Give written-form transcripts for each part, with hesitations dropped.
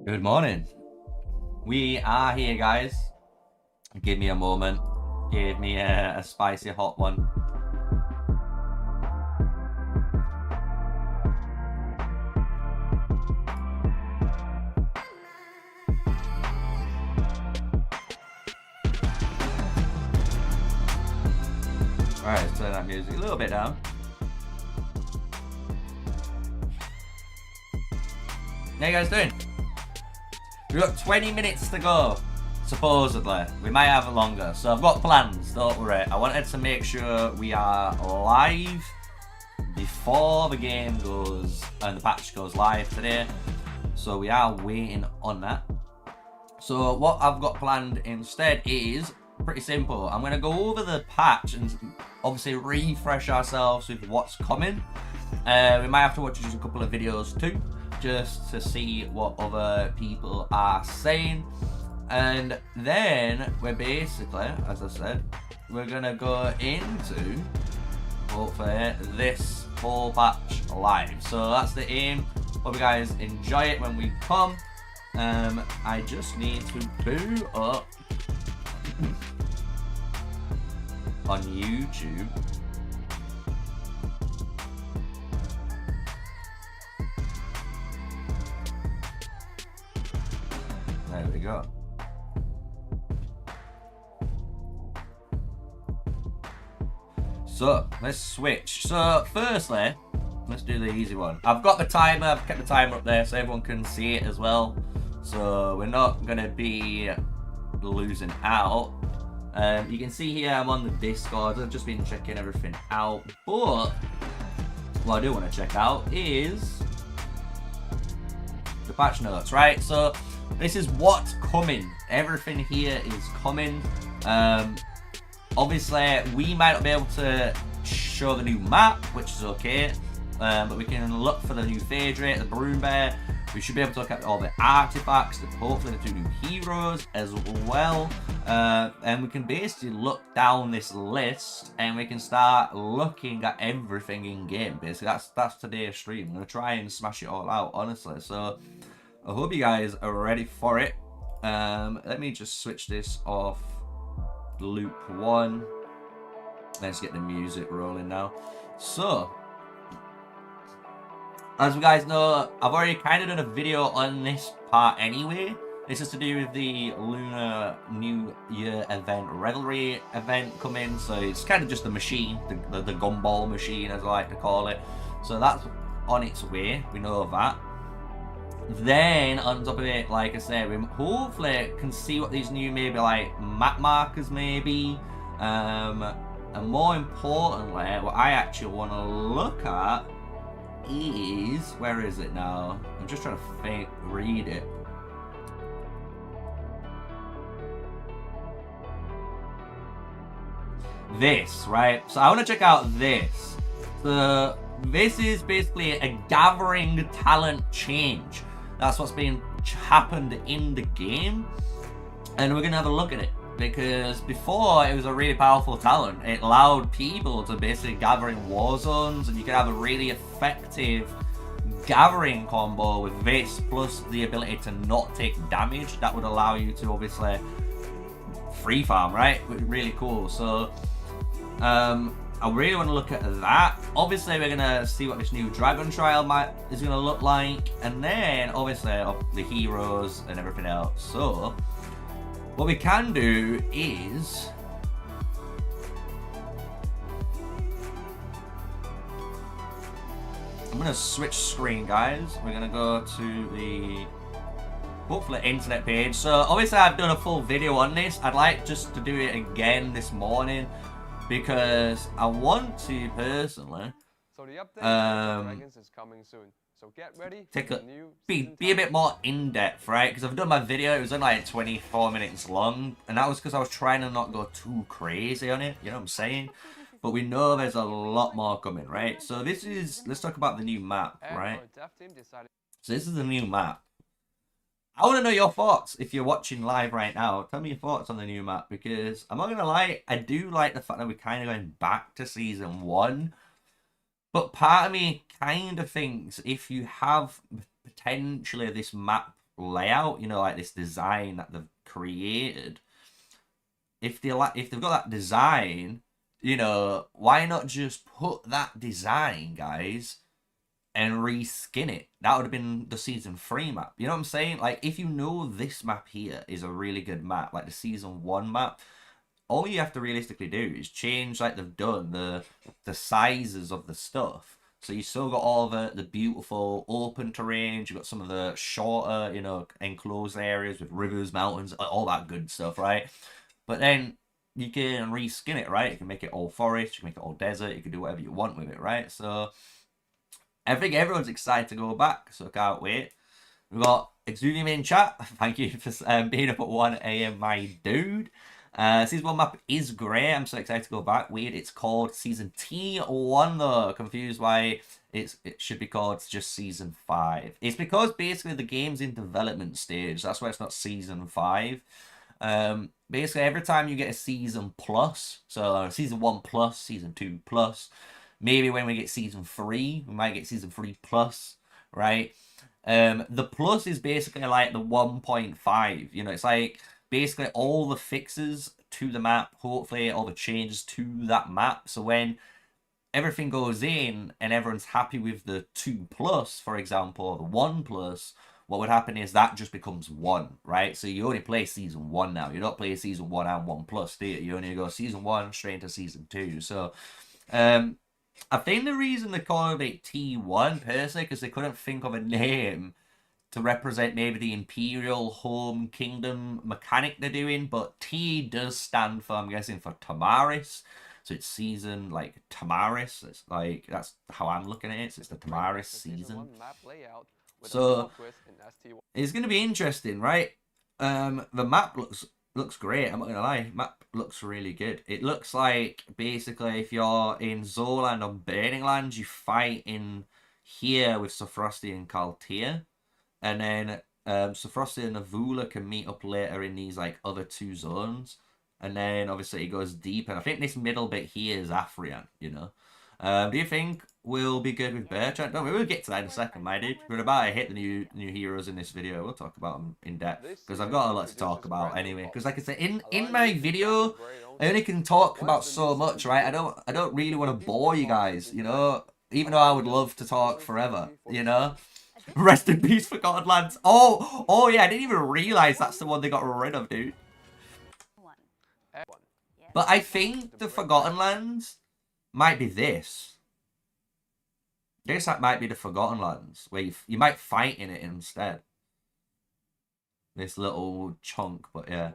Good morning. We are here, guys. Give me a moment. Give me a spicy hot one. Alright, let's turn that music a little bit down. How you guys doing? We've got 20 minutes to go, supposedly. We might have it longer, so I've got plans, don't worry. I wanted to make sure we are live before the game goes and the patch goes live today. So we are waiting on that. So what I've got planned instead is pretty simple. I'm going to go over the patch and obviously refresh ourselves with what's coming. We might have to watch just a couple of videos too, just to see what other people are saying. And then we're basically, as I said, we're going to go into, hopefully, this whole patch live. So that's the aim. Hope you guys enjoy it when we come. I just need to boot up on YouTube. There we go. So let's switch. So firstly, let's do the easy one. I've got the timer. I've kept the timer up there so everyone can see it as well. So we're not gonna be losing out. You can see here I'm on the Discord. I've just been checking everything out. But what I do want to check out is the patch notes, right? So this is what's coming. Everything here is coming. Obviously, we might not be able to show the new map, which is okay. But we can look for the new Phaedra, the Broom Bear. We should be able to look at all the artifacts, hopefully the 2 new heroes as well. And we can basically look down this list and we can start looking at everything in game. Basically, that's today's stream. I'm going to try and smash it all out, honestly. So I hope you guys are ready for it. Let me just switch this off loop 1. Let's get the music rolling now. So as you guys know, I've already kind of done a video on this part anyway. This is to do with the Lunar New Year event, Revelry event coming. So it's kind of just the machine, the gumball machine as I like to call it. So that's on its way, we know that. Then on top of it, like I said, we hopefully can see what these new maybe like map markers maybe. And more importantly, what I actually want to look at is, where is it now? I'm just trying to read it. This, right? So I want to check out this. So this is basically a gathering talent change. That's what's been happened in the game, and we're gonna have a look at it. Because before, it was a really powerful talent. It allowed people to basically gather in war zones, and you could have a really effective gathering combo with this, plus the ability to not take damage. That would allow you to obviously free farm, right? Really cool. So I really want to look at that. Obviously, we're going to see what this new Dragon Trial is going to look like, and then obviously the heroes and everything else. So what we can do is I'm going to switch screen, guys. We're going to go to the hopefully internet page. So obviously I've done a full video on this. I'd like just to do it again this morning because I want to personally so the update Dragons is coming soon. So get ready. Be a bit more in-depth, right? Because I've done my video, it was only like 24 minutes long, and that was because I was trying to not go too crazy on it, you know what I'm saying? But we know there's a lot more coming, right? So this is, let's talk about the new map, right? So this is the new map. I want to know your thoughts if you're watching live right now. Tell me your thoughts on the new map, because I'm not going to lie, I do like the fact that we're kind of going back to Season 1. But part of me kind of thinks if you have potentially this map layout, you know, like this design that they've created, if they've got that design, you know, why not just put that design, guys, and reskin it? That would have been the season 3 map. You know what I'm saying? Like, if you know this map here is a really good map, like the season 1 map, all you have to realistically do is change, like they've done, the sizes of the stuff. So you still got all the beautiful open terrain. You've got some of the shorter, you know, enclosed areas with rivers, mountains, all that good stuff, right? But then you can reskin it, right? You can make it all forest, you can make it all desert, you can do whatever you want with it, right? So I think everyone's excited to go back, so I can't wait. We've got Exuvium in chat. Thank you for being up at 1 a.m, my dude. Season 1 map is great. I'm so excited to go back. Weird, it's called Season T1 though. Confused why it should be called just Season 5. It's because basically the game's in development stage. That's why it's not Season 5. Basically, every time you get a Season Plus, so Season 1 Plus, Season 2 Plus, maybe when we get Season 3, we might get Season 3 Plus, right? The plus is basically like the 1.5. You know, it's like basically all the fixes to the map, hopefully all the changes to that map. So when everything goes in and everyone's happy with the 2 plus, for example, or the 1 plus, what would happen is that just becomes 1, right? So you only play Season 1 now. You don't play Season 1 and 1 plus, do you? You only go Season 1 straight into Season 2. So, I think the reason they call it T1, personally, because they couldn't think of a name to represent maybe the Imperial Home Kingdom mechanic they're doing, but T does stand for, I'm guessing, for Tamaris. So it's season, like, Tamaris. It's like, that's how I'm looking at it. So it's the Tamaris season. So it's going to be interesting, right? The map looks great. I'm not gonna lie, map looks really good. It looks like basically if you're in Zoland on Burning Lands, you fight in here with Sofrosti and Kaltia, and then Sofrosti and Avula can meet up later in these like other 2 zones, and then obviously it goes deep. And I think this middle bit here is Afrian, you know. Do you think we'll be good with Bertrand? No, we'll get to that in a second, my dude. We're about to hit the new heroes in this video. We'll talk about them in depth, because I've got a lot to talk about anyway. Because like I said, in my video, I only can talk about so much, right? I don't really want to bore you guys, you know. Even though I would love to talk forever, you know. Rest in peace, Forgotten Lands. Oh yeah, I didn't even realize that's the one they got rid of, dude. But I think the Forgotten Lands might be this. I guess that might be the Forgotten Lands, where you might fight in it instead. This little chunk, but yeah.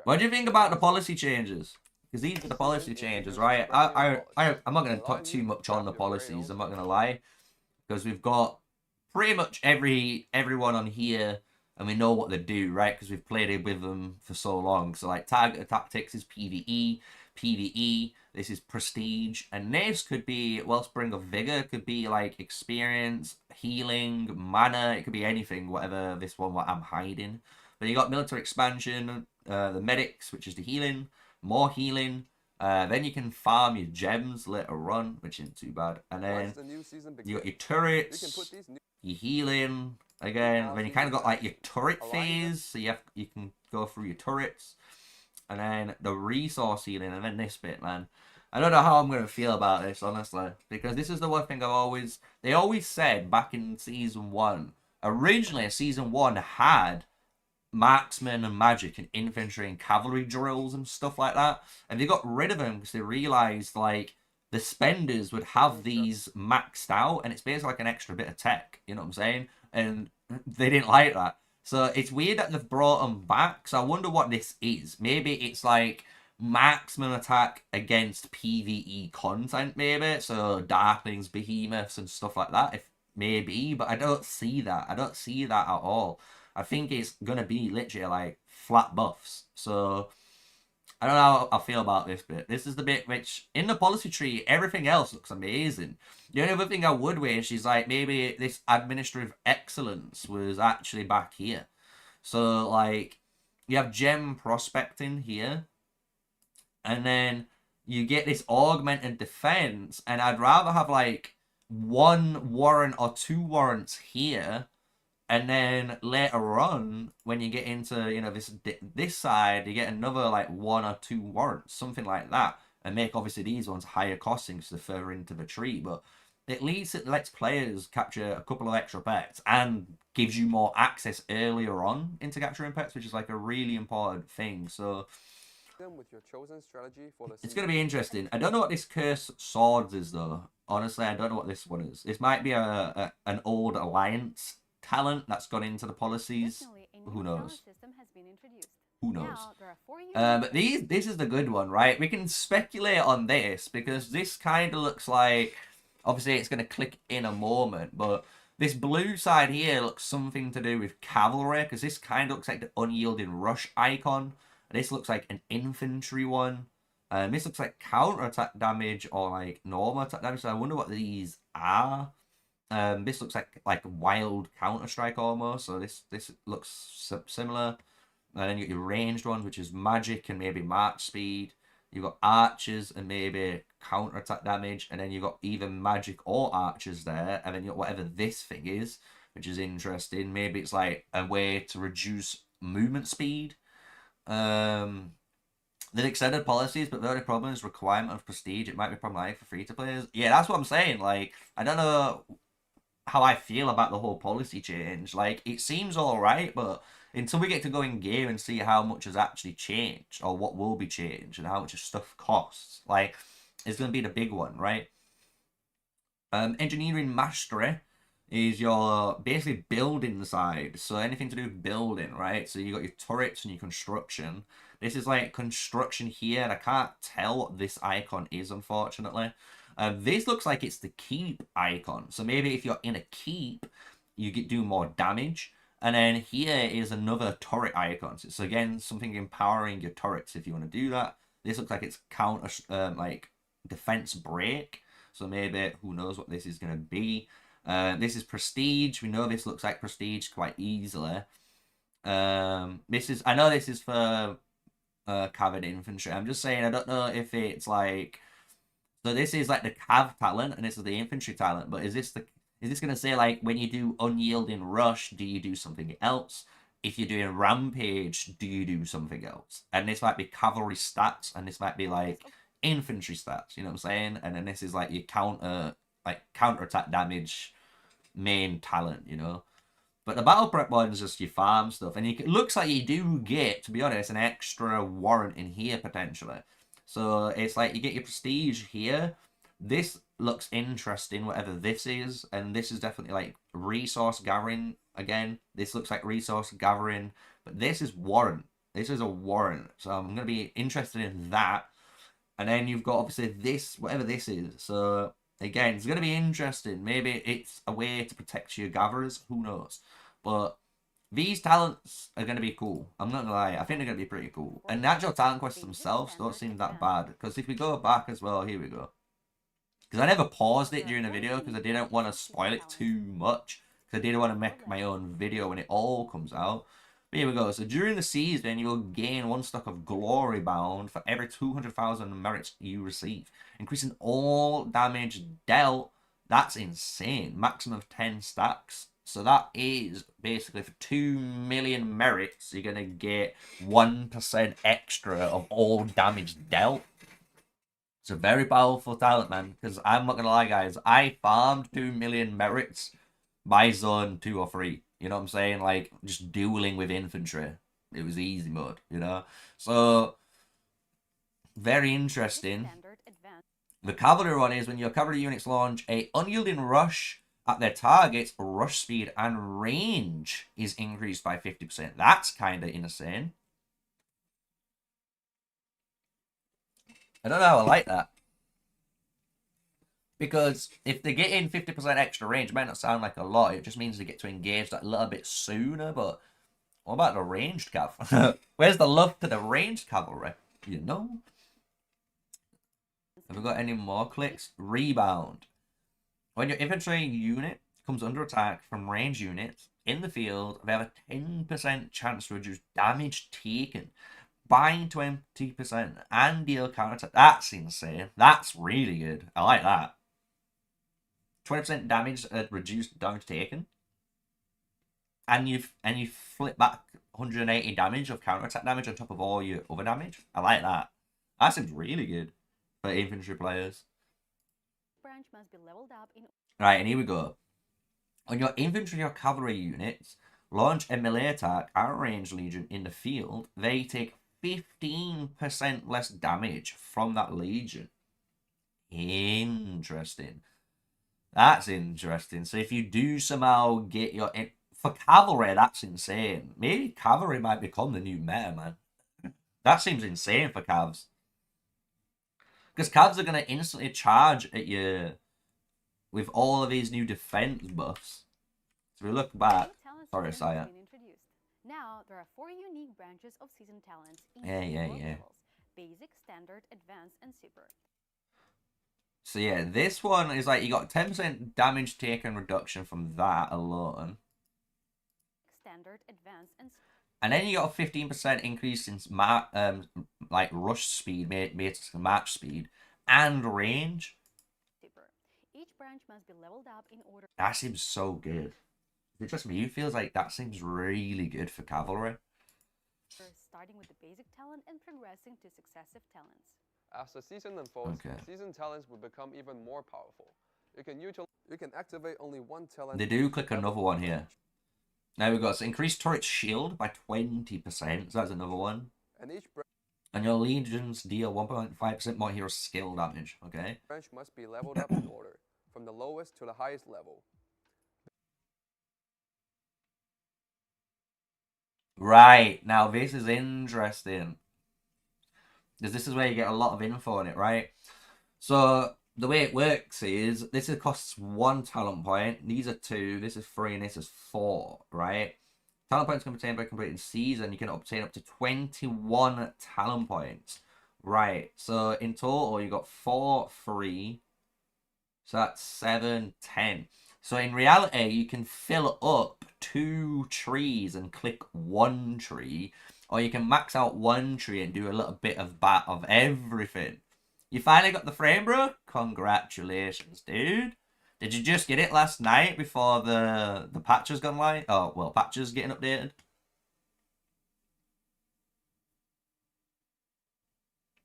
What do you think about the policy changes? Because these are the policy changes, right? I'm not going to talk too much on the policies, I'm not going to lie. Because we've got pretty much everyone on here, and we know what they do, right? Because we've played it with them for so long. So like targeted tactics is PvE, this is prestige, and this could be Wellspring of Vigor, could be like experience, healing, mana, it could be anything, whatever this one what I'm hiding. But you got military expansion, the medics, which is the healing, more healing, then you can farm your gems later on, which isn't too bad, and then you got your turrets, your healing, again, then you kind of got like your turret phase, so you can go through your turrets, and then the resource healing, and then this bit, man. I don't know how I'm going to feel about this, honestly, because this is the one thing they always said back in Season 1. Originally, Season 1 had marksmen and magic and infantry and cavalry drills and stuff like that, and they got rid of them because they realized, like, the spenders would have these maxed out, and it's basically like an extra bit of tech, you know what I'm saying? And they didn't like that. So it's weird that they've brought them back. So I wonder what this is. Maybe it's like marksman attack against PvE content, maybe. So Darklings, Behemoths, and stuff like that. Maybe, but I don't see that. I don't see that at all. I think it's going to be literally like flat buffs. So I don't know how I feel about this bit. This is the bit which, in the policy tree, everything else looks amazing. The only other thing I would wish is, like, maybe this administrative excellence was actually back here. So, like, you have gem prospecting here. And then you get this augmented defense. And I'd rather have, like, 1 warrant or 2 warrants here And then later on, when you get into, you know, this side, you get another like 1 or 2 warrants, something like that, and make obviously these ones higher costing because they're further into the tree. But at least it lets players capture a couple of extra pets and gives you more access earlier on into capturing pets, which is like a really important thing. So with your chosen strategy for the it's going to be interesting. I don't know what this Curse Swords is, though. Honestly, I don't know what this one is. This might be an old Alliance talent that's gone into the policies. Who knows? Who knows? But this is the good one, right? We can speculate on this because this kind of looks like... Obviously, it's going to click in a moment, but this blue side here looks something to do with cavalry because this kind of looks like the unyielding rush icon. This looks like an infantry one. This looks like counter-attack damage or like normal attack damage. So I wonder what these are. This looks like wild Counter-Strike almost. So this looks similar. And then you get your ranged ones, which is magic and maybe march speed. You've got archers and maybe counter-attack damage. And then you've got either magic or archers there. And then you got whatever this thing is, which is interesting. Maybe it's like a way to reduce movement speed. They've extended policies, but the only problem is requirement of prestige. It might be problematic for free-to-players. Yeah, that's what I'm saying. Like, I don't know how I feel about the whole policy change. Like, it seems alright, but until we get to go in game and see how much has actually changed, or what will be changed, and how much stuff costs, like, it's going to be the big one, right? Engineering Mastery is your basically building side. So anything to do with building, right? So you got your turrets and your construction. This is like construction here, and I can't tell what this icon is, unfortunately. This looks like it's the keep icon. So maybe if you're in a keep, you do more damage. And then here is another turret icon. So it's again something empowering your turrets if you want to do that. This looks like it's counter like defense break. So maybe who knows what this is going to be. This is prestige. We know this looks like prestige quite easily. This is, I know this is for cav infantry. I'm just saying I don't know if it's like, so this is like the cav talent and this is the infantry talent, but is this gonna say like when you do unyielding rush, do you do something else? If you're doing rampage, do you do something else? And this might be cavalry stats, and this might be like infantry stats, you know what I'm saying? And then this is like your counter attack damage main talent, you know. But the battle prep one is just your farm stuff, and it looks like you do get, to be honest, an extra warrant in here potentially. So it's like you get your prestige here. This looks interesting, whatever this is, and this is definitely like resource gathering again. This looks like resource gathering, but this is warrant. This is a warrant, so I'm gonna be interested in that. And then you've got obviously this, whatever this is. So again, it's going to be interesting. Maybe it's a way to protect your gatherers. Who knows? But these talents are going to be cool. I'm not going to lie. I think they're going to be pretty cool. And the actual talent quests themselves don't seem that bad. Because if we go back as well, here we go. Because I never paused it during the video because I didn't want to spoil it too much. Because I didn't want to make my own video when it all comes out. But here we go. So during the season, you'll gain 1 stock of Glory Bound for every 200,000 merits you receive, increasing all damage dealt. That's insane. Maximum of 10 stacks. So that is basically for 2 million merits, you're going to get 1% extra of all damage dealt. It's a very powerful talent, man. Because I'm not going to lie, guys. I farmed 2 million merits by zone 2 or 3. You know what I'm saying? Like, just dueling with infantry. It was easy mode, you know? So, very interesting. The cavalry one is when your cavalry units launch a unyielding rush at their targets, rush speed and range is increased by 50%. That's kind of insane. I don't know how I like that. Because if they're getting 50% extra range, it might not sound like a lot. It just means they get to engage that a little bit sooner. But what about the ranged cav? Where's the love to the ranged cavalry? You know? Have we got any more clicks? Rebound. When your infantry unit comes under attack from ranged units in the field, they have a 10% chance to reduce damage taken by 20% and deal counter. That's insane. That's really good. I like that. 20% damage, reduced damage taken. and you flip back 180 damage of counterattack damage on top of all your other damage. I like that. That seems really good for infantry players. Branch must be leveled up in... Right, and here we go. On your infantry or cavalry units, launch a melee attack at a ranged legion in the field. They take 15% less damage from that legion. Interesting. That's interesting. So if you do somehow get your... For cavalry, that's insane. Maybe cavalry might become the new meta, man. That seems insane for cavs. Because cavs are going to instantly charge at you with all of these new defense buffs. So we look back. Sorry, Saya. Now there are 4 unique branches of season talents. Yeah. Levels: basic, standard, advanced, and super. So yeah, this one is like you got 10% damage taken reduction from that alone. Standard, advanced, and then you got a 15% increase in like rush speed, match speed, and range. Super. Each branch must be leveled up in order. That seems so good. It just me feels like that seems really good for cavalry. Starting with the basic talent and progressing to successive talents. As the season unfolds, season talents will become even more powerful. You can activate only one talent. They do click another one here. Now we've got increased turret shield by 20%. So that's another one. And your legions deal 1.5% more hero skill damage. Okay. Branch must be leveled up in order, from the lowest to the highest level. Right. Now this is interesting. Because this is where you get a lot of info on it, right? So the way it works is this costs 1 talent point. These are 2. This is 3, and this is 4, right? Talent points can be obtained by completing season. You can obtain up to 21 talent points. Right. So in total, you got 4, 3. So that's 7, 10. So in reality, you can fill up 2 trees and click 1 tree. Or you can max out 1 tree and do a little bit of everything. You finally got the frame, bro? Congratulations, dude. Did you just get it last night before the patch has gone live? Oh, well, patch is getting updated.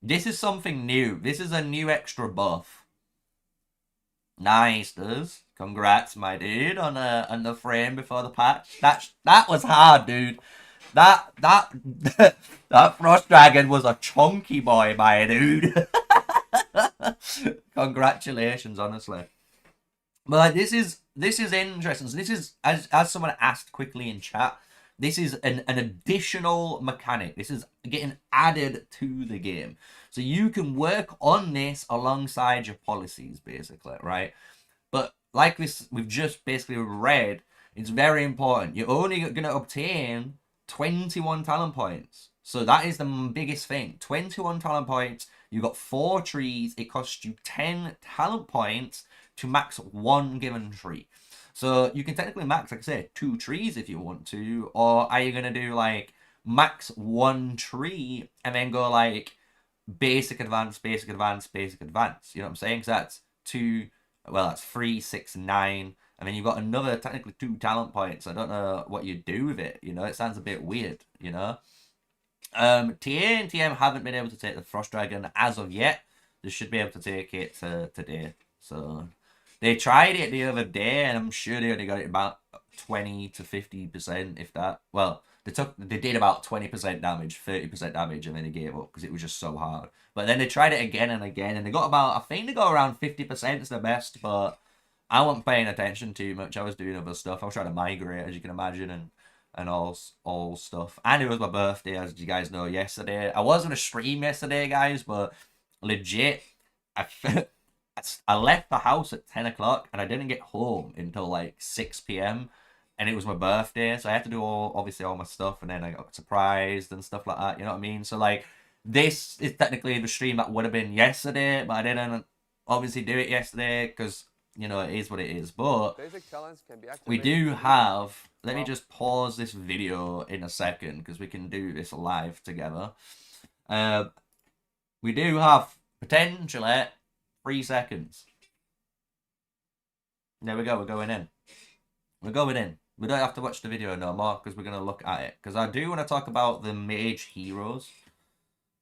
This is something new. This is a new extra buff. Nice, dudes. Congrats, my dude, on the frame before the patch. That was hard, dude. That Frost Dragon was a chunky boy, my dude. Congratulations, honestly. But this is interesting. So this is, as someone asked quickly in chat, this is an additional mechanic. This is getting added to the game. So you can work on this alongside your policies, basically, right? But like we've just basically read, it's very important. You're only going to obtain 21 talent points. So that is the biggest thing. 21 talent points. You got 4 trees. It costs you 10 talent points to max 1 given tree. So you can technically max, like I said, 2 trees if you want to. Or are you going to do like max 1 tree and then go like basic, advanced, basic, advanced, basic, advanced? You know what I'm saying? So that's 2, well, that's 3, 6, 9. And then you've got another, technically 2 talent points. I don't know what you do with it. You know, it sounds a bit weird, you know? TA and TM haven't been able to take the Frost Dragon as of yet. They should be able to take it today. So they tried it the other day, and I'm sure they only got it about 20 to 50%, if that. Well, they did about 20% damage, 30% damage, and then they gave up because it was just so hard. But then they tried it again and again, and they got about, I think they got around 50% is the best, but I wasn't paying attention too much. I was doing other stuff. I was trying to migrate, as you can imagine, and all stuff. And it was my birthday, as you guys know, yesterday. I was going to stream yesterday, guys, but legit, I left the house at 10 o'clock, and I didn't get home until like 6 p.m. And it was my birthday, so I had to do obviously all my stuff, and then I got surprised and stuff like that, you know what I mean? So, like, this is technically the stream that would have been yesterday, but I didn't obviously do it yesterday, because, you know, it is what it is. But we do have, let me just pause this video in a second, because we can do this live together. We do have, potentially, 3 seconds. There we go, we're going in. We're going in. We don't have to watch the video no more because we're going to look at it. Because I do want to talk about the mage heroes,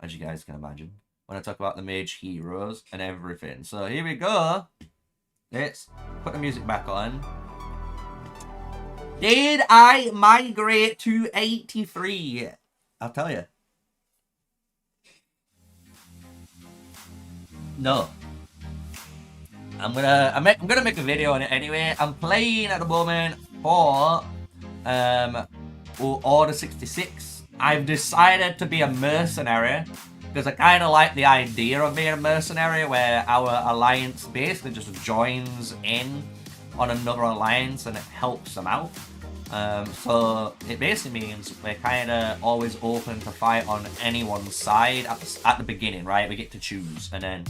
as you guys can imagine. When I talk about the mage heroes and everything. So here we go. Let's put the music back on. Did I migrate to 83? I'll tell you. No. I'm gonna make a video on it anyway. I'm playing at the moment for Order 66. I've decided to be a mercenary because I kind of like the idea of being a mercenary where our alliance basically just joins in on another alliance and it helps them out. So it basically means we're kind of always open to fight on anyone's side at the beginning, right? We get to choose and then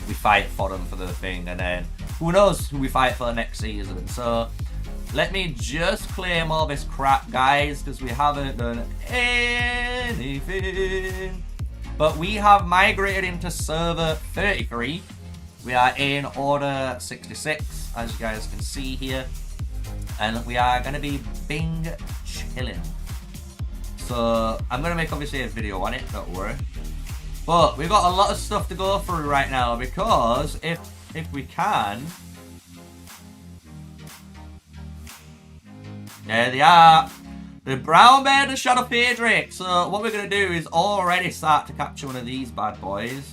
we fight for them for the thing, and then who knows who we fight for next season. So let me just claim all this crap, guys, because we haven't done anything. But we have migrated into server 33. We are in Order 66, as you guys can see here. And we are going to be bing chilling. So I'm going to make obviously a video on it, don't worry. But we've got a lot of stuff to go through right now because if we can... There they are. The brown bear and shadow Phaedric. So what we're going to do is already start to capture one of these bad boys.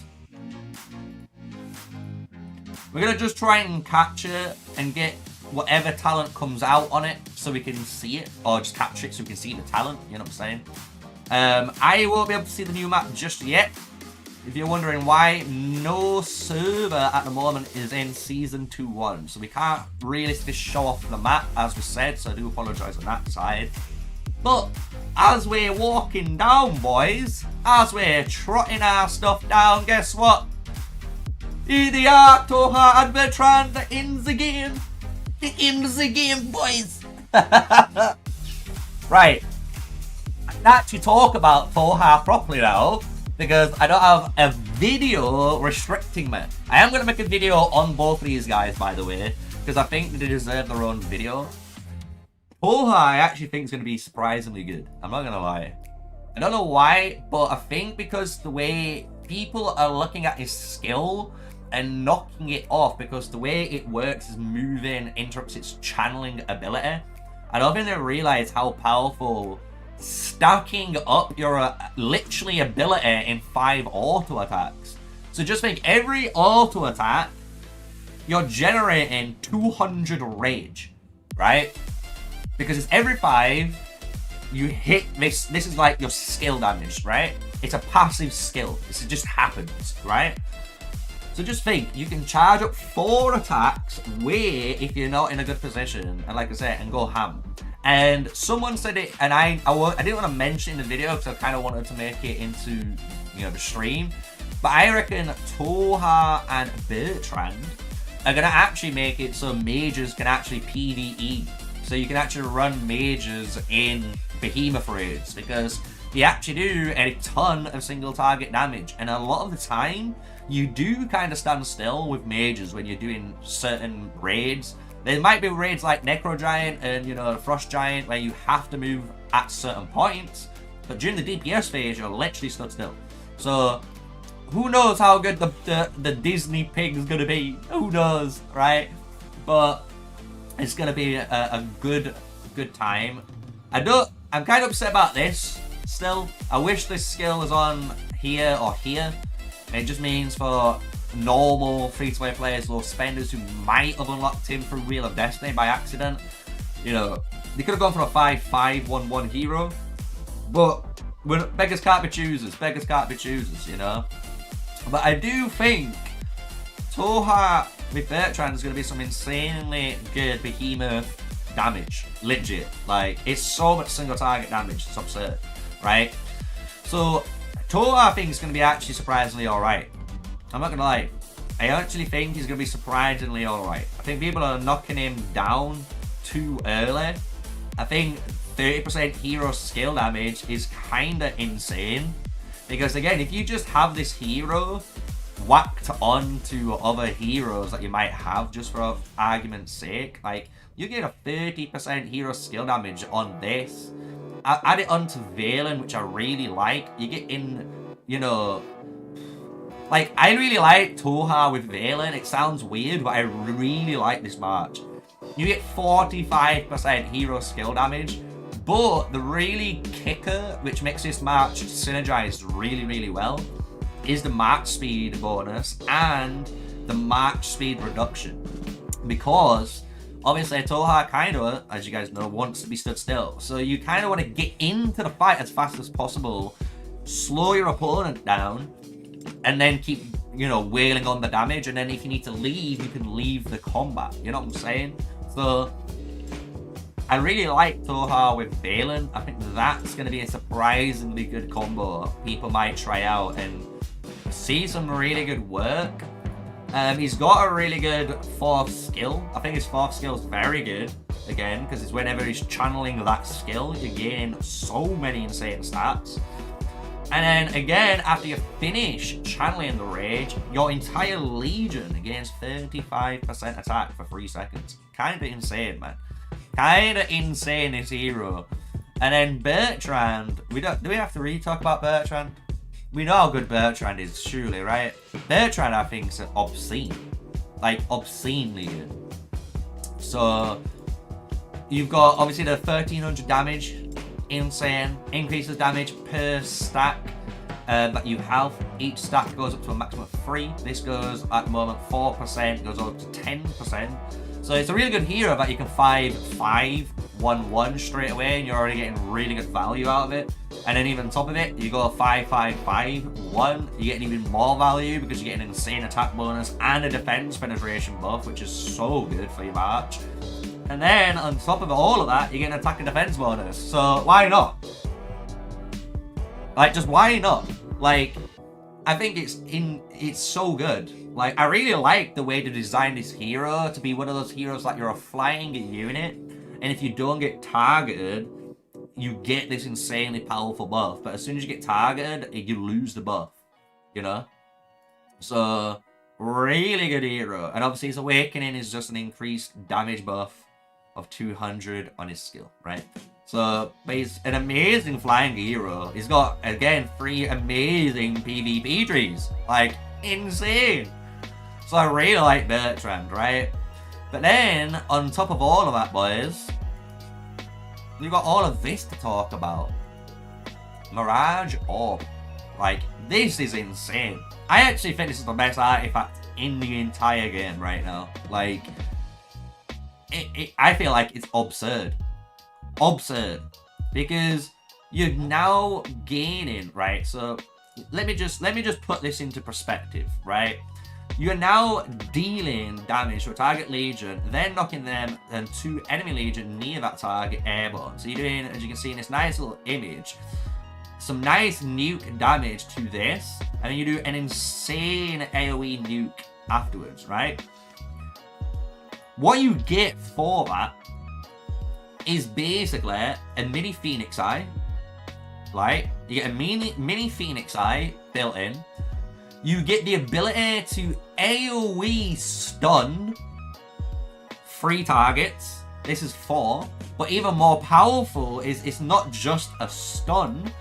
We're going to just try and capture and get whatever talent comes out on it so we can see it, or just capture it so we can see the talent, you know what I'm saying? I won't be able to see the new map just yet. If you're wondering why, no server at the moment is in Season 2.1, so we can't realistically show off the map, as we said, so I do apologise on that side. But as we're walking down, boys, as we're trotting our stuff down, guess what? Here they are, Toha and Bertrand, they're in the game. They're in the game, boys. Right. I can actually talk about Toha properly now, because I don't have a video restricting me. I am going to make a video on both of these guys, by the way, because I think they deserve their own video. Toha, I actually think is going to be surprisingly good. I'm not going to lie. I don't know why, but I think because the way people are looking at his skill and knocking it off, because the way it works is moving interrupts its channeling ability. I don't think they realize how powerful stacking up your literally ability in 5 auto attacks. So just think, every auto attack you're generating 200 rage, right? Because it's every 5 you hit this. This is like your skill damage, right? It's a passive skill. This just happens, right? So just think, you can charge up 4 attacks way if you're not in a good position, and like I said, and go ham. And someone said it, and I didn't want to mention in the video because I kind of wanted to make it into, you know, the stream. But I reckon Toha and Bertrand are going to actually make it so mages can actually PvE. So you can actually run mages in Behemoth raids, because they actually do a ton of single target damage. And a lot of the time, you do kind of stand still with mages when you're doing certain raids. There might be raids like Necro Giant and, you know, Frost Giant where you have to move at certain points. But during the DPS phase, you're literally stood still. So who knows how good the Disney pig is going to be? Who knows, right? But it's going to be a good time. I'm kind of upset about this still. I wish this skill was on here or here. It just means for normal free-to-play players, low spenders who might have unlocked him through Wheel of Destiny by accident. You know, they could have gone for a 5-5-1-1 hero. But beggars can't be choosers. Beggars can't be choosers, you know. But I do think Toha with Bertrand is going to be some insanely good Behemoth damage. Legit. Like, it's so much single target damage. It's absurd. Right? So Toha I think is going to be actually surprisingly alright. I'm not going to lie. I actually think he's going to be surprisingly alright. I think people are knocking him down too early. I think 30% hero skill damage is kind of insane. Because again, if you just have this hero whacked on to other heroes that you might have, just for argument's sake. Like, you get a 30% hero skill damage on this. Add it onto Valen, which I really like. You get in, you know... Like, I really like Toha with Valen. It sounds weird, but I really like this March. You get 45% hero skill damage. But the really kicker, which makes this March synergized really, really well, is the March speed bonus and the March speed reduction. Because, obviously, Toha kind of, as you guys know, wants to be stood still. So you kind of want to get into the fight as fast as possible, slow your opponent down, and then keep, you know, wailing on the damage. And then if you need to leave, you can leave the combat. You know what I'm saying? So, I really like Toha with Valen. I think that's going to be a surprisingly good combo people might try out and see some really good work. He's got a really good 4th skill. I think his 4th skill is very good, again, because it's whenever he's channeling that skill, you're gaining so many insane stats. And then, again, after you finish channeling the rage, your entire legion gains 35% attack for 3 seconds. Kinda insane, man. Kinda insane, this hero. And then Bertrand, do we have to really talk about Bertrand? We know how good Bertrand is, surely, right? Bertrand, I think, is obscene. Like, obscenely good. So, you've got, obviously, the 1300 damage. Insane. Increases damage per stack that you have. Each stack goes up to a maximum of 3. This goes, at the moment, 4%. Goes up to 10%. So it's a really good hero that you can 5-5, 1-1 straight away, and you're already getting really good value out of it. And then even on top of it, you go 5-5-5-1, you're getting even more value because you're getting an insane attack bonus and a defense penetration buff, which is so good for your March. And then on top of all of that, you get an attack and defense bonus. So why not? Like, just why not? Like, I think it's so good. Like, I really like the way to design this hero to be one of those heroes like you're a flying unit, and if you don't get targeted, you get this insanely powerful buff. But as soon as you get targeted, you lose the buff. You know? So, really good hero. And obviously his awakening is just an increased damage buff of 200 on his skill, right? So, but he's an amazing flying hero. He's got, again, 3 amazing PvP trees. Like, insane. So I really like Bertrand, right? But then, on top of all of that, boys, you've got all of this to talk about. Mirage Orb. Like, this is insane. I actually think this is the best artifact in the entire game right now. Like, I feel like it's absurd. Absurd. Because you're now gaining, right? So let me just put this into perspective, right? You're now dealing damage to a target legion, then knocking them and 2 enemy legion near that target airborne. So you're doing, as you can see in this nice little image, some nice nuke damage to this, and then you do an insane AoE nuke afterwards, right? What you get for that is basically a mini Phoenix Eye, right? You get a mini Phoenix Eye built in. You get the ability to AoE stun 3 targets. This is 4. But even more powerful is it's not just a stun.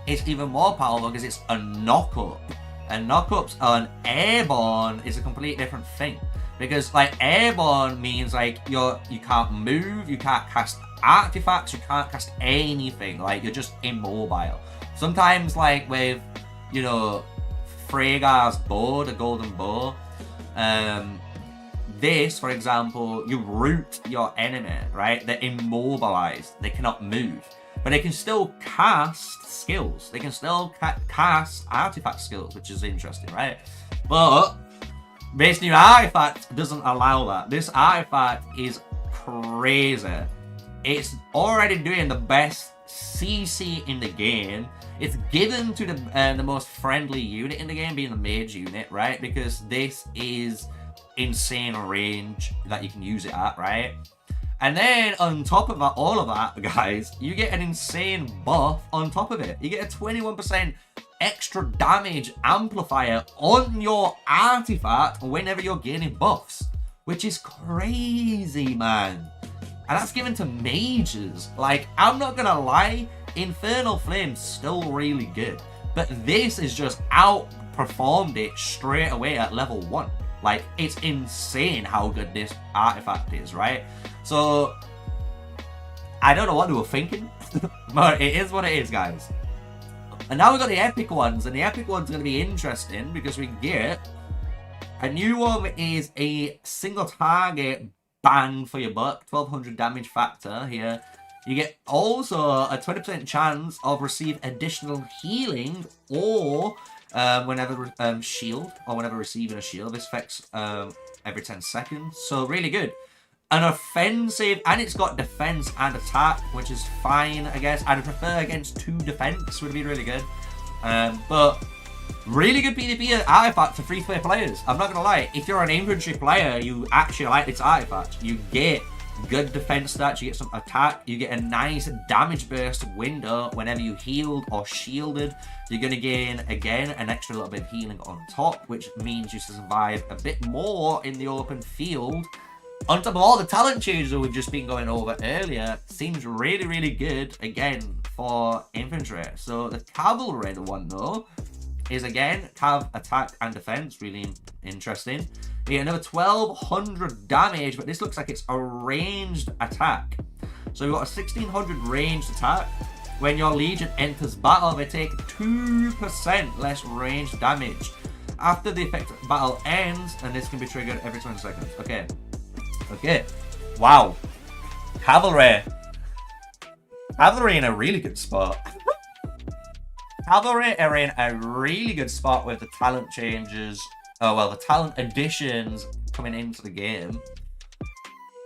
It's even more powerful because it's a knock-up. And knock-ups on airborne is a completely different thing. Because, like, airborne means, like, you can't move, you can't cast artifacts, you can't cast anything. Like, you're just immobile. Sometimes, like, with, you know, Frega's bow, the golden bow, this, for example, you root your enemy, right? They're immobilized. They cannot move. But they can still cast skills. They can still cast artifact skills, which is interesting, right? But this new artifact doesn't allow that. This artifact is crazy. It's already doing the best CC in the game. It's given to the most friendly unit in the game, being the mage unit, right? Because this is insane range that you can use it at, right? And then on top of that, all of that, guys, you get an insane buff on top of it. You get a 21% extra damage amplifier on your artifact whenever you're gaining buffs, which is crazy, man. And that's given to mages. Like, I'm not gonna lie, Infernal Flame's still really good, but this has just outperformed it straight away at level 1. Like, it's insane how good this artifact is, right? So, I don't know what they were thinking, but it is what it is, guys. And now we've got the epic ones, and the epic one's going to be interesting because we get a new one is a single target bang for your buck, 1200 damage factor here. You get also a 20% chance of receive additional healing or whenever shield, or whenever receiving a shield. This affects every 10 seconds, so really good. An offensive, and it's got defense and attack, which is fine, I guess. I'd prefer against 2 defense, would be really good. But really good PvP artifact for free-to-play players. I'm not gonna lie, if you're an infantry player, you actually like this artifact. You get good defense stats, you get some attack, you get a nice damage burst window whenever you healed or shielded. You're going to gain, again, an extra little bit of healing on top, which means you survive a bit more in the open field. On top of all the talent changes that we've just been going over earlier, seems really, really good, again, for infantry. So the cavalry one, though, is, again, cav attack and defense, really interesting. You get another 1200 damage, but this looks like it's a ranged attack. So we've got a 1600 ranged attack. When your legion enters battle, they take 2% less ranged damage. After the effective battle ends, and this can be triggered every 20 seconds. Okay. Okay. Wow. Cavalry. Cavalry in a really good spot. Cavalry are in a really good spot with the talent changes. Oh, well, the talent additions coming into the game.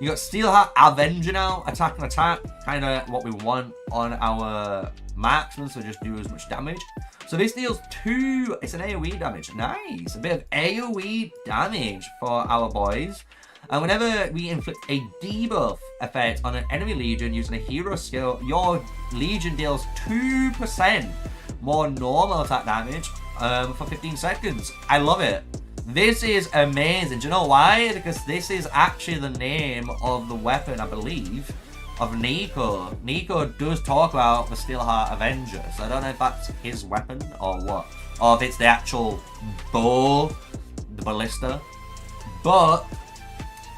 You got Steelheart Avenger now, attack and attack, kind of what we want on our marksman, so just do as much damage. So this deals 2, it's an AoE damage, nice, a bit of AoE damage for our boys. And whenever we inflict a debuff effect on an enemy legion using a hero skill, your legion deals 2% more normal attack damage for 15 seconds. I love it. This is amazing. Do you know why? Because this is actually the name of the weapon, I believe, of Nico. Nico does talk about the Steelheart Avenger, so I don't know if that's his weapon or what. Or if it's the actual bow, the ballista. But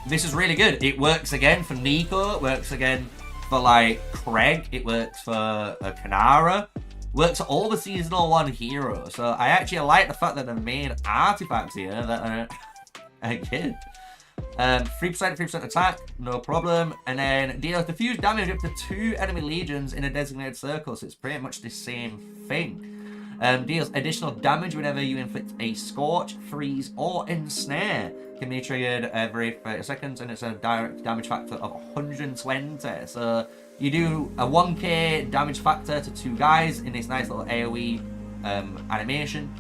this is really good. It works again for Nico, it works again for like Craig, it works for Kanara. Works for all the Seasonal 1 heroes. So I actually like the fact that the main artifacts here that are good. 3% attack, no problem. And then deals diffuse damage up to 2 enemy legions in a designated circle. So it's pretty much the same thing. Deals additional damage whenever you inflict a scorch, freeze, or ensnare. Can be triggered every 30 seconds, and it's a direct damage factor of 120. So you do a 1k damage factor to 2 guys in this nice little AoE animation.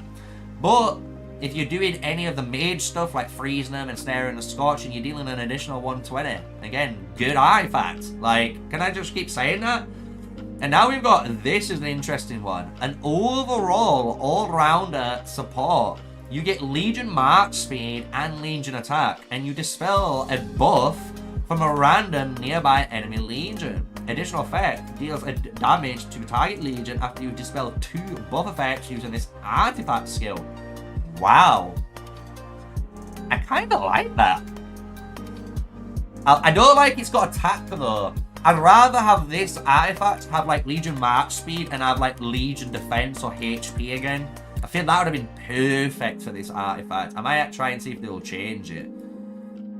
But if you're doing any of the mage stuff like freezing them and snaring the scorching, you're dealing an additional 120. Again, good artifact. Like, can I just keep saying that? And now we've got, this is an interesting one. An overall, all-rounder support. You get Legion March Speed and Legion Attack, and you dispel a buff from a random nearby enemy Legion. Additional effect deals a damage to target Legion after you dispel 2 buff effects using this artifact skill. Wow. I kind of like that. I don't like it's got attack though. I'd rather have this artifact have like Legion March Speed and have like Legion Defense or HP again. I feel that would have been perfect for this artifact. I might try and see if they'll change it,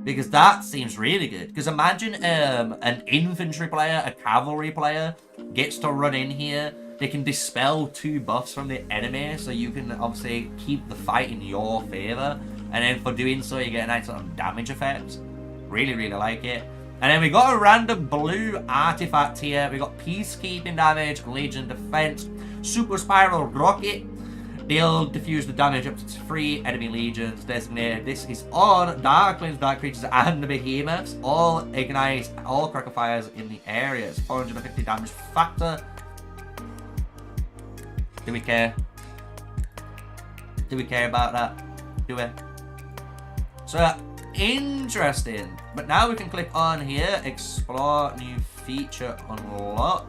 because that seems really good. Because imagine an infantry player, a cavalry player gets to run in here. They can dispel 2 buffs from the enemy, so you can obviously keep the fight in your favor. And then for doing so, you get a nice sort of damage effect. Really, really like it. And then we got a random blue artifact here. We got Peacekeeping damage, Legion Defense, Super Spiral Rocket. They'll diffuse the damage up to 3 enemy legions designated. This is on Darklings, Dark Creatures, and the Behemoths. All ignite all cracker fires in the areas. 450 damage factor. Do we care? Do we care about that? Do we? So, interesting. But now we can click on here, explore new feature unlock.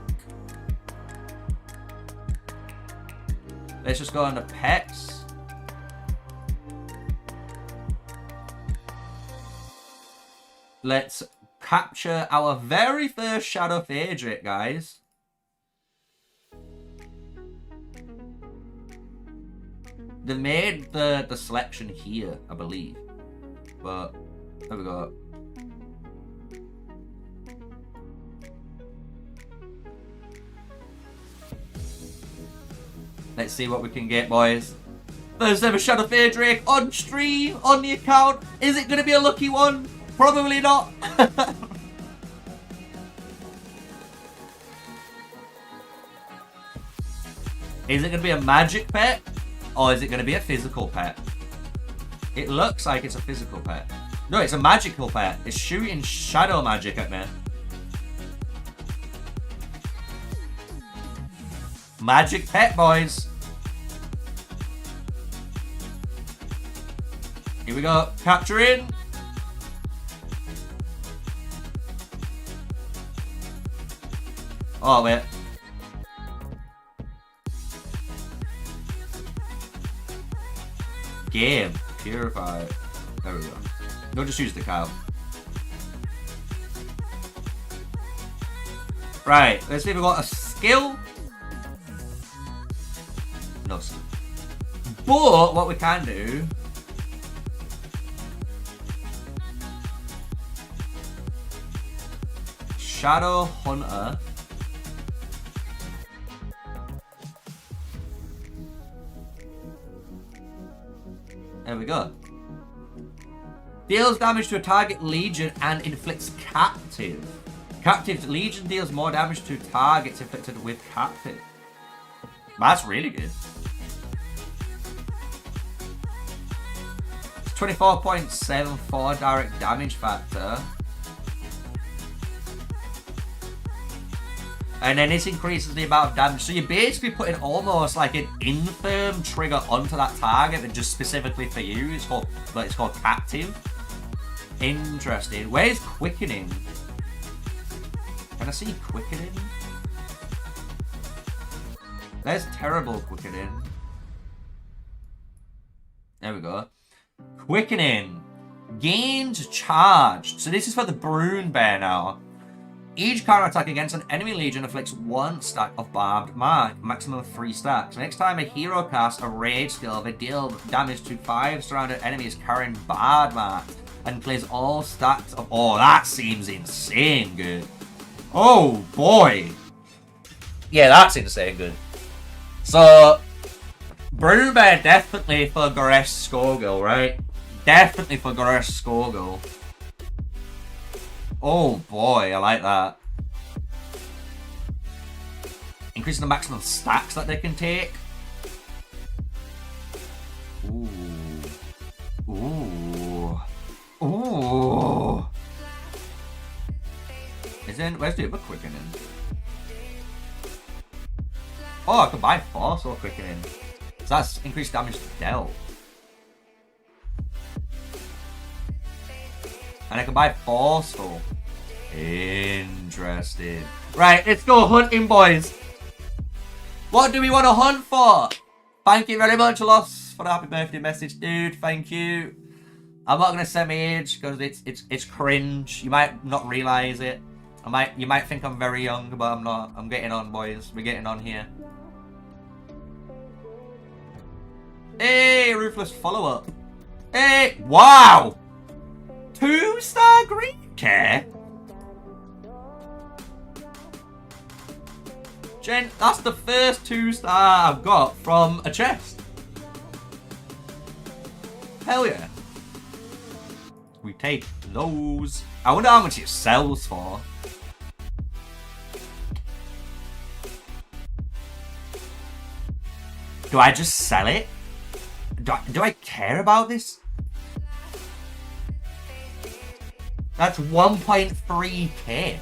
Let's just go under pets. Let's capture our very first Shadow Phaedric, guys. They made the selection here, I believe. But, there we go. Let's see what we can get, boys. First ever Shadow Phaedric on stream, on the account. Is it going to be a lucky one? Probably not. Is it going to be a magic pet? Or is it going to be a physical pet? It looks like it's a physical pet. No, it's a magical pet. It's shooting shadow magic at me. Magic pet, boys. Here we go. Capturing. Oh, wait. Game. Purify. There we go. No, just use the cow. Right. Let's see if we got a skill. No skill. But what we can do. Shadow Hunter. There we go. Deals damage to a target legion and inflicts captive. Captive legion deals more damage to targets inflicted with captive. That's really good. It's 24.74 direct damage factor. And then this increases the amount of damage. So you're basically putting almost like an infirm trigger onto that target that just specifically for you. It's called captive. Interesting. Where's quickening? Can I see quickening? There's terrible quickening. There we go. Quickening. Gained charged. So this is for the Brune Bear now. Each counterattack against an enemy legion inflicts 1 stack of barbed mark, maximum of 3 stacks. Next time a hero casts a rage skill, they deal damage to 5 surrounded enemies carrying barbed mark and plays all stacks of. Oh, that seems insane good. Oh boy. Yeah, that's insane good. So, Brune Bear definitely for Goresh Skogul, right? Definitely for Goresh Skogul. Oh boy, I like that. Increasing the maximum stacks that they can take. Ooh. Ooh. Ooh. Where's the other quickening? Oh, I can buy force or quickening. So that's increased damage dealt. And I can buy forceful. Interesting. Right, let's go hunting, boys. What do we want to hunt for? Thank you very much, Loss, for the happy birthday message, dude. Thank you. I'm not gonna say my age because it's cringe. You might not realize it. You might think I'm very young, but I'm not. I'm getting on, boys. We're getting on here. Hey, Ruthless follow-up. Hey, wow. 2-star green care? Jen, that's the first 2-star I've got from a chest. Hell yeah. We take those. I wonder how much it sells for. Do I just sell it? Do I care about this? That's 1.3k.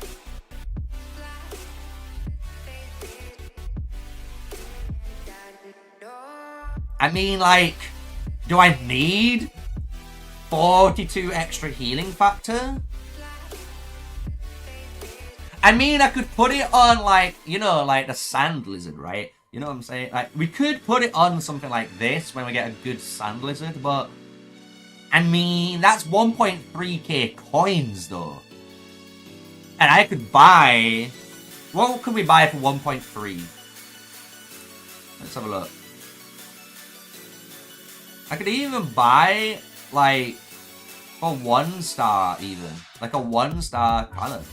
I mean, like, Do I need 42 extra healing factor? I mean, I could put it on, like, you know, like the sand lizard, right? You know what I'm saying? Like, we could put it on something like this when we get a good sand lizard, but I mean, that's 1.3k coins, though. And I could buy... What could we buy for 1.3? Let's have a look. I could even buy, like, a 1-star, even. Like a 1-star cannon.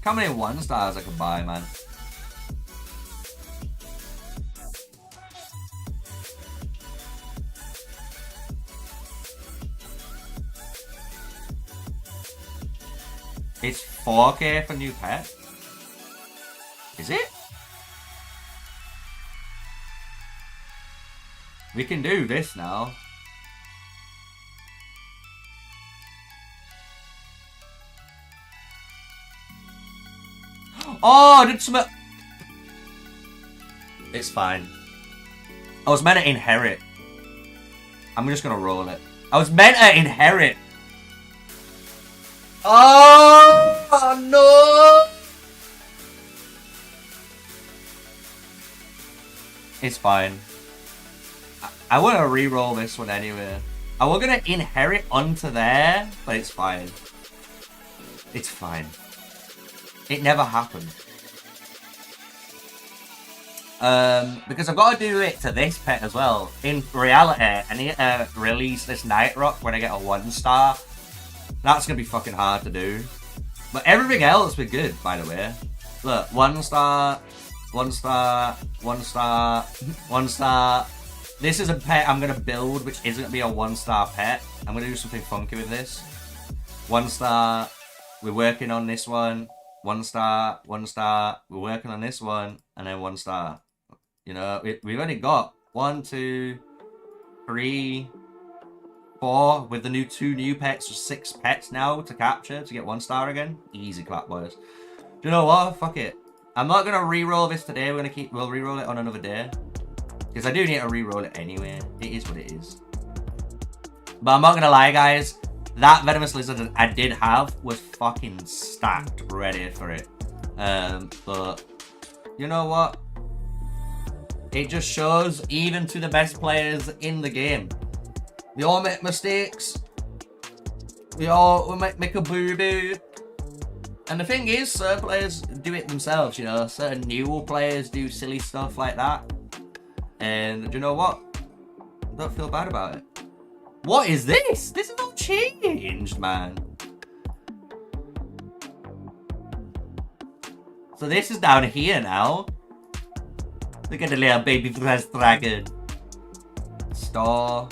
How many 1-stars I can buy, man? It's 4k for new pet. Is it? We can do this now. Oh, I did some... It's fine. I was meant to inherit. I'm just gonna roll it. I was meant to inherit. Oh no! It's fine. I want to re-roll this one anyway. I was gonna inherit onto there, but it's fine. It's fine. It never happened. Because I've got to do it to this pet as well. In reality, I need to release this Night Rock when I get a 1-star. That's going to be fucking hard to do. But everything else we're good, by the way. Look, 1-star, 1-star, 1-star, 1-star. This is a pet I'm going to build, which isn't going to be a 1-star pet. I'm going to do something funky with this. 1-star. We're working on this one. 1-star, 1-star. We're working on this one. And then 1-star. You know, we've only got 1, 2, 3, 4 with the 2 new pets. So 6 pets now to capture to get 1-star again. Easy clap, boys. Do you know what? Fuck it. I'm not gonna re-roll this today. We'll re-roll it on another day. Because I do need to re-roll it anyway. It is what it is. But I'm not gonna lie, guys. That Venomous Lizard that I did have was fucking stacked, ready for it. But you know what? It just shows, even to the best players in the game, we all make mistakes. We make a boo-boo. And the thing is, certain players do it themselves, you know. Certain new players do silly stuff like that. And you know what? Don't feel bad about it. What is this? This is all changed, man. So this is down here now. Look at the little baby breast dragon. Store.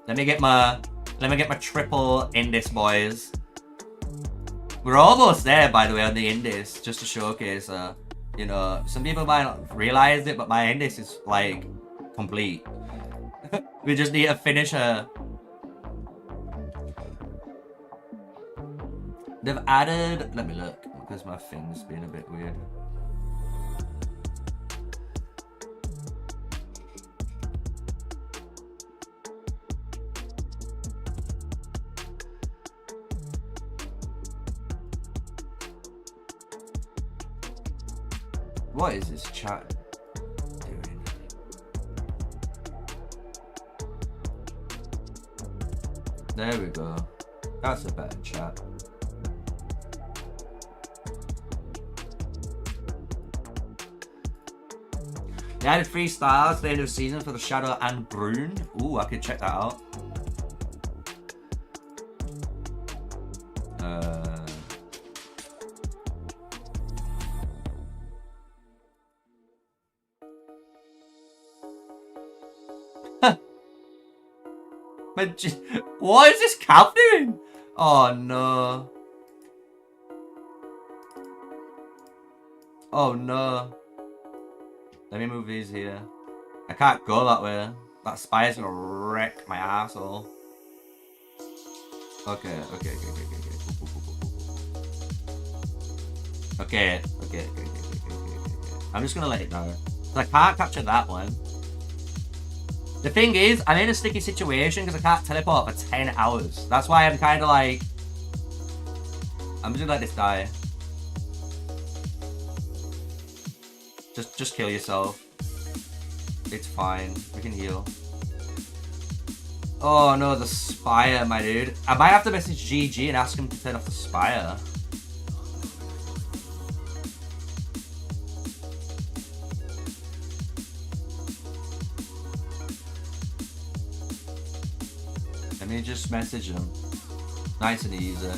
Let me get my triple Indis, boys. We're almost there, by the way, on the Indis, just to showcase. You know, some people might not realize it, but my Indis is like complete. We just need to finish her. They've added. Let me look, because my thing's been a bit weird. What is this chat doing? There we go. That's a better chat. They added 3 stars at the end of the season for the Shadow and Brune. Ooh, I could check that out. What is this cap doing? Oh no. Oh no. Let me move these here. I can't go that way. That spire's gonna wreck my asshole. Okay. Okay. I'm just gonna let it go. I can't capture that one. The thing is, I'm in a sticky situation because I can't teleport for 10 hours. That's why I'm kind of like... I'm just gonna let this die. Just kill yourself. It's fine. We can heal. Oh no, the Spire, my dude. I might have to message GG and ask him to turn off the Spire. Let me just message him. Nice and easy.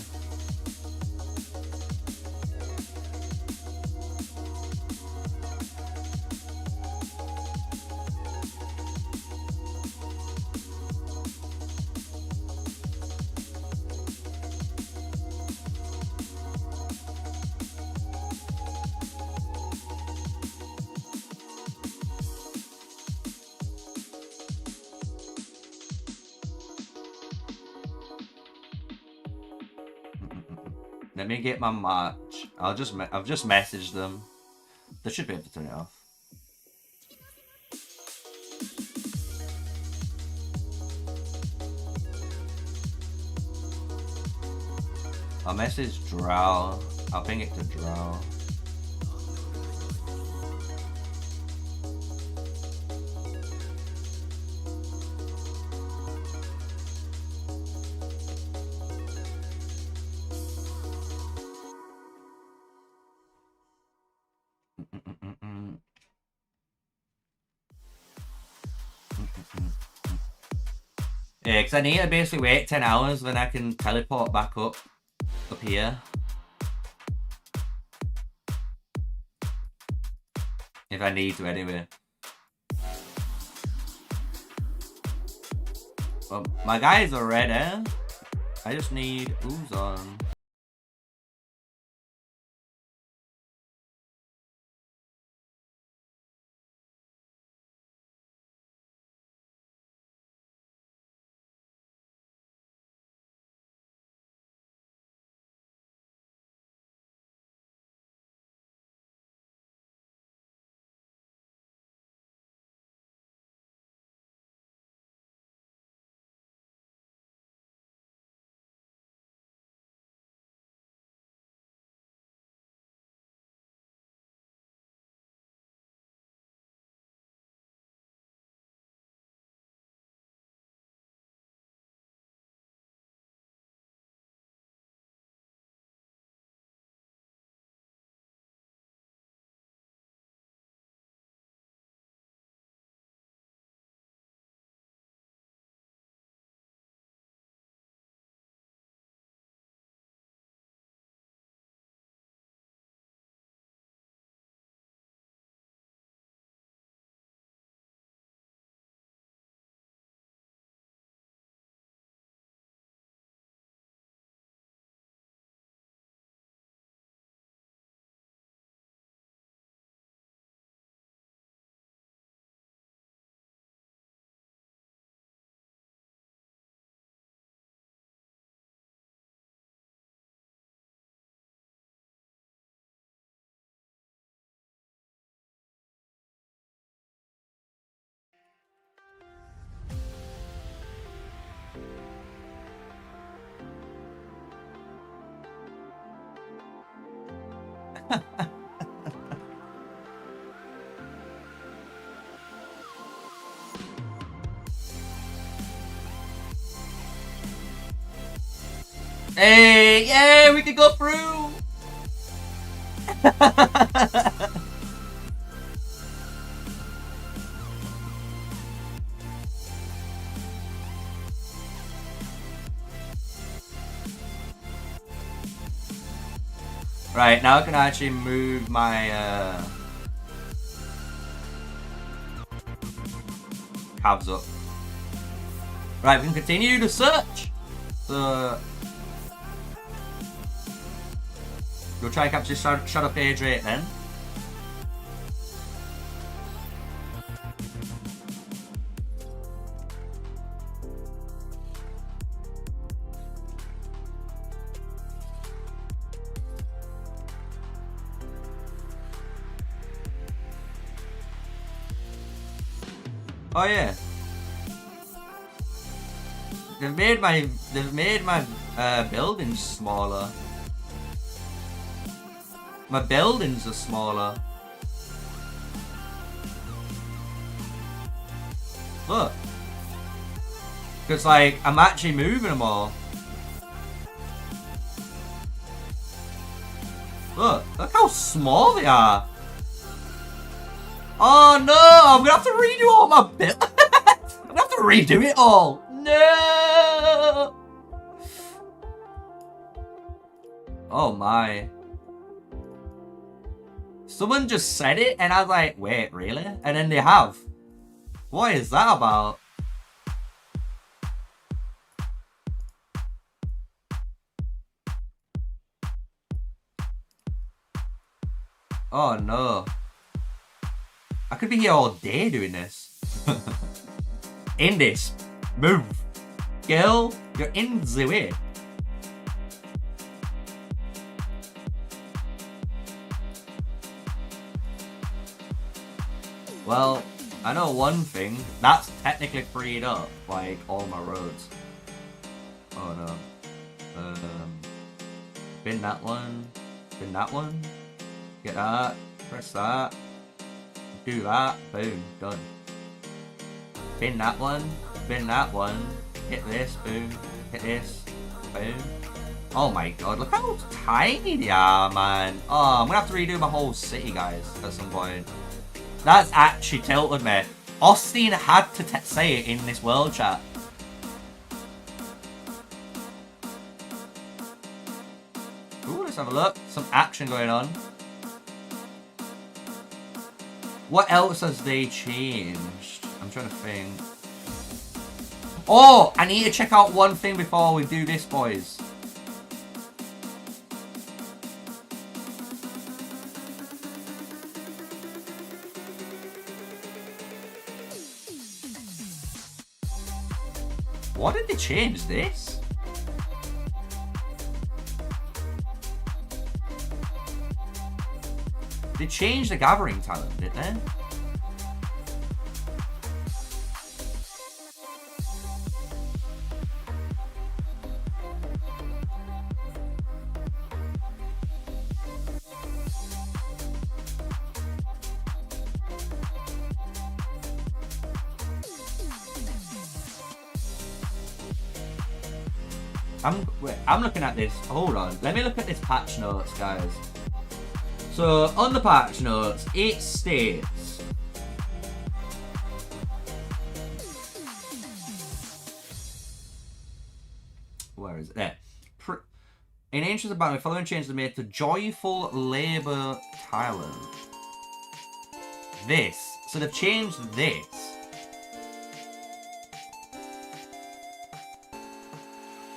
Let me get my march. I've just messaged them. They should be able to turn it off. I'll message Drow. I'll ping it to Drow. Yeah, because I need to basically wait 10 hours, then I can teleport back up here. If I need to anyway. Well, my guys are ready. I just need ooze on. Hey, yeah, we can go through. Right, now I can actually move my calves up. Right, we can continue to search. So we'll try and capture Shadow Page rate then. Oh yeah. They've made my buildings smaller. My buildings are smaller. Look. Because like I'm actually moving them all. Look how small they are. Oh no, I'm gonna have to redo all my build. I'm gonna have to redo it all. No. Oh my. Someone just said it and I was like, wait, really? And then they have. What is that about? Oh no. I could be here all day doing this. In this. Move. Girl, you're in the way. Well, I know one thing. That's technically freed up, like, all my roads. Oh no. Bin that one. Bin that one. Get that. Press that. Do that. Boom. Done. Bin that one. Bin that one. Hit this. Boom. Hit this. Boom. Oh my god. Look how tiny they are, man. Oh, I'm gonna have to redo my whole city, guys, at some point. That's actually tilted me. Austin had to say it in this world chat. Ooh, let's have a look. Some action going on. What else has they changed? I'm trying to think. Oh, I need to check out one thing before we do this, boys. What did they change this? They changed the gathering talent, didn't they? I'm looking at this. Hold on. Let me look at this patch notes, guys. So, on the patch notes, it states... Where is it? There. In Ancients of Battle, the following changes are made to Joyful Labour Talent. This. So they've changed this.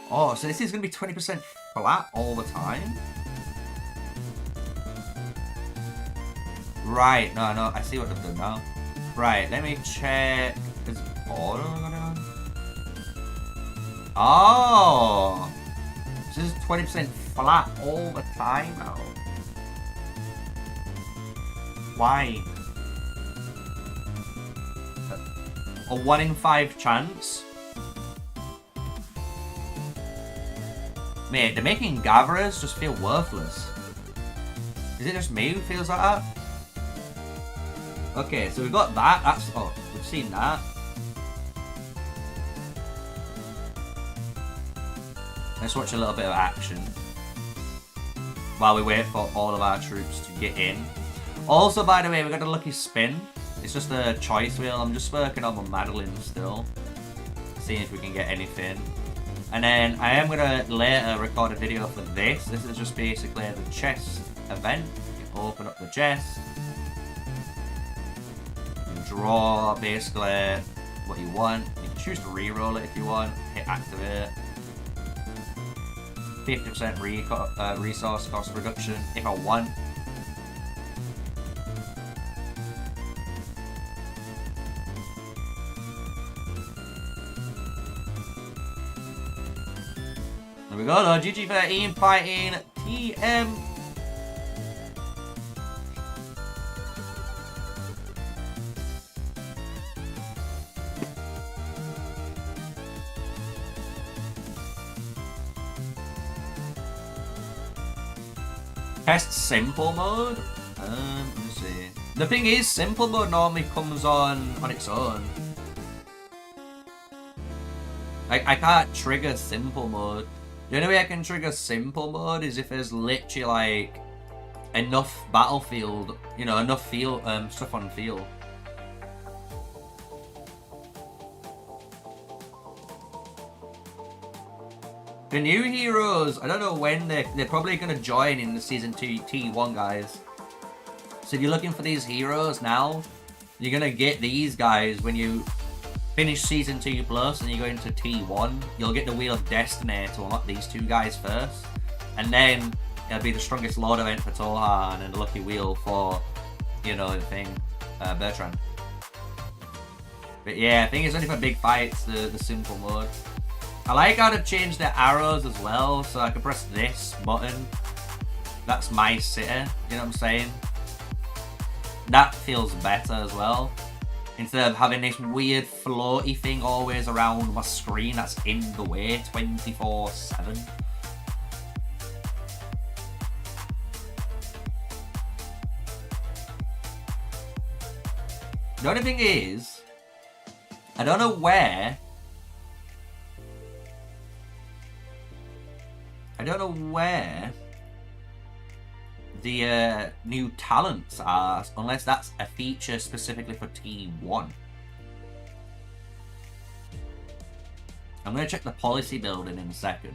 Oh, so this is going to be 20% flat all the time? Right, no, I see what they've done now. Right, let me check. Is auto going on? Oh! So this is 20% flat all the time now. Why? A 1 in 5 chance? Mate, they're making gatherers just feel worthless. Is it just me who feels like that? Okay, so we've got that. That's... Oh, we've seen that. Let's watch a little bit of action while we wait for all of our troops to get in. Also, by the way, we got a lucky spin. It's just a choice wheel. I'm just working on my Madeline still. Seeing if we can get anything. And then I am going to later record a video for this. This is just basically the chest event. You open up the chest. You draw basically what you want. You can choose to re-roll it if you want. Hit activate. 50% resource cost reduction if I want. There we go though, GG13 fighting TM. Test simple mode. Let me see. The thing is, simple mode normally comes on its own. I can't trigger simple mode. The only way I can trigger simple mode is if there's literally like enough battlefield, you know, enough field stuff on field. The new heroes, I don't know when they're probably gonna join in the season 2 T1, guys. So if you're looking for these heroes now, you're gonna get these guys when you finish season 2 plus and you go into T1. You'll get the Wheel of Destiny to unlock these two guys first, and then it'll be the strongest Lord event for Tolhan and the Lucky Wheel for, you know, the thing, Bertrand. But yeah, I think it's only for big fights, the simple mode. I like how they've changed the arrows as well, so I can press this button. That's my city, you know what I'm saying? That feels better as well. Instead of having this weird floaty thing always around my screen that's in the way 24/7. The only thing is, I don't know where the new talents are, unless that's a feature specifically for T1. I'm going to check the policy building in a second.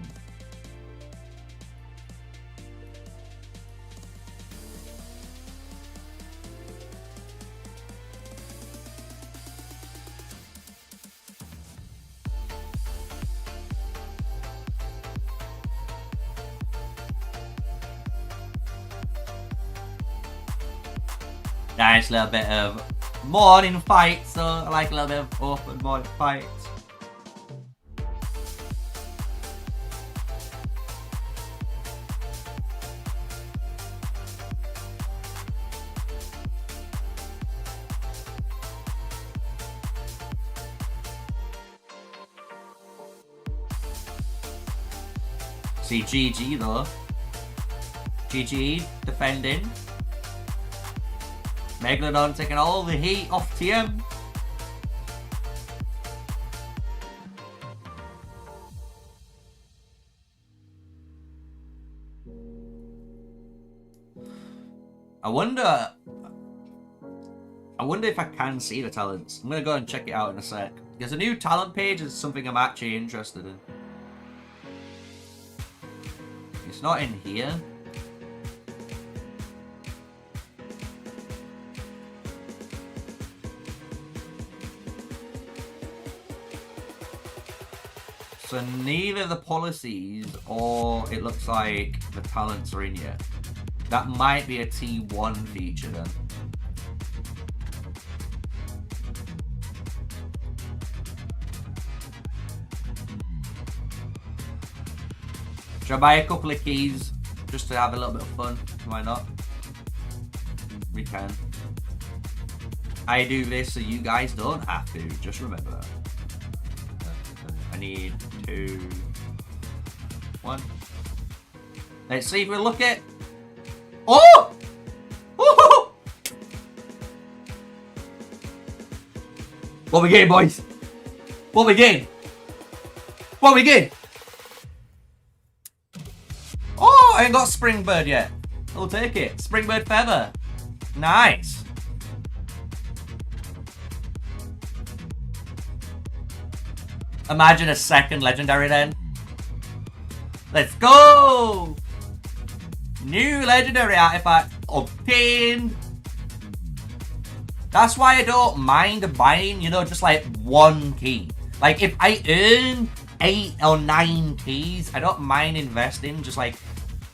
Nice little bit of morning fights, so I like a little bit of open morning fights. See GG though. GG defending. Megalodon taking all the heat off TM. I wonder if I can see the talents. I'm gonna go and check it out in a sec. Because a new talent page is something I'm actually interested in. It's not in here. So neither the policies or it looks like the talents are in yet. That might be a T1 feature then. Should I buy a couple of keys just to have a little bit of fun? Why not? We can. I do this so you guys don't have to. Just remember that. I need 2, 1. Let's see if we look at. Oh! Oh! What we getting, boys? What we getting? What we getting? Oh, I ain't got Springbird yet. I'll take it. Springbird Feather. Nice. Imagine a second legendary then. Let's go! New legendary artifact obtained. That's why I don't mind buying, you know, just like 1 key. Like if I earn 8 or 9 keys, I don't mind investing just like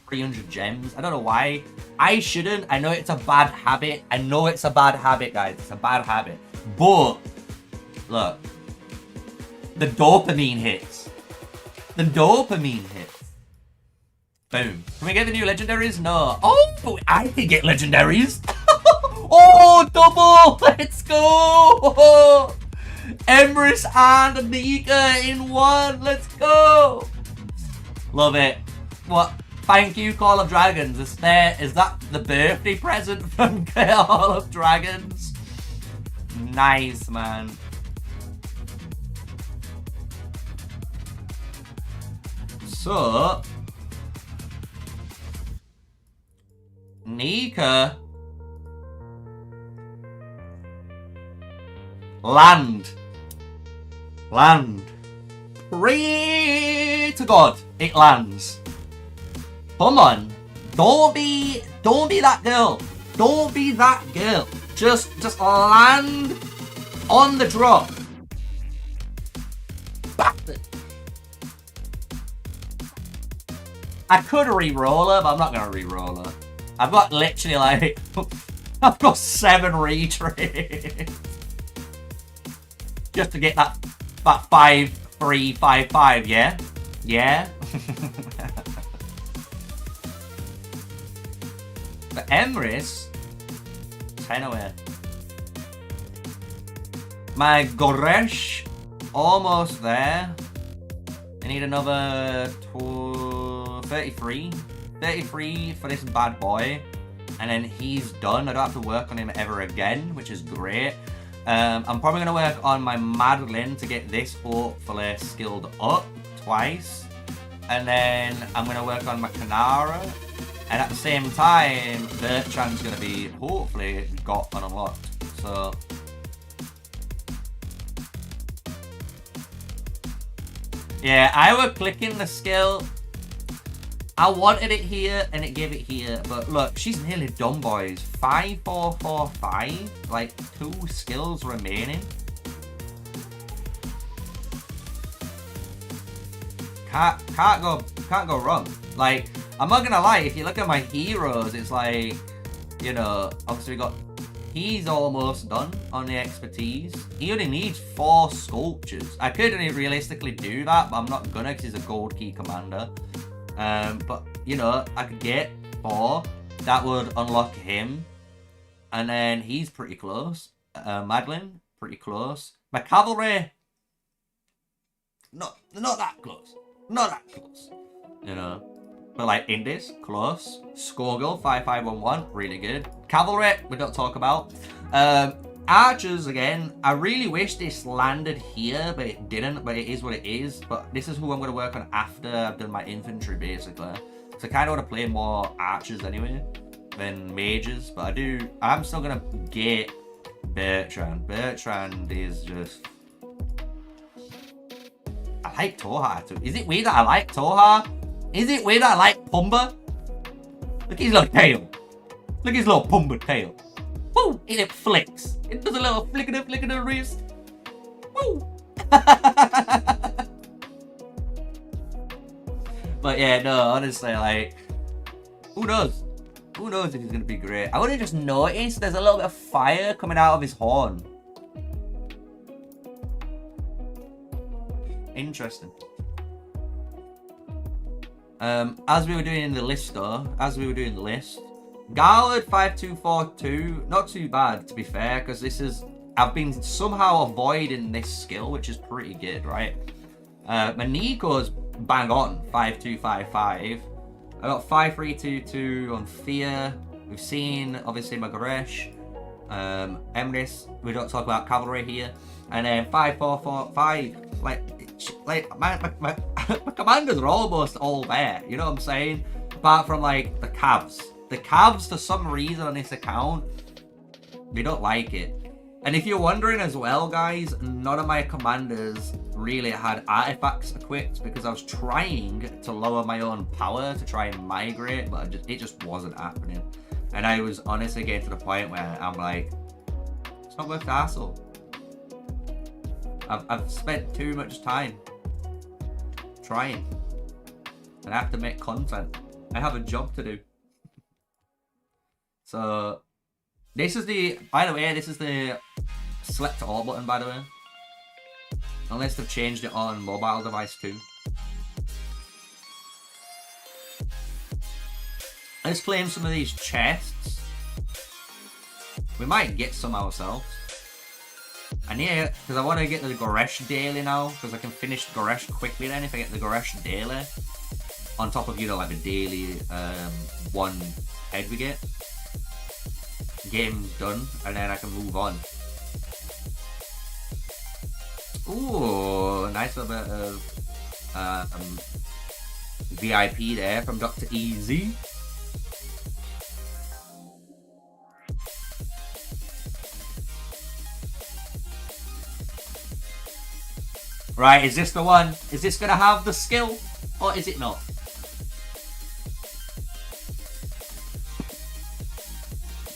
300 gems. I don't know why. I shouldn't. I know it's a bad habit. I know it's a bad habit, guys. It's a bad habit. But look. The dopamine hits. The dopamine hits. Boom. Can we get the new legendaries? No. Oh, I can get legendaries. Oh, double. Let's go. Emrys and Nika in one. Let's go. Love it. What? Thank you, Call of Dragons. Is that the birthday present from Call of Dragons? Nice, man. So, Nika, land. Pray to God it lands. Come on, don't be that girl. Don't be that girl. Just land on the drop. Bastard. I could re-roll her, but I'm not gonna re-roll her. I've got literally like I've got 7 retreats just to get that 5-3-5-5. Yeah. But Emrys, 10 away. My Goresh, almost there. I need another 33. 33 for this bad boy. And then he's done. I don't have to work on him ever again, which is great. I'm probably going to work on my Madeline to get this hopefully skilled up twice. And then I'm going to work on my Kanara. And at the same time, Bertrand's going to be hopefully got and unlocked. So, yeah, I was clicking the skill. I wanted it here and it gave it here. But look, she's nearly done, boys. 5, 4, 4, 5. Like 2 skills remaining. Can't go wrong. Like, I'm not gonna lie, if you look at my heroes, it's like, you know, obviously he's almost done on the expertise. He only needs 4 sculptures. I could realistically do that, but I'm not gonna because he's a gold key commander. But, you know, I could get 4. That would unlock him. And then he's pretty close. Madeline, pretty close. My cavalry, not that close. Not that close. You know. But like Indies, close. Skorgel, 5511, really good. Cavalry, we don't talk about. Archers, again, I really wish this landed here, but it didn't. But it is what it is. But this is who I'm going to work on after I've done my infantry, basically. So I kind of want to play more archers anyway than mages. But I'm still going to get Bertrand. Bertrand is just... I like Toha too. Is it weird that I like Toha? Is it weird that I like Pumba? Look at his little tail. Look at his little Pumba tail. Woo! It flicks. It does a little flick of the wrist. Woo! But yeah, no, honestly, like, who knows? Who knows if he's gonna be great? I would have just noticed there's a little bit of fire coming out of his horn. Interesting. As we were doing the list though, Garland 5242, not too bad to be fair, because I've been somehow avoiding this skill, which is pretty good, right? My Nico's bang on, 5255. I got 5322 on Thea. We've seen obviously my Goresh, Emrys. We don't talk about cavalry here, and then 5445. Like my commanders are almost all there, you know what I'm saying? Apart from like the Cavs. The Cavs, for some reason on this account, they don't like it. And if you're wondering as well, guys, none of my commanders really had artifacts equipped because I was trying to lower my own power to try and migrate, but it just wasn't happening. And I was honestly getting to the point where I'm like, it's not worth the hassle. I've spent too much time trying, and I have to make content. I have a job to do. So this is by the way, this is the select all button, by the way. Unless they've changed it on mobile device too. Let's claim some of these chests. We might get some ourselves. I need it because I want to get the Goresh daily now, because I can finish Goresh quickly then if I get the Goresh daily. on top of, you know, like the daily one head we get him done, and then I can move on. Ooh, nice little bit of VIP there from Dr. Easy. Right, is this the one? Is this gonna have the skill, or is it not?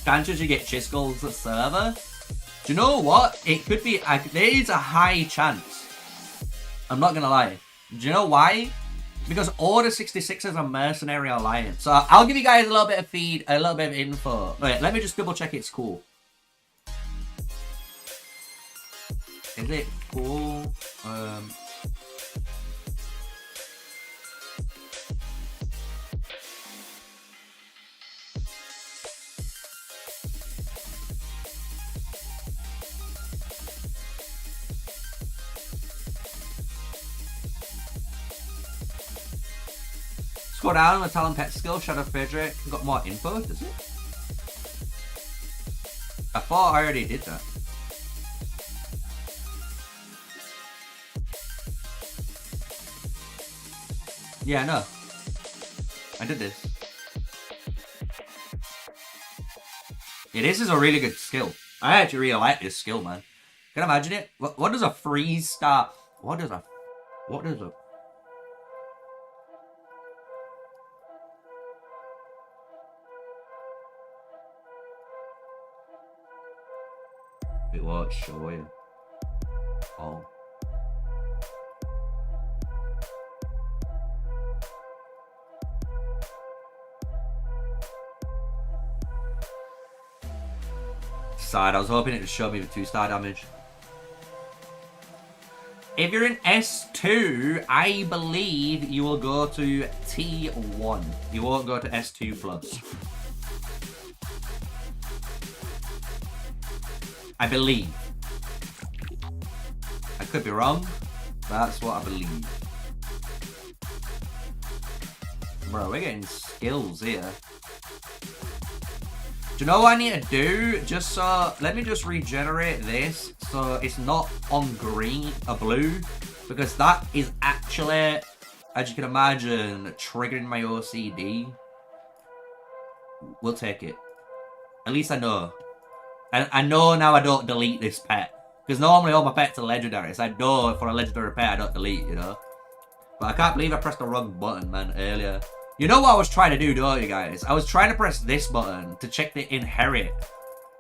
Chances you get Chisgul's server? Do you know what? It could be. There is a high chance. I'm not gonna lie. Do you know why? Because Order 66 is a mercenary alliance. So I'll give you guys a little bit of feed, a little bit of info. Wait, let me just double check it's cool. Is it cool? Scroll down on the talent pet skill, Shadow Frederick. Got more info, does it? I thought I already did that. Yeah, no. I did this. Yeah, this is a really good skill. I actually really like this skill, man. Can you imagine it? What does a freeze start? What does a... It won't show you. Oh. Side. I was hoping it would show me the 2-star damage. If you're in S2, I believe you will go to T1. You won't go to S2 plus. I believe. I could be wrong. That's what I believe. Bro, we're getting skills here. Do you know what I need to do? Just so, let me just regenerate this so it's not on green or blue, because that is actually, as you can imagine, triggering my OCD. We'll take it. At least I know. And I know now I don't delete this pet, because normally all my pets are legendary, so I know for a legendary pet I don't delete, you know. But I can't believe I pressed the wrong button, man, earlier. You know what I was trying to do, don't you guys? I was trying to press this button to check the inherit.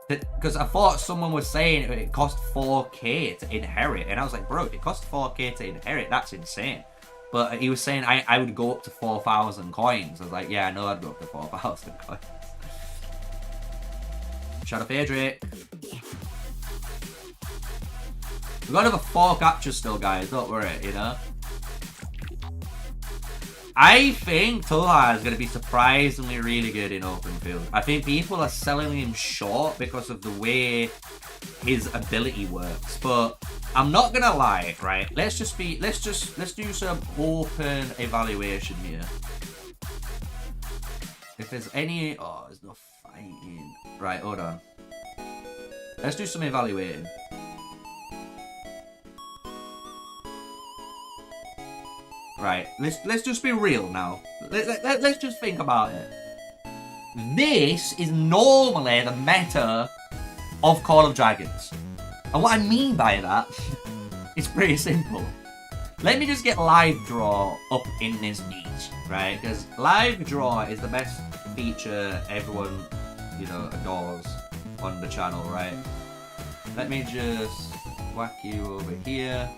Because I thought someone was saying it cost 4k to inherit. And I was like, bro, it cost 4k to inherit. That's insane. But he was saying I would go up to 4,000 coins. I was like, yeah, I know I'd go up to 4,000 coins. Shadow Frederick. We've got another 4 captures still, guys. Don't worry, you know. I think Toha is going to be surprisingly really good in open field. I think people are selling him short because of the way his ability works. But I'm not going to lie, right? Let's do some open evaluation here. If there's any... Oh, there's no fighting. Right, hold on. Let's do some evaluating. Right, let's just be real now. Let's just think about it. This is normally the meta of Call of Dragons. And what I mean by that is pretty simple. Let me just get live draw up in this beach, right? Because live draw is the best feature everyone, you know, adores on the channel, right? Let me just whack you over here.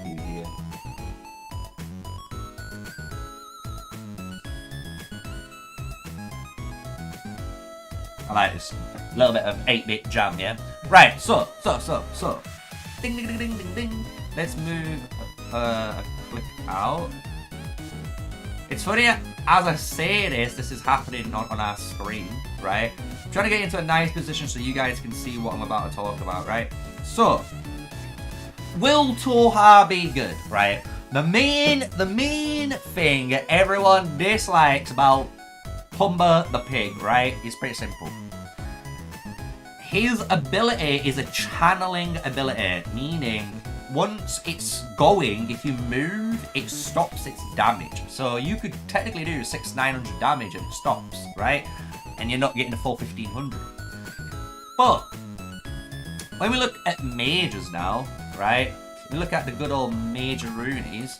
You here. I like this little bit of 8-bit jam, yeah? Right, so. Ding, ding, ding, ding, ding, ding. Let's move a click out. It's funny, as I say this is happening on our screen, right? I'm trying to get into a nice position so you guys can see what I'm about to talk about, right? So, will Toha be good, right? The main thing everyone dislikes about Pumba the pig, right, is pretty simple. His ability is a channeling ability, meaning once it's going, if you move, it stops its damage. So you could technically do 900 damage and it stops, right? And you're not getting the full 1500. But when we look at mages now, right? We look at the good old mage Roonies.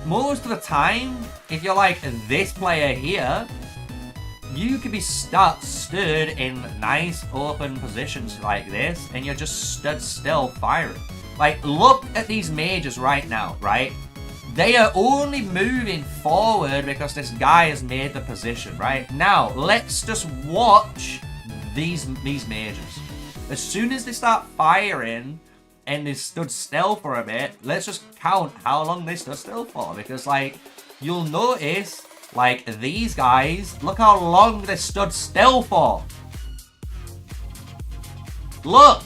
Most of the time, if you're like this player here, you could be stood in nice open positions like this, and you're just stood still firing. Like, look at these mages right now, right? They are only moving forward because this guy has made the position, right? Now, let's just watch these mages. As soon as they start firing and they stood still for a bit, let's just count how long they stood still for. Because, like, you'll notice, like, these guys, look how long they stood still for. Look!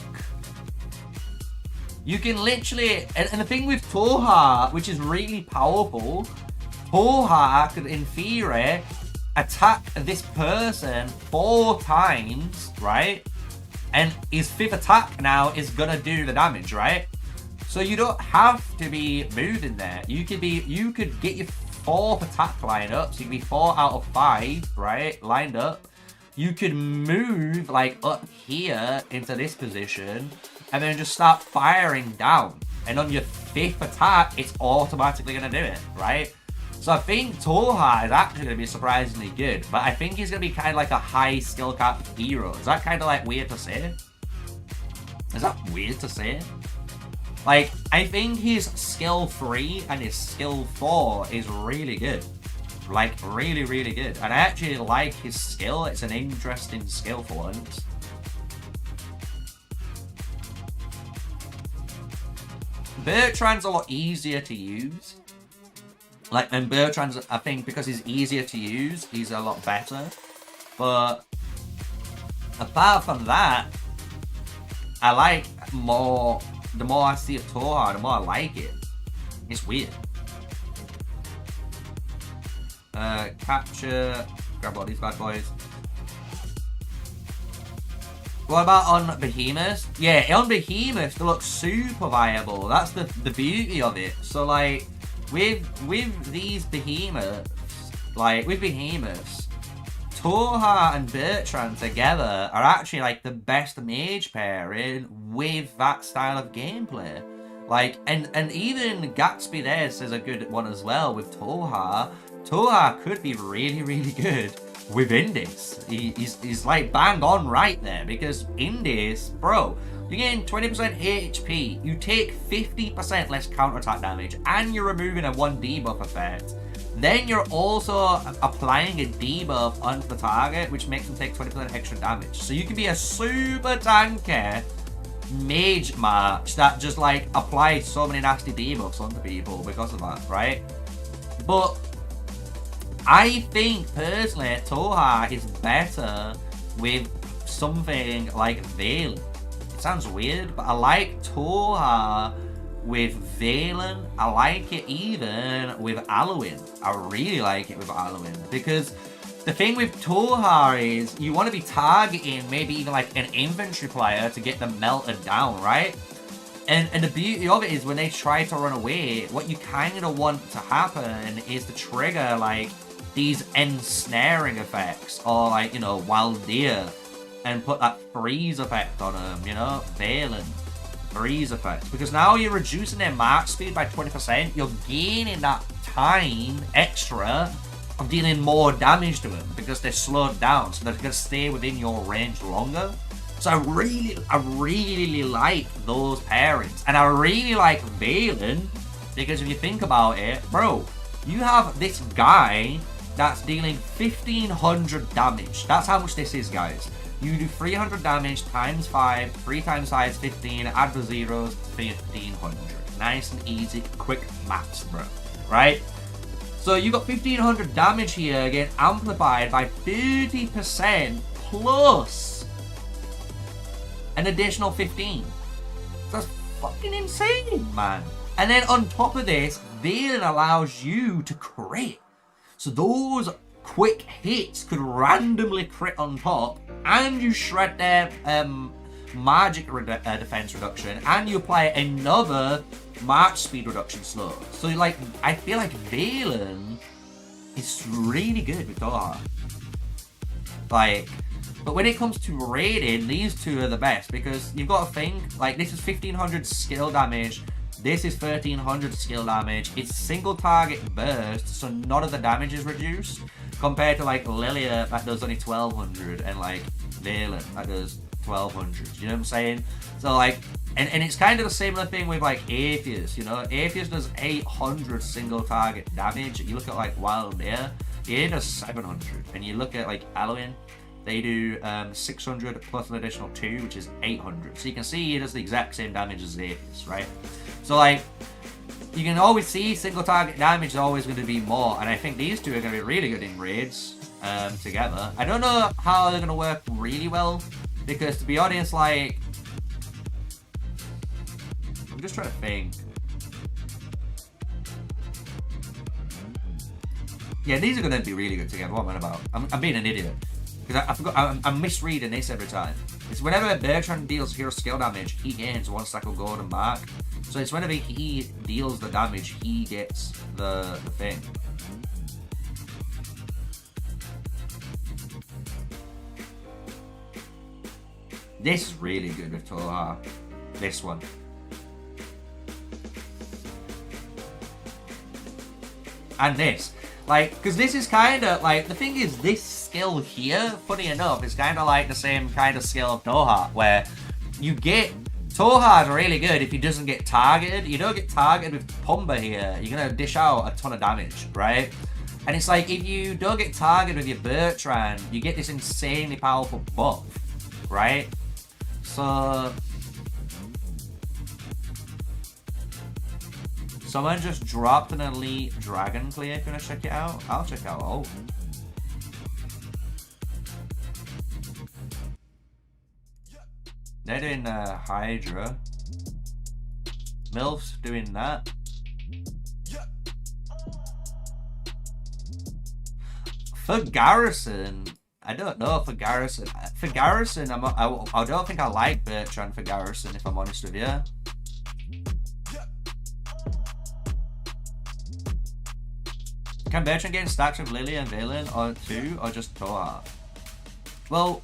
You can literally, and the thing with Toha, which is really powerful, Toha could, in theory, attack this person 4 times, right? And his 5th attack now is gonna do the damage, right? So you don't have to be moving there. You could get your 4th attack lined up, so you could be 4 out of 5, right? Lined up. You could move like up here into this position, and then just start firing down. And on your 5th attack, it's automatically gonna do it, right? So I think Toha is actually gonna be surprisingly good, but I think he's gonna be kind of like a high skill cap hero. Is that kind of like weird to say? Is that weird to say? Like, I think his skill 3 and his skill 4 is really good. Like, really, really good. And I actually like his skill. It's an interesting skill for once. Bertrand's a lot easier to use. Like, and Bertrand's, I think, because he's easier to use, he's a lot better. But apart from that, I like more. The more I see of Toha, the more I like it. It's weird. Capture. Grab all these bad boys. What about on Behemoth? Yeah, on Behemoth, they look super viable. That's the beauty of it. So, like, with these Behemoths, Toha and Bertrand together are actually, like, the best mage pairing with that style of gameplay. Like, and even Gatsby there says a good one as well with Toha. Toha could be really, really good with Indis. He's like bang on right there, because Indis, bro, you're getting 20% HP, you take 50% less counterattack damage, and you're removing a 1 debuff effect. Then you're also applying a debuff onto the target, which makes them take 20% extra damage. So you can be a super tanky mage march that just like applied so many nasty debuffs onto people because of that, right? But I think personally Toha is better with something like Valen. It sounds weird, but I like Toha with Valen. I like it even with Alwyn. I really like it with Alwyn, because the thing with Toha is you want to be targeting maybe even like an infantry player to get them melted down, right? And the beauty of it is when they try to run away, what you kind of want to happen is to trigger like these ensnaring effects, or like, you know, Wild Deer, and put that freeze effect on them, you know, Valen. Freeze effect, because now you're reducing their march speed by 20%, you're gaining that time extra of dealing more damage to them because they're slowed down, so they're going to stay within your range longer. So I really like those pairings, and I really like Valen, because if you think about it, bro, you have this guy that's dealing 1500 damage. That's how much this is, guys. You do 300 damage times 5, 3 times 5 is 15, add the zeros, 1500. Nice and easy, quick maths, bro. Right? So you got 1500 damage here, getting amplified by 30% plus an additional 15. That's fucking insane, man. And then on top of this, Valen allows you to crit. So those quick hits could randomly crit on top, and you shred their magic defense reduction, and you apply another march speed reduction slow. So like, I feel like Valen is really good with Toha. Like, but when it comes to raiding, these two are the best, because you've got to think, like, this is 1500 skill damage, this is 1300 skill damage, it's single target burst, so none of the damage is reduced, compared to like Lilia that does only 1200, and like Valen that does 1200, you know what I'm saying? So like, and it's kind of the similar thing with like Atheist, you know? Atheist does 800 single target damage. You look at like Wild Air, it does 700, and you look at like Alwyn, they do 600 plus an additional 2, which is 800. So you can see he does the exact same damage as Atheist, right? So like, you can always see single target damage is always going to be more, and I think these two are going to be really good in raids together. I don't know how they're going to work really well, because to be honest, like, I'm just trying to think. Yeah, these are going to be really good together. What am I about? I'm being an idiot. Because I forgot, I'm misreading this every time. It's whenever Bertrand deals hero skill damage, he gains 1 stack of gold and mark. So it's whenever he deals the damage, he gets the thing. This is really good with Toha. This one. And this. Like, because this is kind of, like, the thing is, this skill here, funny enough, is kind of like the same kind of skill of Toha, where you get... Toha is really good if he doesn't get targeted. You don't get targeted with Pumba here, you're going to dish out a ton of damage, right? And it's like, if you don't get targeted with your Bertrand, you get this insanely powerful buff, right? So... Someone just dropped an elite dragon clear. If you want to check it out, I'll check it out. Oh. They're doing Hydra. Milf's doing that. For Garrison, I don't know. For Garrison, I don't think I like Bertrand for Garrison, if I'm honest with you. Can Bertrand get stacks with Lily and Valen or two, or just Toha? Well,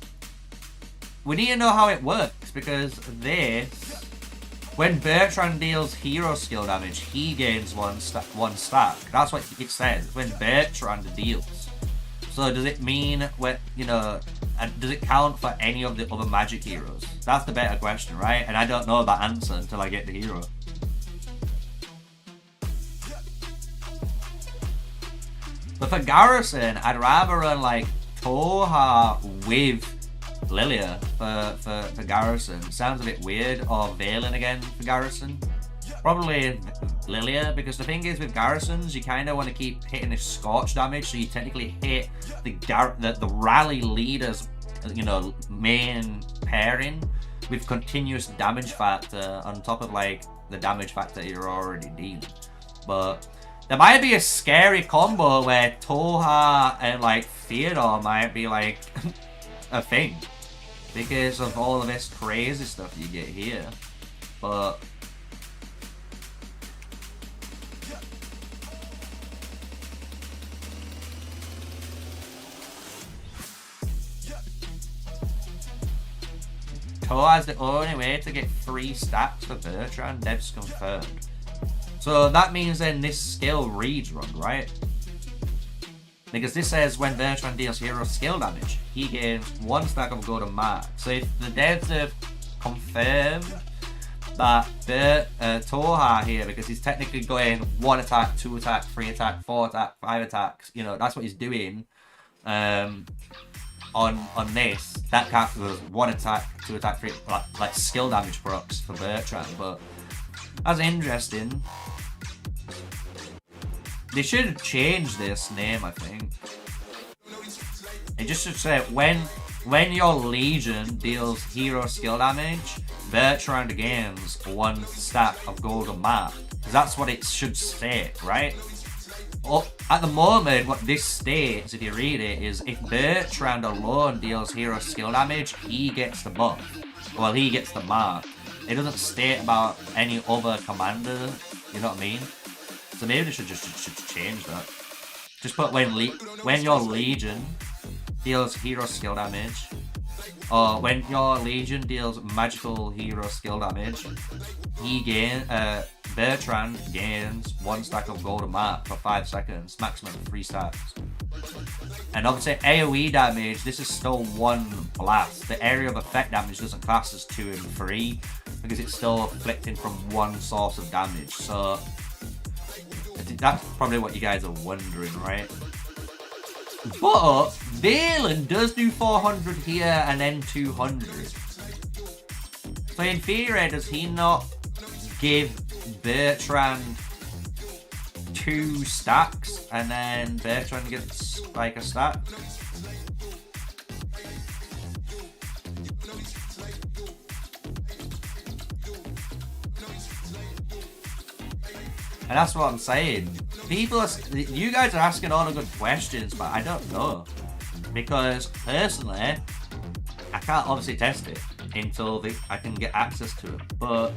we need to know how it works, because this, when Bertrand deals hero skill damage, he gains one stack. That's what it says, when Bertrand deals. So does it mean, when, you know, does it count for any of the other magic heroes? That's the better question, right? And I don't know that answer until I get the hero. But for Garrison, I'd rather run like Toha with Lilia for Garrison. Sounds a bit weird. Or Valen again for Garrison. Probably Lilia, because the thing is with Garrisons, you kind of want to keep hitting this scorch damage, so you technically hit the rally leader's, you know, main pairing with continuous damage factor on top of like the damage factor you're already dealing. But there might be a scary combo where Toha and like Theodore might be like a thing because of all of this crazy stuff you get here. But Toha is the only way to get 3 stacks for Bertrand. Dev's confirmed. So that means then this skill reads wrong, right? Because this says when Bertrand deals hero skill damage, he gains 1 stack of gold and mark. So if the devs have confirmed that Toha here, because he's technically going 1 attack, 2 attack, 3 attack, 4 attack, 5 attacks, you know, that's what he's doing on this, that counts as 1 attack, 2 attack, 3, like skill damage procs for Bertrand. But that's interesting. They should change this name, I think. It just should say when your Legion deals hero skill damage, Bertrand gains 1 stack of gold and mark. because that's what it should state, right? Well, at the moment, what this states, if you read it, is if Bertrand alone deals hero skill damage, he gets the buff. Well, he gets the mark. It doesn't state about any other commander, you know what I mean? So maybe they should change that. Just put when your Legion deals hero skill damage, or when your Legion deals magical hero skill damage, Bertrand gains 1 stack of golden mark for 5 seconds, maximum 3 stacks. And obviously AoE damage, this is still 1 blast. The area of effect damage doesn't class as 2 and 3 because it's still afflicting from 1 source of damage. So I think that's probably what you guys are wondering, right? But Valen does do 400 here and then 200. So in theory, does he not give Bertrand 2 stacks and then Bertrand gets like a stack? And that's what I'm saying. You guys are asking all the good questions, but I don't know. Because personally, I can't obviously test it until I can get access to it. But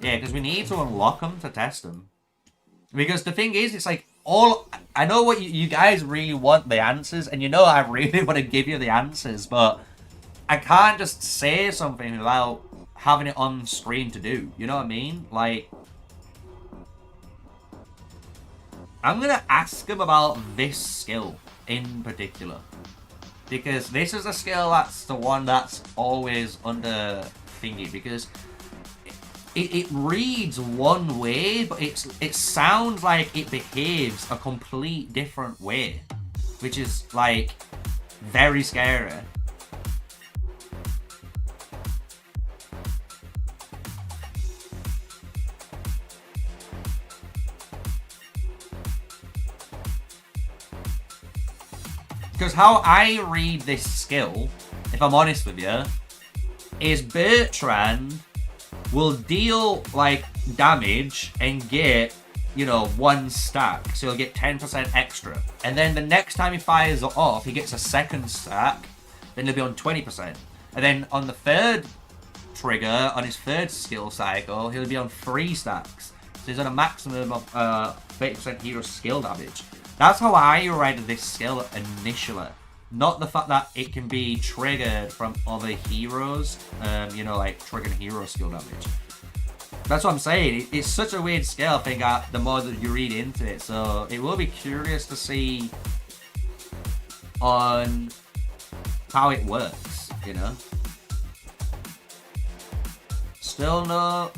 yeah, because we need to unlock them to test them. Because the thing is, it's like I know what you guys really want the answers, and you know I really want to give you the answers, but I can't just say something without having it on screen to do. You know what I mean? Like, I'm going to ask him about this skill in particular. Because this is a skill that's the one that's always under thingy. Because it reads one way, but it sounds like it behaves a complete different way. Which is, like, very scary. Because how I read this skill, if I'm honest with you, is Bertrand will deal, like, damage and get, you know, 1 stack. So he'll get 10% extra. And then the next time he fires it off, he gets a 2nd stack. Then he'll be on 20%. And then on the 3rd trigger, on his 3rd skill cycle, he'll be on 3 stacks. So he's on a maximum of 30% hero skill damage. That's how I read this skill initially. Not the fact that it can be triggered from other heroes, you know, like triggering hero skill damage. That's what I'm saying. It's such a weird skill, I think, the more that you read into it. So it will be curious to see on how it works, you know. Still no...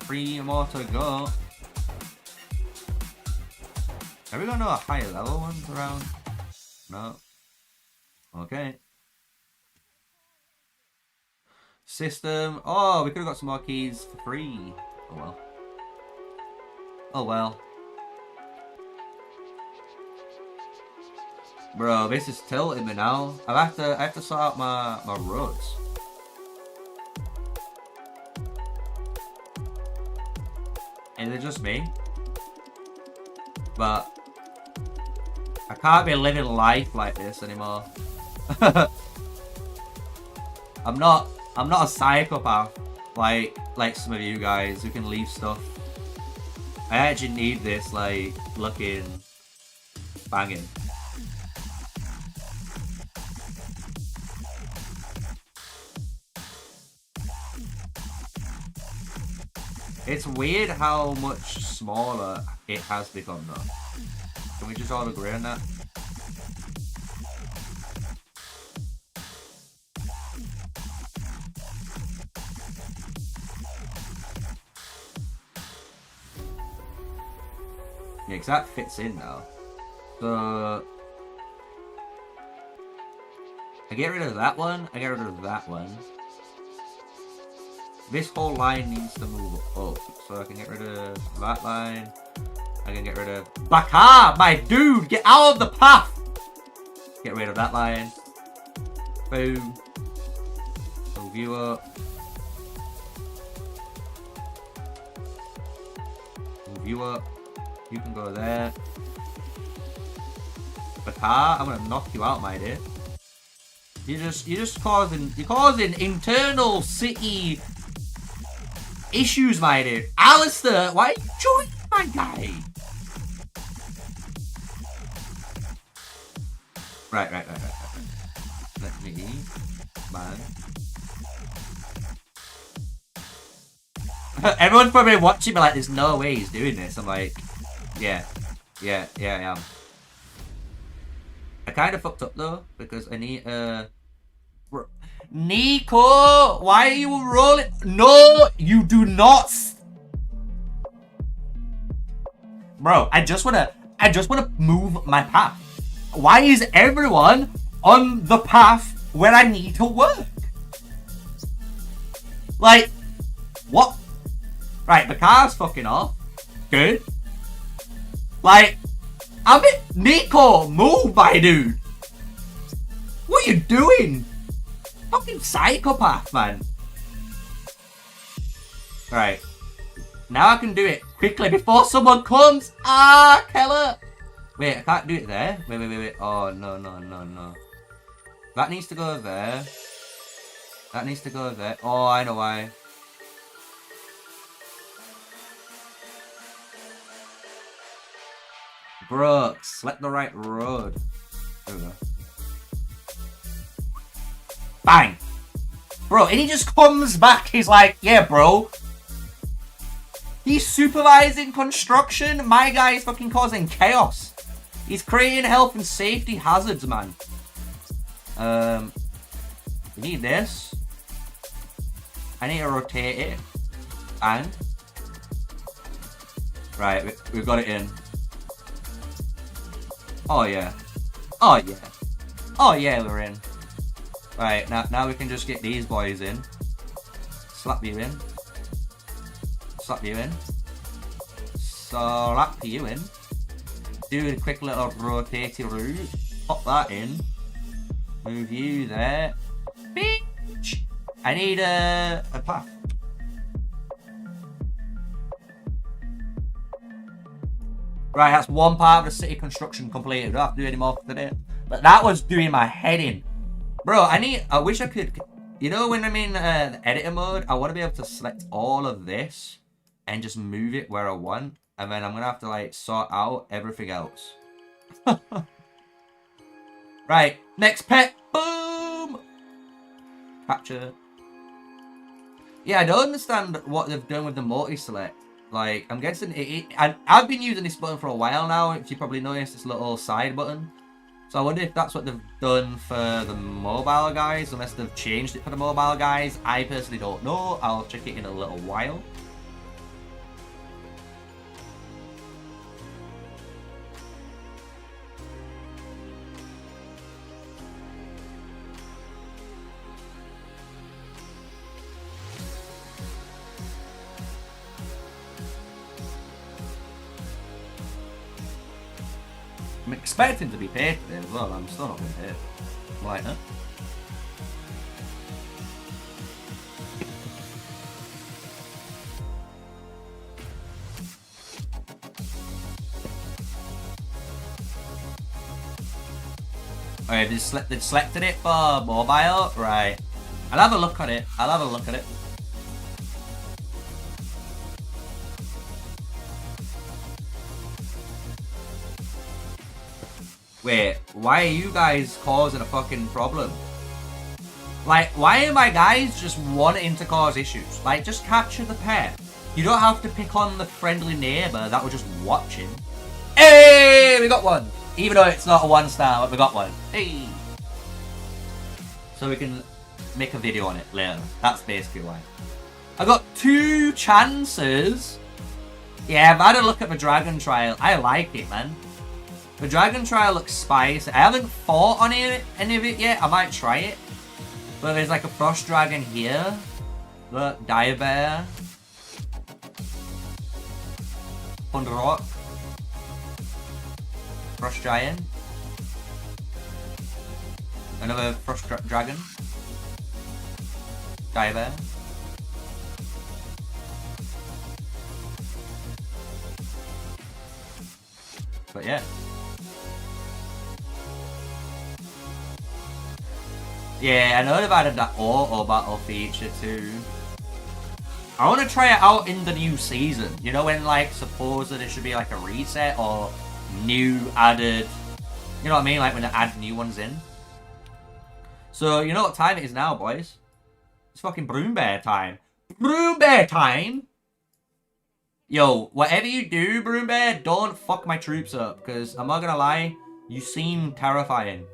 3 more to go. Have we got no higher level ones around? No. Okay. System. Oh, we could have got some more keys for free. Oh well. Oh well. Bro, this is tilting me now. I have to sort out my roads. Is it just me? But I can't be living life like this anymore. I'm not a psychopath like some of you guys who can leave stuff. I actually need this, like, looking banging. It's weird how much smaller it has become though. Can we just all agree on that? Yeah, because that fits in now. So I get rid of that one, I get rid of that one. This whole line needs to move up, so I can get rid of that line. I I can get rid of Bakar, my dude. Get out of the path. Get rid of that lion. Boom. Move you up. Move you up. You can go there. Bakar, I'm gonna knock you out, my dear. You're just causing internal city issues, my dude. Alistair, why are you joining my guy? Right. Let me, man. Everyone's probably watching me like, there's no way he's doing this. I'm like, yeah, I am. I kind of fucked up though, because I need, Nico, why are you rolling? No, you do not. Bro, I just wanna move my path. Why is everyone on the path where I need to work? Like, what? Right, the car's fucking off. Good. Like, Nico, move, my dude. What are you doing? Fucking psychopath, man. Right. Now I can do it quickly before someone comes. Ah, Keller. Wait, I can't do it there. Wait. Oh, no. That needs to go there. That needs to go there. Oh, I know why. Brooks, select the right road. There we go. Bang! Bro, and he just comes back. He's like, yeah, bro. He's supervising construction. My guy is fucking causing chaos. He's creating health and safety hazards, man. We need this. I need to rotate it. And? Right, we've got it in. Oh yeah. Oh yeah, we're in. Right, now we can just get these boys in. Slap you in. Slap you in. Slap you in. Do a quick little rotating route. Pop that in. Move you there. Bitch! I need a path. Right, that's one part of the city construction completed. We don't have to do any more for today. But that was doing my head in. Bro, I wish I could, you know, when I'm in the editor mode, I want to be able to select all of this and just move it where I want. And then I'm going to have to, like, sort out everything else. Right, next pet. Boom! Capture. Yeah, I don't understand what they've done with the multi-select. Like, I'm guessing I've been using this button for a while now. If you probably noticed, this little side button. So I wonder if that's what they've done for the mobile guys, unless they've changed it for the mobile guys. I personally don't know. I'll check it in a little while. I'm expecting to be paid today as well. I'm still not being paid. Why not? Okay, they selected it for mobile, right? I'll have a look at it. Wait, why are you guys causing a fucking problem? Like, why are my guys just wanting to cause issues? Like, just capture the pet. You don't have to pick on the friendly neighbour that was just watching. Hey, we got one. Even though it's not a 1-star, but we got one. Hey. So we can make a video on it later. That's basically why. I got 2 chances. Yeah, I've had a look at the Dragon Trial. I like it, man. The Dragon Trial looks spicy. I haven't fought on any of it yet. I might try it. But there's like a Frost Dragon here. Look, Dire Bear. Thunder Rock. Frost Giant. Another Frost Dragon. Diver. But yeah. Yeah, I know they've added that auto battle feature too. I want to try it out in the new season. You know, when like supposedly there should be like a reset or new added. You know what I mean? Like when they add new ones in. So you know what time it is now, boys? It's fucking Broom Bear time. Broom Bear time. Yo, whatever you do, Broom Bear, don't fuck my troops up, because I'm not gonna lie, you seem terrifying.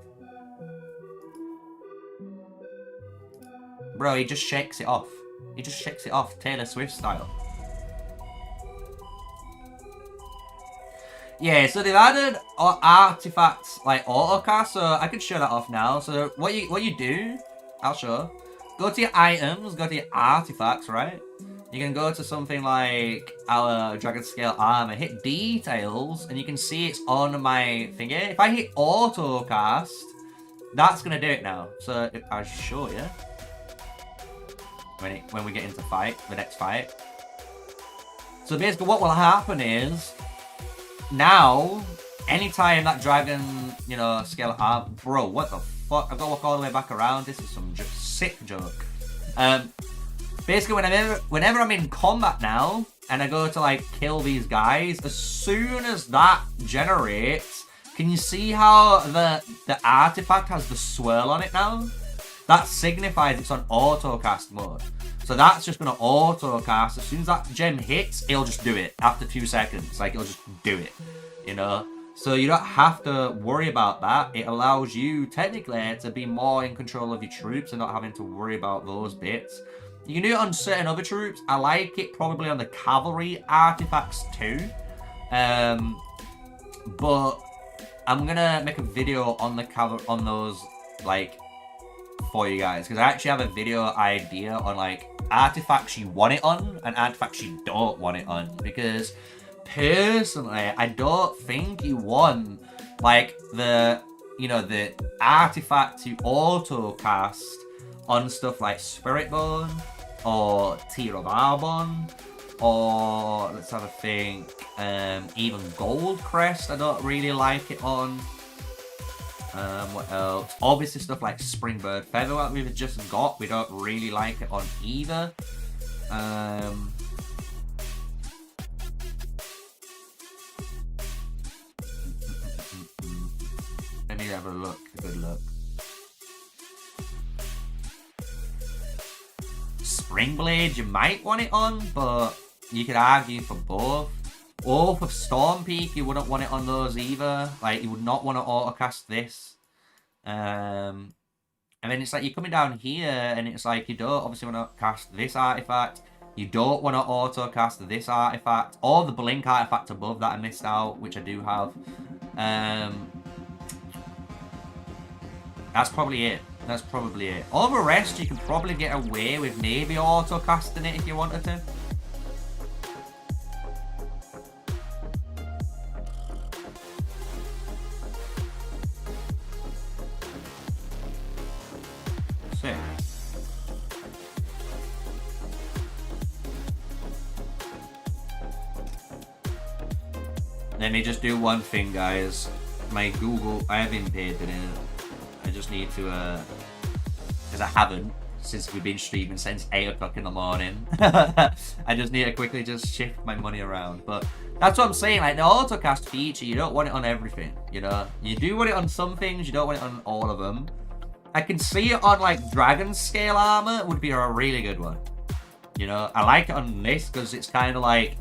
Bro, he just shakes it off. He just shakes it off, Taylor Swift style. Yeah, so they've added artifacts like autocast, so I can show that off now. So what you do, I'll show. Go to your items, go to your artifacts, right? You can go to something like our Dragon Scale Armor, hit details, and you can see it's on my thingy. If I hit autocast, that's gonna do it now. So I'll show you when we get into the next fight. So basically, what will happen is now, anytime that Dragon, you know, Scale Armor, bro, what the fuck? I've got to walk all the way back around. This is some sick joke. Basically, whenever I'm in combat now, and I go to, like, kill these guys, as soon as that generates, can you see how the artifact has the swirl on it now? That signifies it's on autocast mode. So that's just going to autocast. As soon as that gem hits, it'll just do it after 2 seconds. Like, it'll just do it, you know? So you don't have to worry about that. It allows you, technically, to be more in control of your troops and not having to worry about those bits. You can do it on certain other troops. I like it probably on the cavalry artifacts too. But I'm gonna make a video on those, like, for you guys, because I actually have a video idea on like artifacts you want it on and artifacts you don't want it on. Because personally, I don't think you want like the artifact to auto cast on stuff like Spirit Bone or Tear of Arbon, or let's have a think, even Gold Crest I don't really like it on. What else? Obviously stuff like Springbird Feather that we've just got, we don't really like it on either. Let me have a look, a good look. Springblade you might want it on, but you could argue for both. Oath of Storm Peak, you wouldn't want it on those either. Like, you would not want to autocast this. And then it's like you're coming down here, and it's like you don't obviously want to cast this artifact. You don't want to autocast this artifact. Or the Blink artifact above that I missed out, which I do have. That's probably it. That's probably it. All the rest, you can probably get away with maybe auto-casting it if you wanted to. Sick. Let me just do one thing, guys. My Google, I haven't paid in it. I just need to, because I haven't, since we've been streaming since 8 o'clock in the morning. I just need to quickly just shift my money around. But that's what I'm saying, like the autocast feature, you don't want it on everything, you know? You do want it on some things, you don't want it on all of them. I can see it on like Dragon Scale Armor would be a really good one. You know, I like it on this because it's kind of like,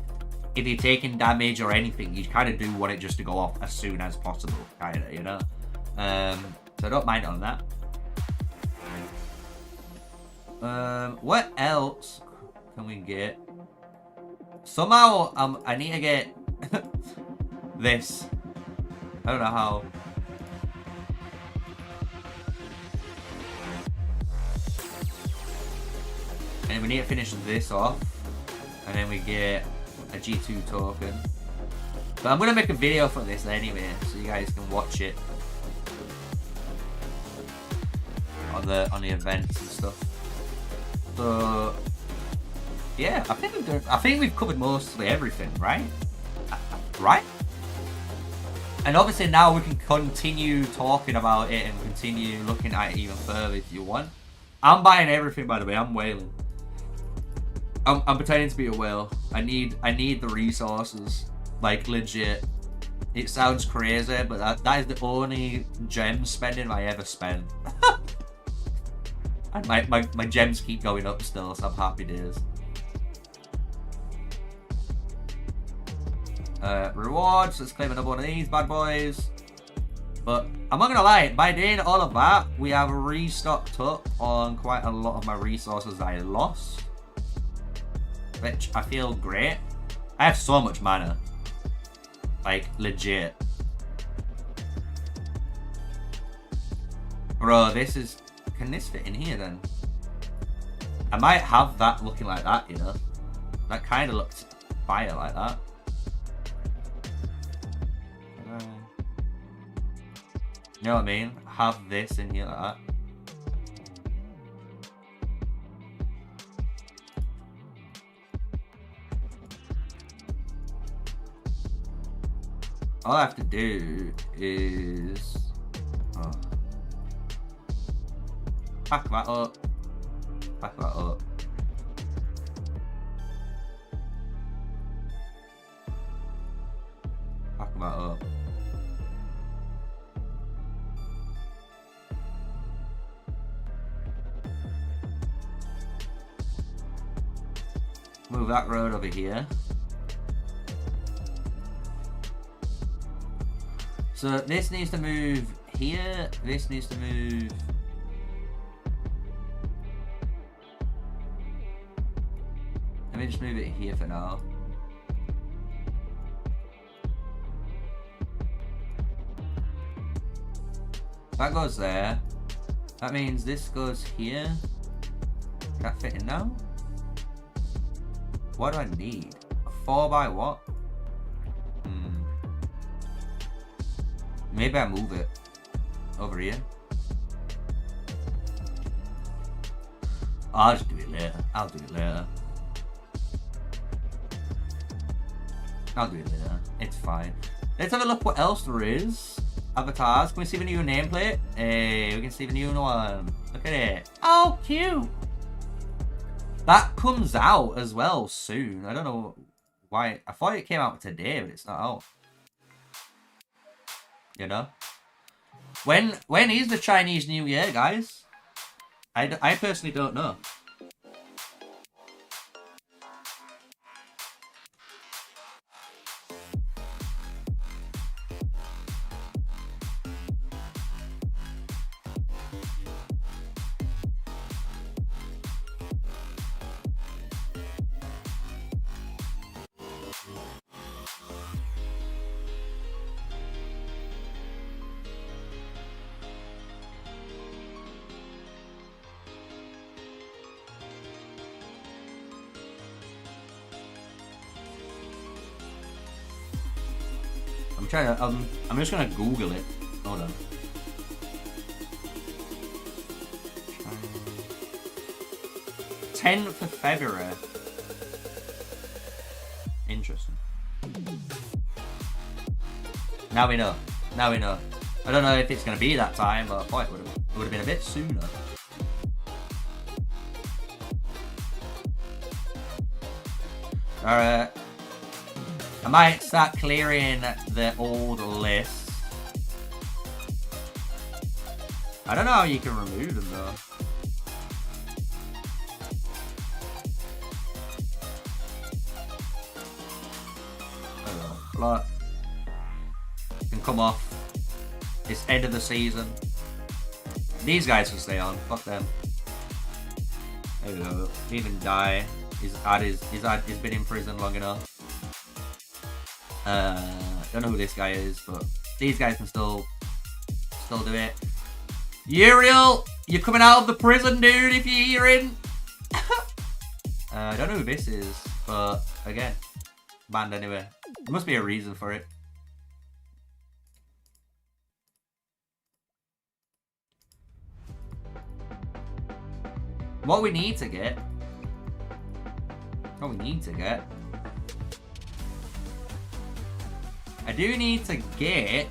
if you're taking damage or anything, you kind of do want it just to go off as soon as possible, kind of, you know? So I don't mind on that. What else can we get? Somehow, I need to get this. I don't know how. And we need to finish this off. And then we get a G2 token. But I'm gonna make a video for this anyway, so you guys can watch it on the events and stuff. So yeah, I think we've covered mostly everything, right? Right? And obviously now we can continue talking about it and continue looking at it even further if you want. I'm buying everything, by the way. I'm whaling. I'm pretending to be a whale. I need the resources, like legit. It sounds crazy, but that is the only gem spending I ever spend. And my gems keep going up still, so I'm happy days. Rewards, let's claim another one of these bad boys. But I'm not gonna lie, by doing all of that, we have restocked up on quite a lot of my resources I lost, which I feel great. I have so much mana, like legit. Bro, this is, can this fit in here then? I might have that looking like that, you know. That kind of looks fire like that. You know what I mean? Have this in here like that. All I have to do is pack that up. Pack that up. Pack that up. Move that road over here. So this needs to move here. This needs to move. Let me just move it here for now. That goes there. That means this goes here. Can that fit in now? What do I need? A 4 by what? Maybe I move it over here. I'll just do it later. I'll do it later. I'll do it later. It's fine. Let's have a look what else there is. Avatars. Can we see the new nameplate? Hey, we can see the new one. Look at it. Oh, cute. That comes out as well soon. I don't know why. I thought it came out today, but it's not out. You know? When is the Chinese New Year, guys? I personally don't know. I'm just gonna Google it. Hold on. 10th of February. Interesting. Now we know. Now we know. I don't know if it's gonna be that time, but I thought it would have been a bit sooner. Alright. I might start clearing the old list. I don't know how you can remove them though. I don't know. Like, can come off. It's end of the season. These guys can stay on. Fuck them. There we go. Even die. He's been in prison long enough. Don't know who this guy is, but these guys can still do it. Uriel, you're coming out of the prison, dude, if you're hearing. I don't know who this is, but again, banned anyway. There must be a reason for it. What we need to get... I do need to get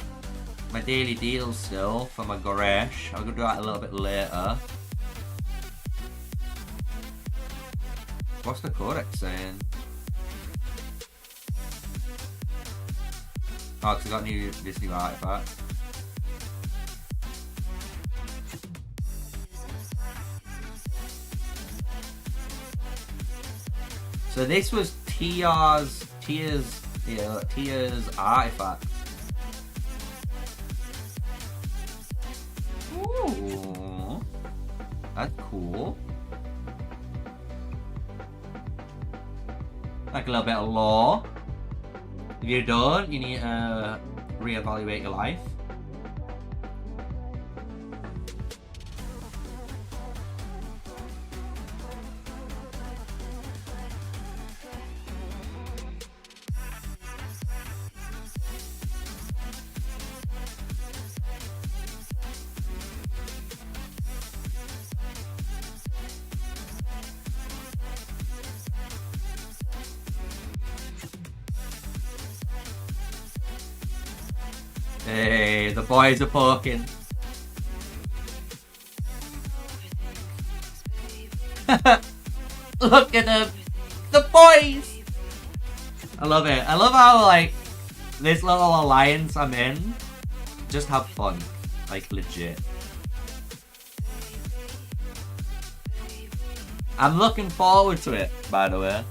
my daily deals still for my Goresh. I'll go do that a little bit later. What's the codex saying? Oh, because I got this new artifact. So this was Tia's artifact. Ooh, that's cool. Like a little bit of lore. If you don't, you need to reevaluate your life. Hey, the boys are poking. Look at them. The boys! I love it. I love how, like, this little alliance I'm in, just have fun. Like, legit. I'm looking forward to it, by the way.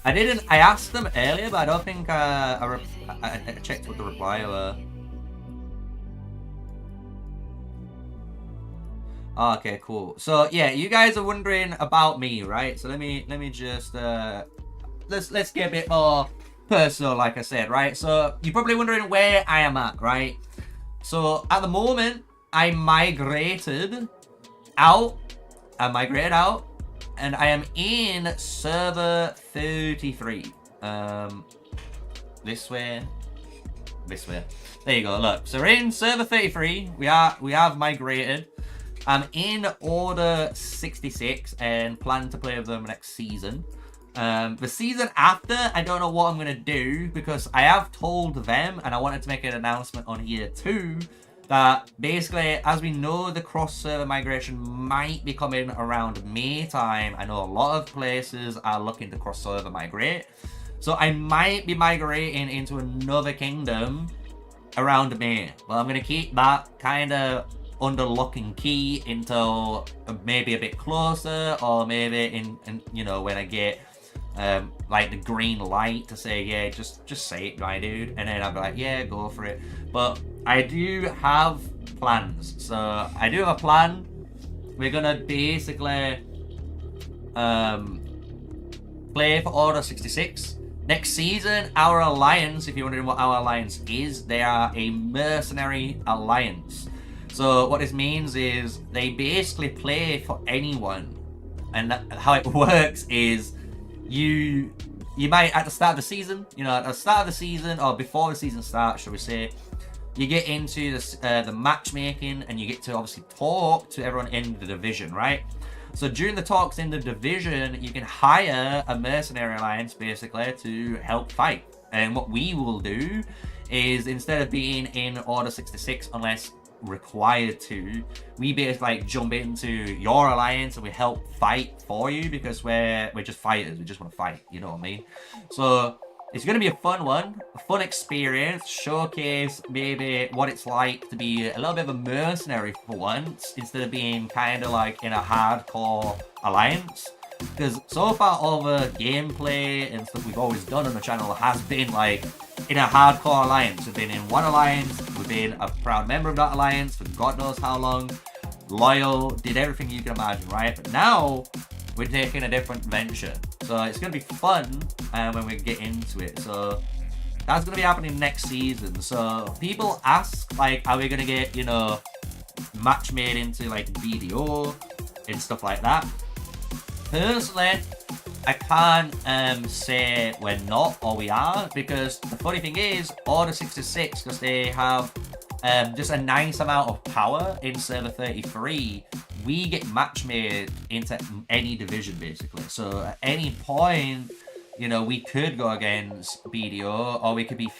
I asked them earlier, but I don't think I checked what the reply were. Okay, cool. So yeah, you guys are wondering about me, right? So let me just let's get a bit more personal, like I said, right? So you're probably wondering where I am at, right? So at the moment, I migrated out, and I am in server 33. This way. There you go. Look, so we're in server 33. We have migrated. I'm in Order 66 and plan to play with them next season. The season after, I don't know what I'm going to do because I have told them, and I wanted to make an announcement on here too, that basically, as we know, the cross-server migration might be coming around May time. I know a lot of places are looking to cross-server migrate. So I might be migrating into another kingdom around May. But I'm going to keep that kind of under lock and key until maybe a bit closer, or maybe in you know, when I get like the green light to say, yeah, just say it, my dude, and then I'll be like, yeah, go for it. But I do have plans. So I do have a plan. We're gonna basically play for Order 66 next season. Our alliance, if you're wondering what our alliance is, they are a mercenary alliance. So what this means is they basically play for anyone, and how it works is you might, at the start of the season, you know, at the start of the season, or before the season starts, shall we say, you get into the matchmaking, and you get to obviously talk to everyone in the division, right? So during the talks in the division, you can hire a mercenary alliance basically to help fight. And what we will do is, instead of being in Order 66, unless required to, we basically like jump into your alliance and we help fight for you, because we're just fighters. We just want to fight, you know what I mean? So it's going to be a fun one, a fun experience, showcase maybe what it's like to be a little bit of a mercenary for once, instead of being kind of like in a hardcore alliance. Because so far all the gameplay and stuff we've always done on the channel has been like in a hardcore alliance. We've been in one alliance, we've been a proud member of that alliance for God knows how long, loyal, did everything you can imagine, right? But now we're taking a different venture, so it's going to be fun when we get into it. So that's going to be happening next season. So people ask, like, are we going to get, you know, match made into like BDO and stuff like that? Personally, I can't say we're not or we are, because the funny thing is, Order 66, because they have just a nice amount of power in server 33, we get match made into any division basically. So at any point, you know, we could go against BDO or we could be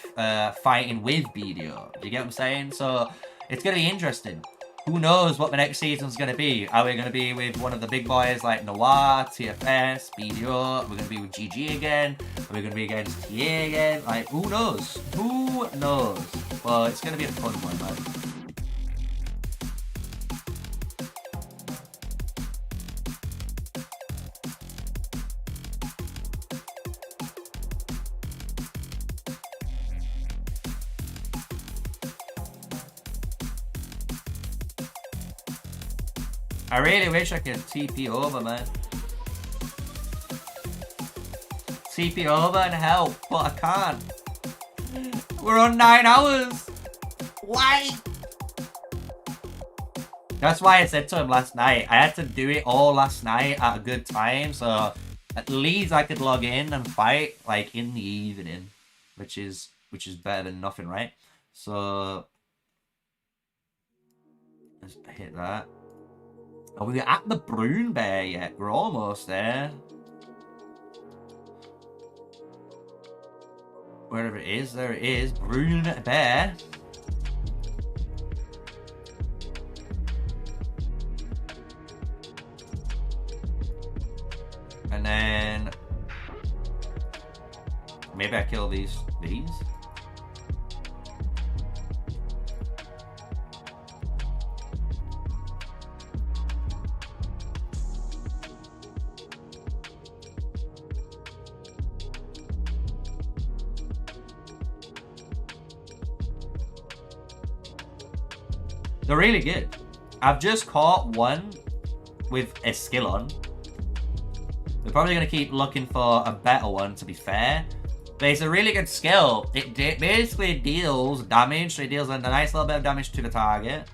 fighting with BDO. Do you get what I'm saying? So it's going to be interesting. Who knows what the next season's going to be? Are we going to be with one of the big boys like Noir, TFS, BDO? Are we going to be with GG again? Are we going to be against TA again? Like, who knows? Who knows? Well, it's going to be a fun one, man. I really wish I could TP over, man. TP over and help, but I can't. We're on 9 hours. Why? That's why I said to him last night, I had to do it all last night at a good time, so at least I could log in and fight like in the evening, which is better than nothing, right? So let's hit that. Are we at the Brown Bear yet? We're almost there. Wherever it is, there it is. Brown Bear. And then maybe I kill these. They're really good. I've just caught one with a skill on. We're probably going to keep looking for a better one, to be fair. But it's a really good skill. It basically deals damage. So it deals a nice little bit of damage to the target.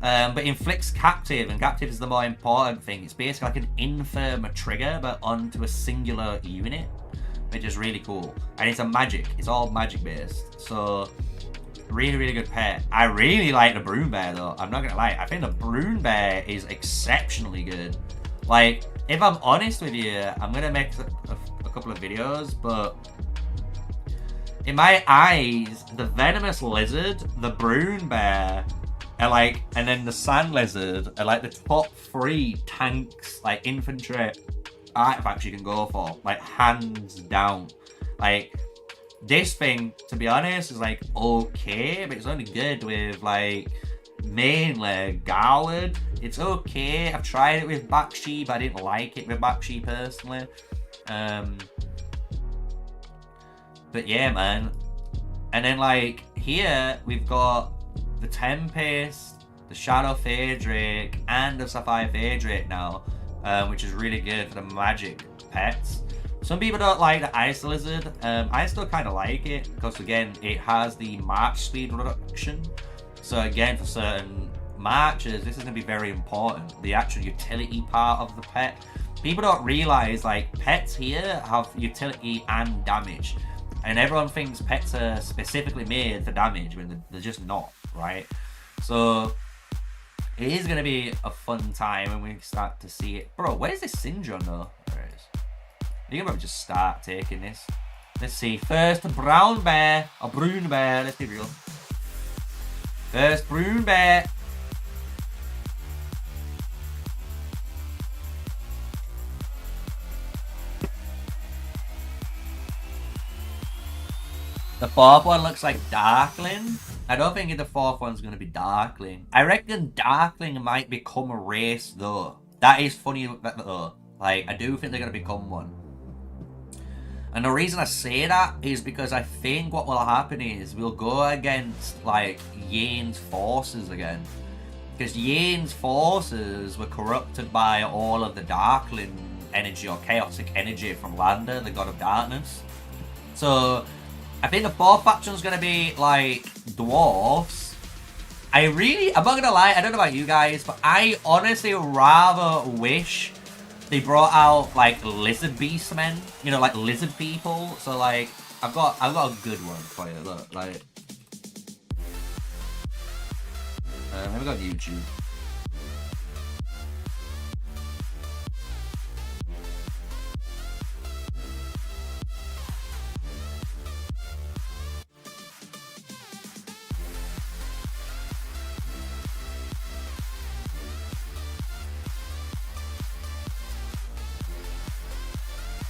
But inflicts captive, and captive is the more important thing. It's basically like an infirm trigger, but onto a singular unit, which is really cool. And it's a magic. It's all magic based. So really, really good pet. I really like the Brown Bear though. I'm not gonna lie. I think the Brown Bear is exceptionally good. Like, if I'm honest with you, I'm gonna make a couple of videos, but in my eyes, the Venomous Lizard, the Brown Bear, and then the Sand Lizard are like the top 3 tanks, like infantry artifacts you can go for, like hands down. Like, this thing, to be honest, is like okay, but it's only good with like mainly Garland. It's okay. I've tried it with Bakshi, but I didn't like it with Bakshi personally. But yeah, man. And then like here we've got the Tempest, the Shadow Phaedrake, and the Sapphire Phaedrake now, which is really good for the magic pets. Some people don't like the Ice Lizard. I still kind of like it because, again, it has the march speed reduction. So again, for certain marches, this is going to be very important. The actual utility part of the pet. People don't realize, like, pets here have utility and damage. And everyone thinks pets are specifically made for damage when they're just not, right? So it is going to be a fun time when we start to see it. Bro, where's this Syndrome though? There it is. You can probably just start taking this. Let's see. First, Brown Bear. Or Brown Bear. Let's be real. First, Brown Bear. The 4th one looks like Darkling. I don't think the 4th one's going to be Darkling. I reckon Darkling might become a race, though. That is funny, though. Like, I do think they're going to become one. And the reason I say that is because I think what will happen is we'll go against, like, Yane's forces again. Because Yane's forces were corrupted by all of the Darkling energy or chaotic energy from Lander, the god of darkness. So I think the 4th faction is going to be, like, dwarfs. I'm not going to lie, I don't know about you guys, but I honestly rather wish they brought out like lizard beast men, you know, like lizard people. So like I've got a good one for you. Look, like let me go to YouTube.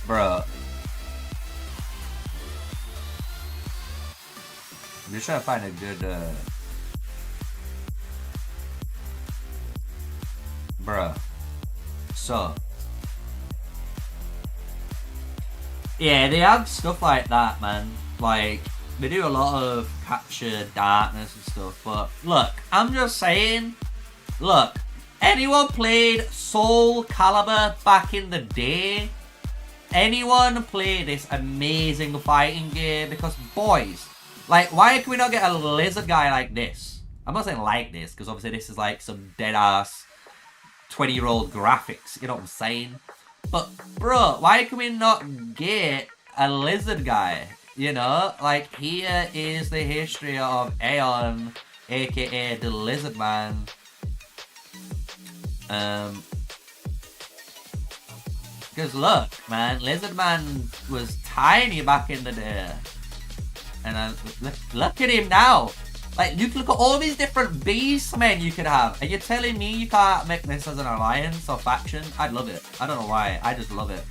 Bro. I'm just trying to find a good, bruh. So. Yeah, they have stuff like that, man. Like, they do a lot of capture darkness and stuff. But, look, I'm just saying, look, anyone played Soul Calibur back in the day? Anyone play this amazing fighting game? Because, boys, like, why can we not get a lizard guy like this? I'm not saying like this, because obviously this is like some dead-ass 20-year-old graphics, you know what I'm saying? But, bro, why can we not get a lizard guy? You know, like, here is the history of Aeon, aka the Lizard Man. Because look, man, Lizard Man was tiny back in the day. And look at him now. Like, you look at all these different beastmen you could have. And you're telling me you can't make this as an alliance or faction? I'd love it. I don't know why. I just love it.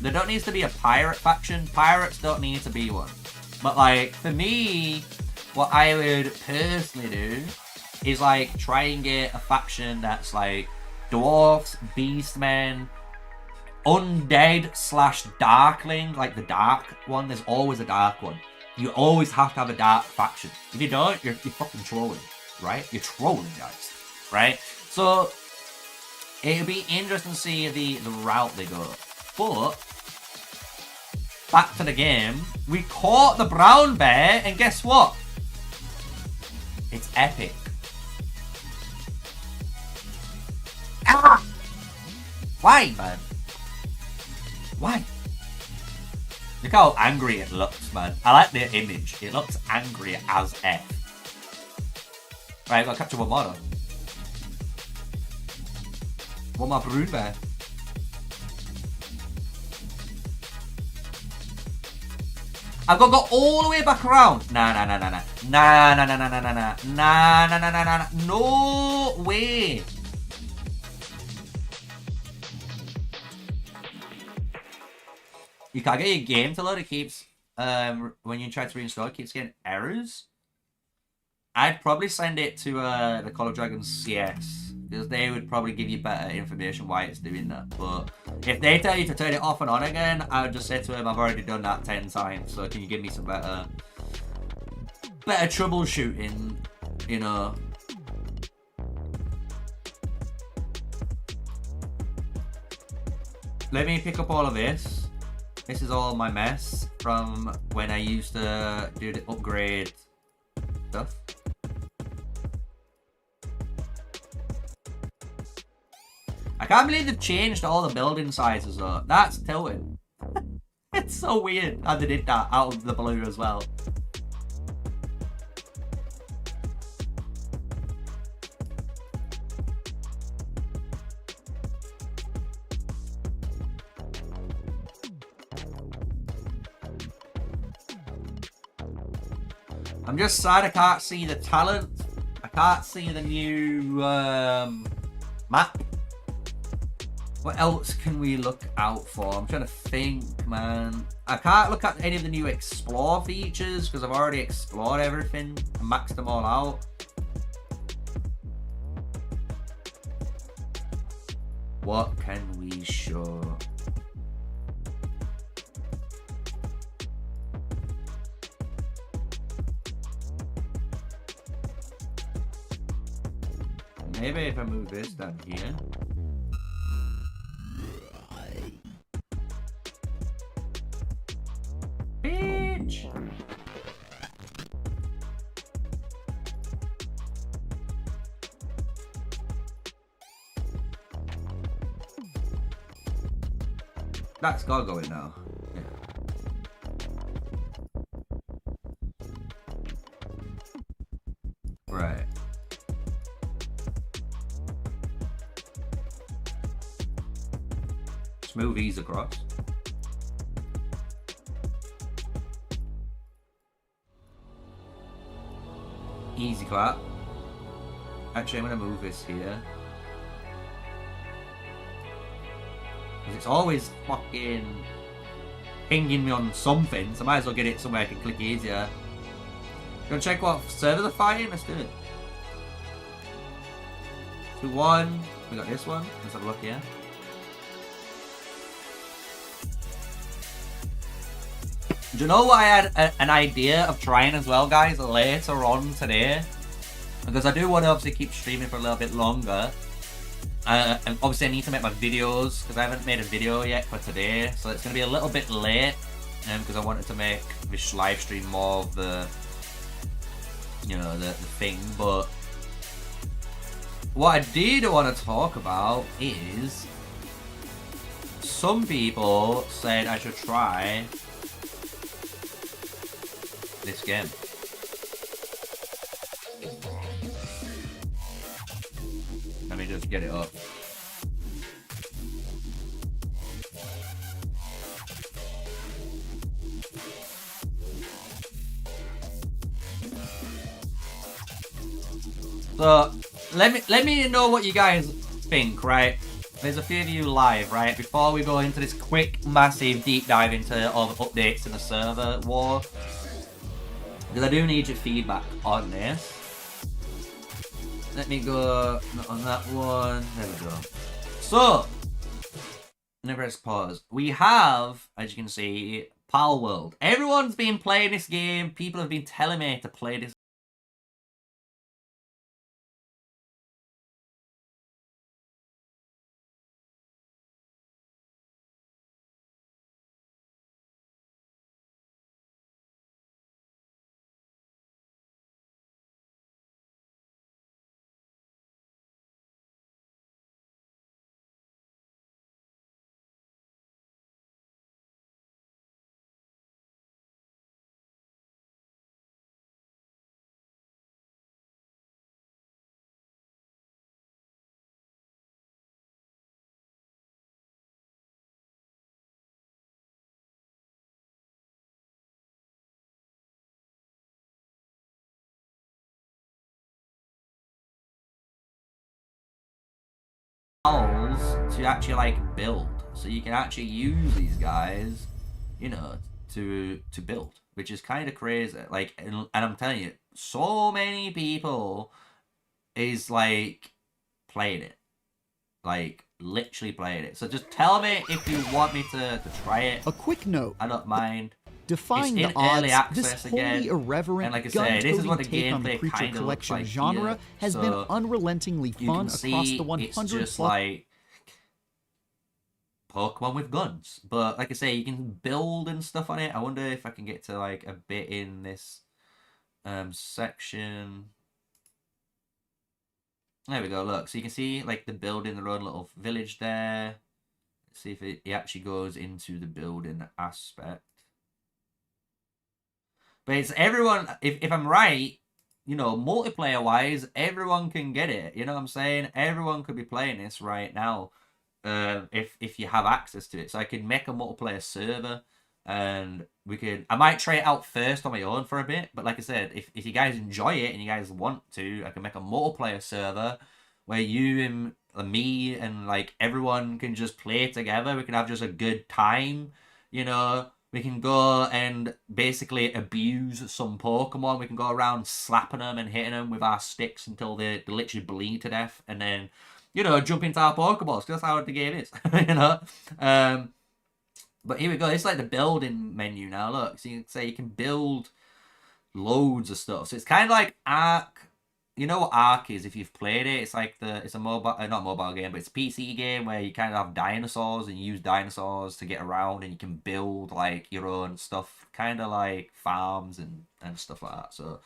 There don't need to be a pirate faction. Pirates don't need to be one. But, like, for me, what I would personally do is, like, try and get a faction that's, like, dwarves, beastmen, undead slash darkling, like the dark one. There's always a dark one. You always have to have a dark faction. If you don't, you're fucking trolling, right? You're trolling, guys, right? So it'll be interesting to see the route they go. But back to the game, we caught the brown bear, and guess what? It's epic. Ah! Why, man? Why? Look how angry it looks, man. I like the image. It looks angry as F. Right, I've got to capture one more though. One more brown bear. I've got to go all the way back around. Nah. No way. You can't get your game to load. It keeps, when you try to reinstall, it keeps getting errors. I'd probably send it to the Call of Dragons CS, because they would probably give you better information why it's doing that. But if they tell you to turn it off and on again, I would just say to them, I've already done that 10 times, so can you give me some better troubleshooting, you know? Let me pick up all of this. This is all my mess from when I used to do the upgrade stuff. I can't believe they've changed all the building sizes though. That's tilting. It's so weird how they did that out of the blue as well. I'm just sad I can't see the talent. I can't see the new map. What else can we look out for? I'm trying to think, man. I can't look at any of the new explore features because I've already explored everything and maxed them all out. What can we show? Maybe if I move this down here. Bitch! that's gotta go in now. Yeah. Right. Smooth ease across. Easy clap. Actually, I'm gonna move this here. Because it's always fucking pinging me on something, so I might as well get it somewhere I can click easier. You wanna check what server they're fighting? Let's do it. 2-1. We got this one. Let's have a look here. Do you know what I had an idea of trying as well, guys, later on today? Because I do want to obviously keep streaming for a little bit longer. And obviously I need to make my videos, because I haven't made a video yet for today. So it's going to be a little bit late, because I wanted to make this live stream more of the, you know, the thing. But what I did want to talk about is, some people said I should try this game. Let me just get it up. So let me know what you guys think, right? There's a few of you live, right? Before we go into this quick, massive deep dive into all the updates in the server war, because I do need your feedback on this. Let me go on that one. There we go. So, let me press pause. We have, as you can see, Palworld. Everyone's been playing this game. People have been telling me to play this. To actually like build, so you can actually use these guys, you know, to build, which is kind of crazy. Like, and I'm telling you, so many people is like playing it, like literally playing it. So just tell me if you want me to try it. A quick note. I don't mind. Defying the odds, this wholly irreverent, like gun-toting take on the Creature Collection genre has been unrelentingly fun across the 100 just like Pokemon with guns. But like I say, you can build and stuff on it. I wonder if I can get to like a bit in this section. There we go, look. So you can see like the building their own little village there. Let's see if it actually goes into the building aspect. But it's everyone, if I'm right, you know, multiplayer-wise, everyone can get it. You know what I'm saying? Everyone could be playing this right now if you have access to it. So I could make a multiplayer server, and we could... I might try it out first on my own for a bit, but like I said, if you guys enjoy it and you guys want to, I can make a multiplayer server where you and me and, like, everyone can just play together. We can have just a good time, you know... We can go and basically abuse some Pokemon. We can go around slapping them and hitting them with our sticks until they literally bleed to death. And then, you know, jump into our Pokeballs. Because that's how the game is, you know. But here we go. It's like the building menu now. Look, so you can say you can build loads of stuff. So it's kind of like Ark. You know what Ark is if you've played it? It's like it's a mobile, not mobile game, but it's a PC game where you kind of have dinosaurs and you use dinosaurs to get around, and you can build like your own stuff, kind of like farms and stuff like that. So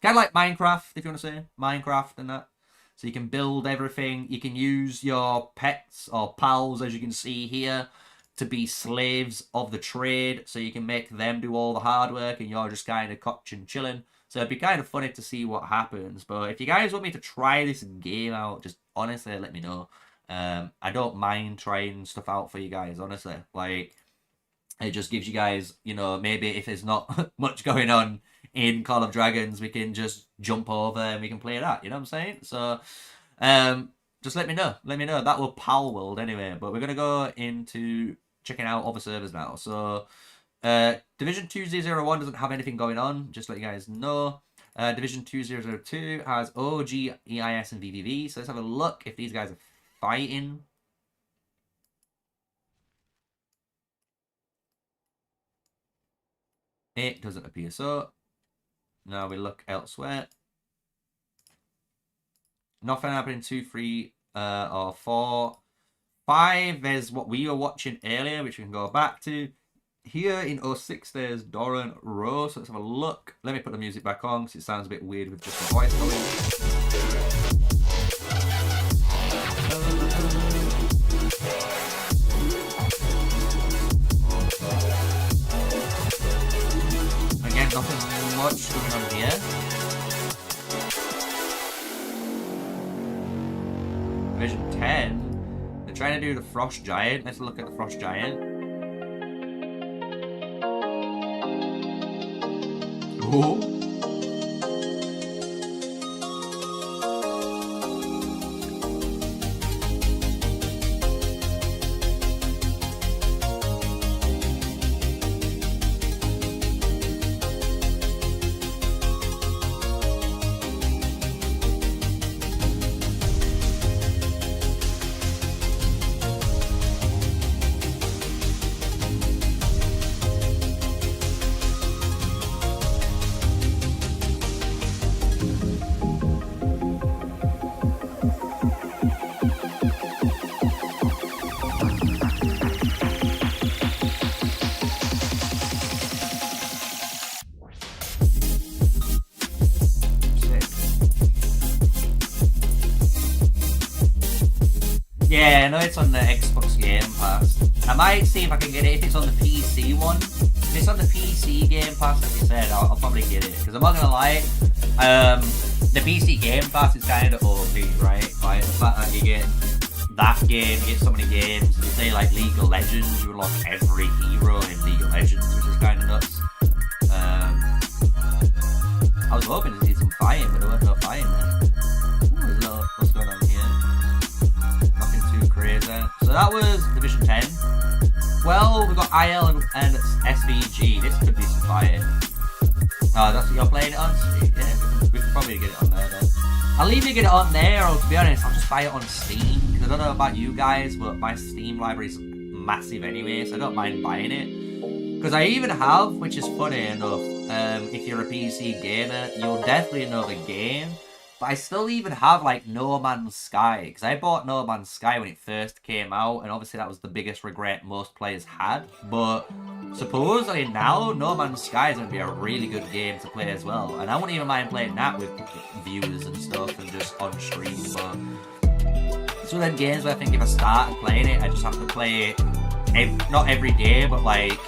kind of like Minecraft, if you want to say Minecraft and that. So you can build everything. You can use your pets or pals, as you can see here, to be slaves of the trade, so you can make them do all the hard work and you're just kind of cocked and chilling. So it'd be kind of funny to see what happens. But if you guys want me to try this game out, just honestly let me know. I don't mind trying stuff out for you guys, honestly. Like, it just gives you guys, you know, maybe if there's not much going on in Call of Dragons, we can just jump over and we can play that, you know what I'm saying? So, just let me know. Let me know. That will Palworld anyway. But we're going to go into checking out other servers now. So, Division 2001 doesn't have anything going on, just to let you guys know. Division 2002 has OG, EIS, and VVV. So let's have a look if these guys are fighting. It doesn't appear so. Now we look elsewhere. Nothing happening 2, 3, or 4. 5, there's what we were watching earlier, which we can go back to. Here in 06, there's Doran Rose. So let's have a look. Let me put the music back on because it sounds a bit weird with just the voice going. Again, nothing much going on here. Division 10. They're trying to do the Frost Giant. Let's look at the Frost Giant. Ooh. Yeah, I know it's on the Xbox Game Pass. I might see if I can get it if it's on the PC one. If it's on the PC Game Pass, like you said, I'll probably get it. Because I'm not gonna lie, the PC Game Pass is kind of OP, right? Like the fact that you get that game, you get so many games. You say like League of Legends, you unlock every hero in League of Legends, which is kind of nuts. I was hoping to see some fighting, but there was no fighting there. What's going on here? Nothing too crazy. So that was Division 10. Well, we've got IL and SVG. This could be some fighting. Oh, that's what you're playing it on? Sweet. Yeah, we can probably get it on there then. I'll either get it on there, or to be honest, I'll just buy it on Steam. Because I don't know about you guys, but my Steam library is massive anyway, so I don't mind buying it. Because I even have, which is funny enough, if you're a PC gamer, you'll definitely know the game. But I still even have like No Man's Sky, because I bought No Man's Sky when it first came out, and obviously that was the biggest regret most players had. But supposedly now No Man's Sky is going to be a really good game to play as well, and I wouldn't even mind playing that with viewers and stuff and just on stream. But it's one of them games where I think if I started playing it, I just have to play it not every day, but like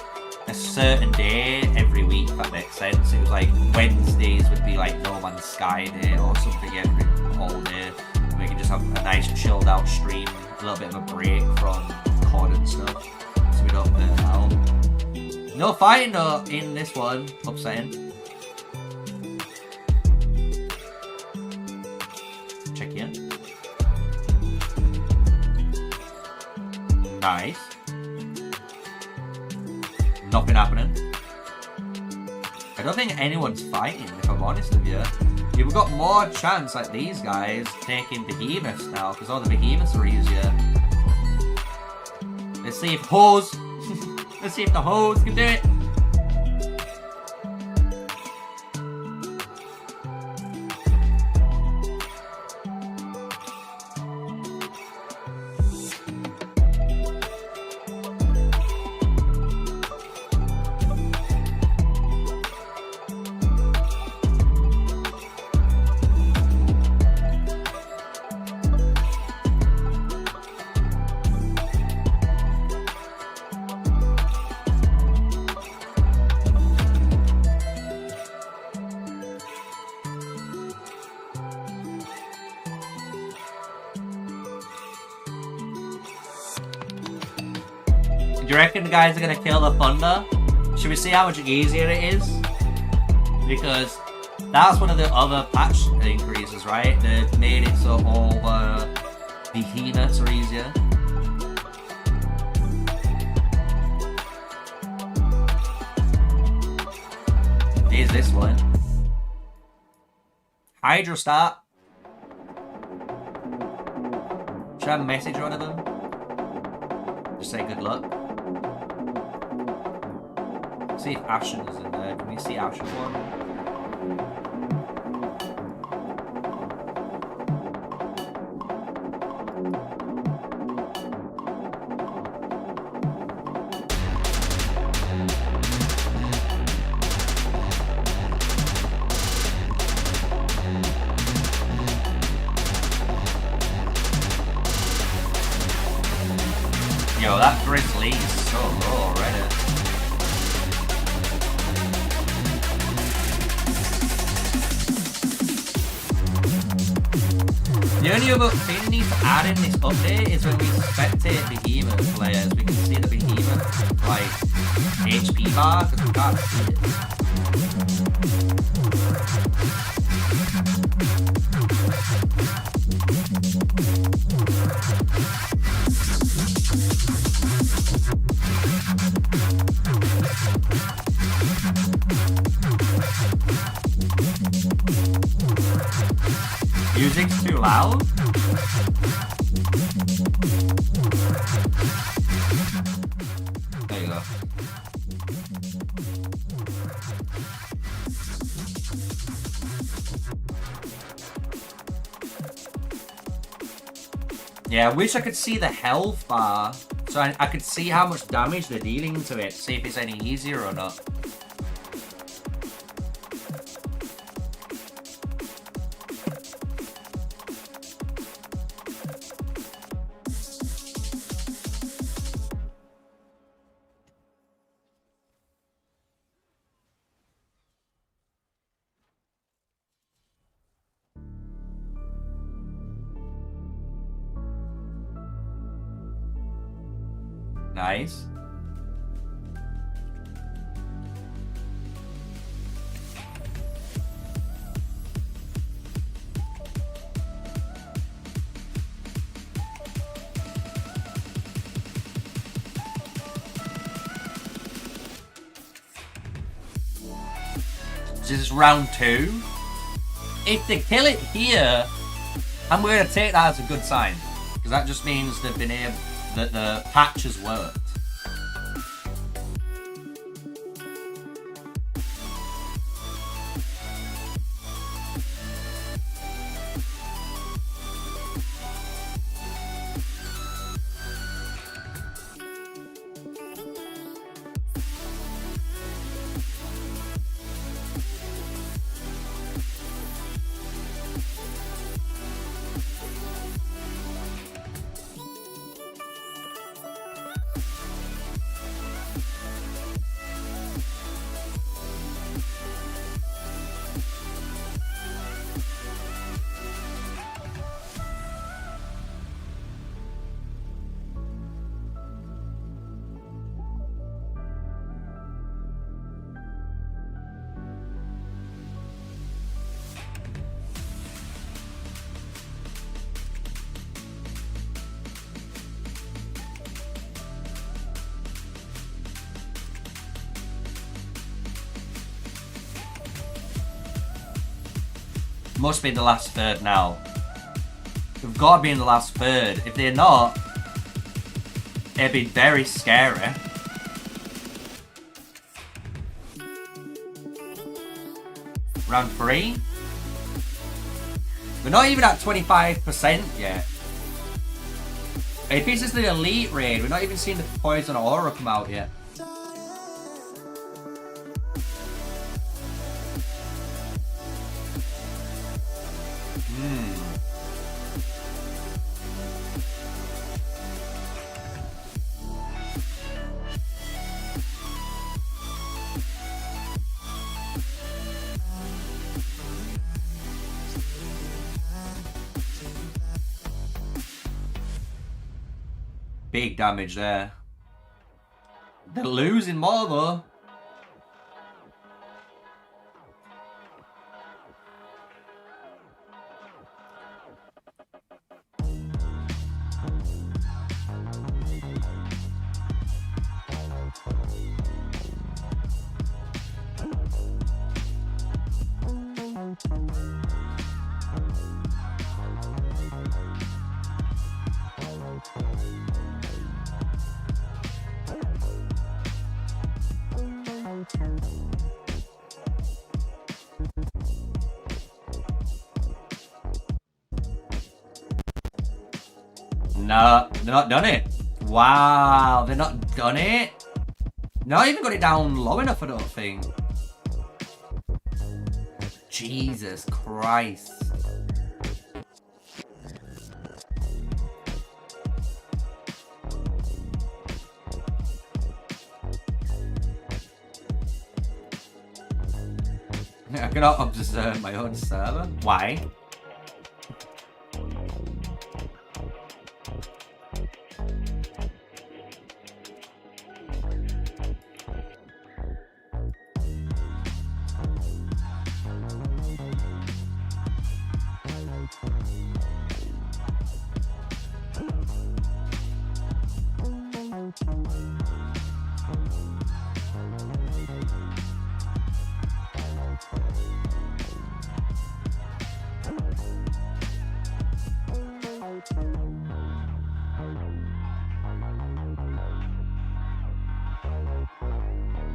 a certain day every week, if that makes sense. It was like Wednesdays would be like No Man's Sky Day or something every whole day. We can just have a nice chilled out stream, a little bit of a break from COD and stuff, so we don't burn out. No fighting though in this one, upsetting. Check here. Nice. Nothing happening. I don't think anyone's fighting, if I'm honest with you. We've got more chance like these guys taking Behemoths now, because all the Behemoths are easier. Let's see if Hose let's see if the Hose can do it. you reckon the guys are going to kill the thunder? Should we see how much easier it is? Because that's one of the other patch increases, right? They've made it so all the behemoths are easier. Here's this one. Hydro start. Should I message one of them? Just say good luck. See if Ashen is in there. Can we see Ashen for him? Yo, that Grizzly is so low already. The only other thing we need to add in this update is when we spectate Behemoth players, we can see the Behemoth like HP bar because we can't see it. Music's too loud? There you go. Yeah, I wish I could see the health bar so I could see how much damage they're dealing to it, see if it's any easier or not. Nice. This is round 2. If they kill it here, I'm going to take that as a good sign, because that just means they've been able, that the patch has worked. Must be the last third now. We've got to be in the last third. If they're not, it'd be very scary. Round 3. We're not even at 25% yet. If this is the elite raid, we're not even seeing the poison aura come out yet. Big damage there. They're losing more though. No, they're not done it. Wow, they're not done it. Not even got it down low enough, I don't think. Jesus Christ. I cannot observe my own server. Why?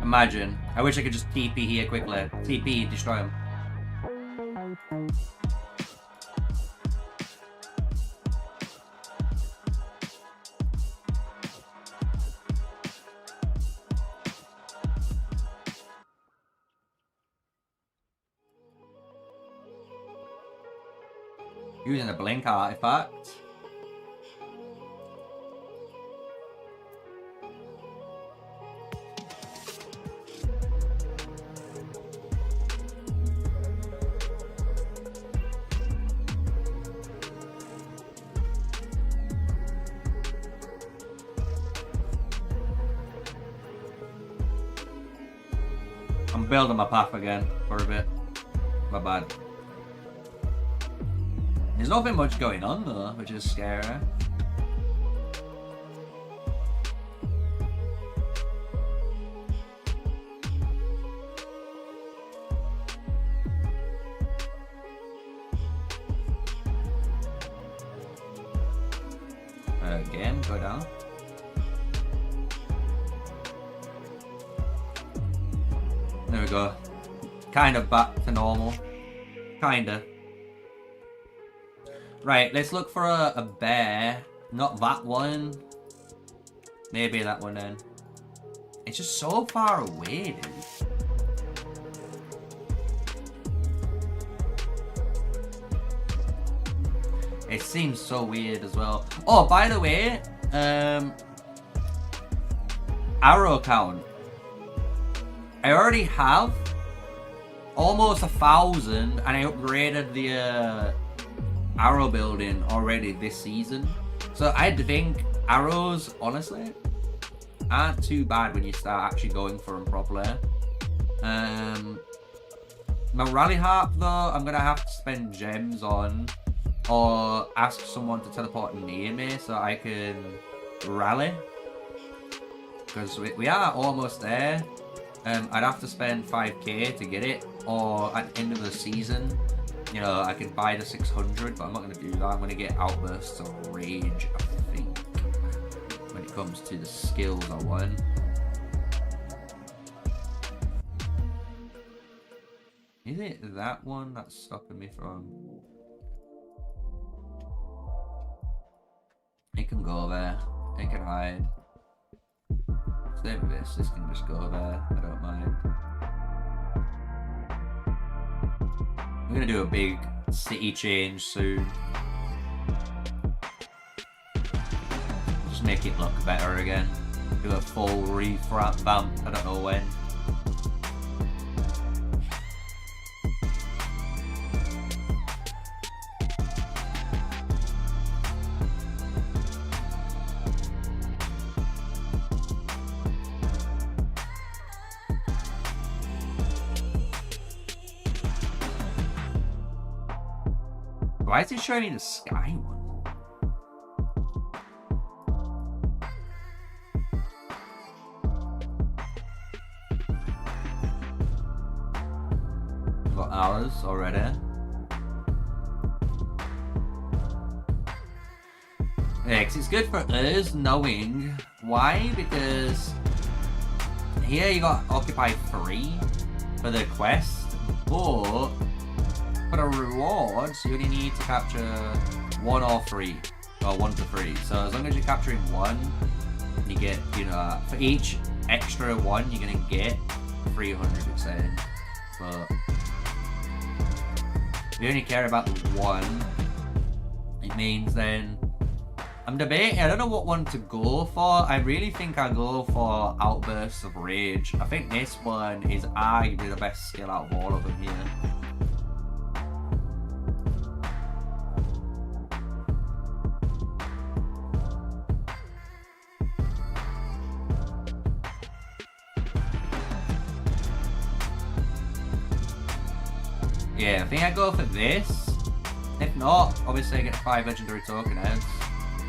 Imagine. I wish I could just TP here quickly. TP, destroy him. Using a blink artifact. I'm building my path again for a bit. My bad. There's nothing much going on though, which is scary. Again, go down. There we go. Kind of back to normal. Kinda. Right, let's look for a bear. Not that one. Maybe that one then. It's just so far away, dude. It seems so weird as well. Oh, by the way, arrow count. I already have almost 1,000 and I upgraded the arrow building already this season. So I think arrows, honestly, aren't too bad when you start actually going for them properly. My rally harp though, I'm gonna have to spend gems on or ask someone to teleport near me so I can rally. Because we are almost there. I'd have to spend 5k to get it, or at the end of the season, you know, I can buy the 600, but I'm not going to do that. I'm going to get outbursts of rage, I think, when it comes to the skills I want. Is it that one that's stopping me from... It can go there. It can hide. Same with this. This can just go there. I don't mind. I'm gonna do a big city change soon. Just make it look better again. Do a full revamp. I don't know when. Why is it showing me the sky one? Got ours already. Yeah, 'cause it's good for us knowing why, because here you got occupy 3 for the quest, but for the rewards you only need to capture 1 or 3, or 1 to 3. So as long as you're capturing 1, you get, you know, for each extra 1 you're gonna get 300, it's saying. But if you only care about the 1, it means then I'm debating. I don't know what one to go for. I really think I go for Outbursts of Rage. I think this one is arguably the best skill out of all of them here. Yeah, I think I go for this. If not, obviously I get 5 legendary token heads.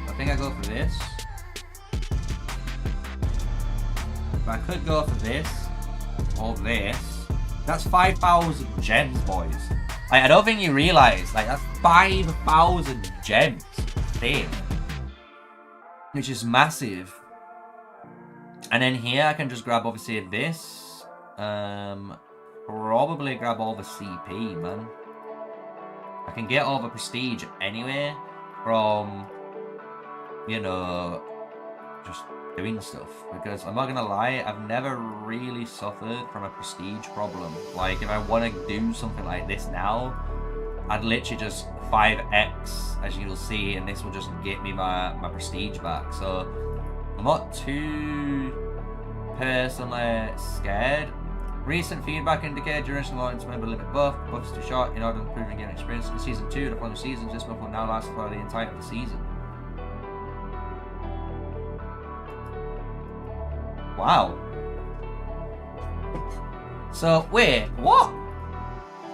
I think I go for this. But I could go for this or this. That's 5,000 gems, boys. Like, I don't think you realise, like, that's 5,000 gems. Damn. Which is massive. And then here I can just grab obviously this. Probably grab all the CP, man. I can get all the prestige anyway from, you know, just doing stuff. Because I'm not gonna lie, I've never really suffered from a prestige problem. Like, if I want to do something like this now, I'd literally just 5x, as you'll see, and this will just get me my prestige back. So I'm not too personally scared. Recent feedback indicated duration allowance member limit buffs too short in order to improve game experience. In season 2, the following seasons, this buff will now last for the entire season. Wow. So wait, what?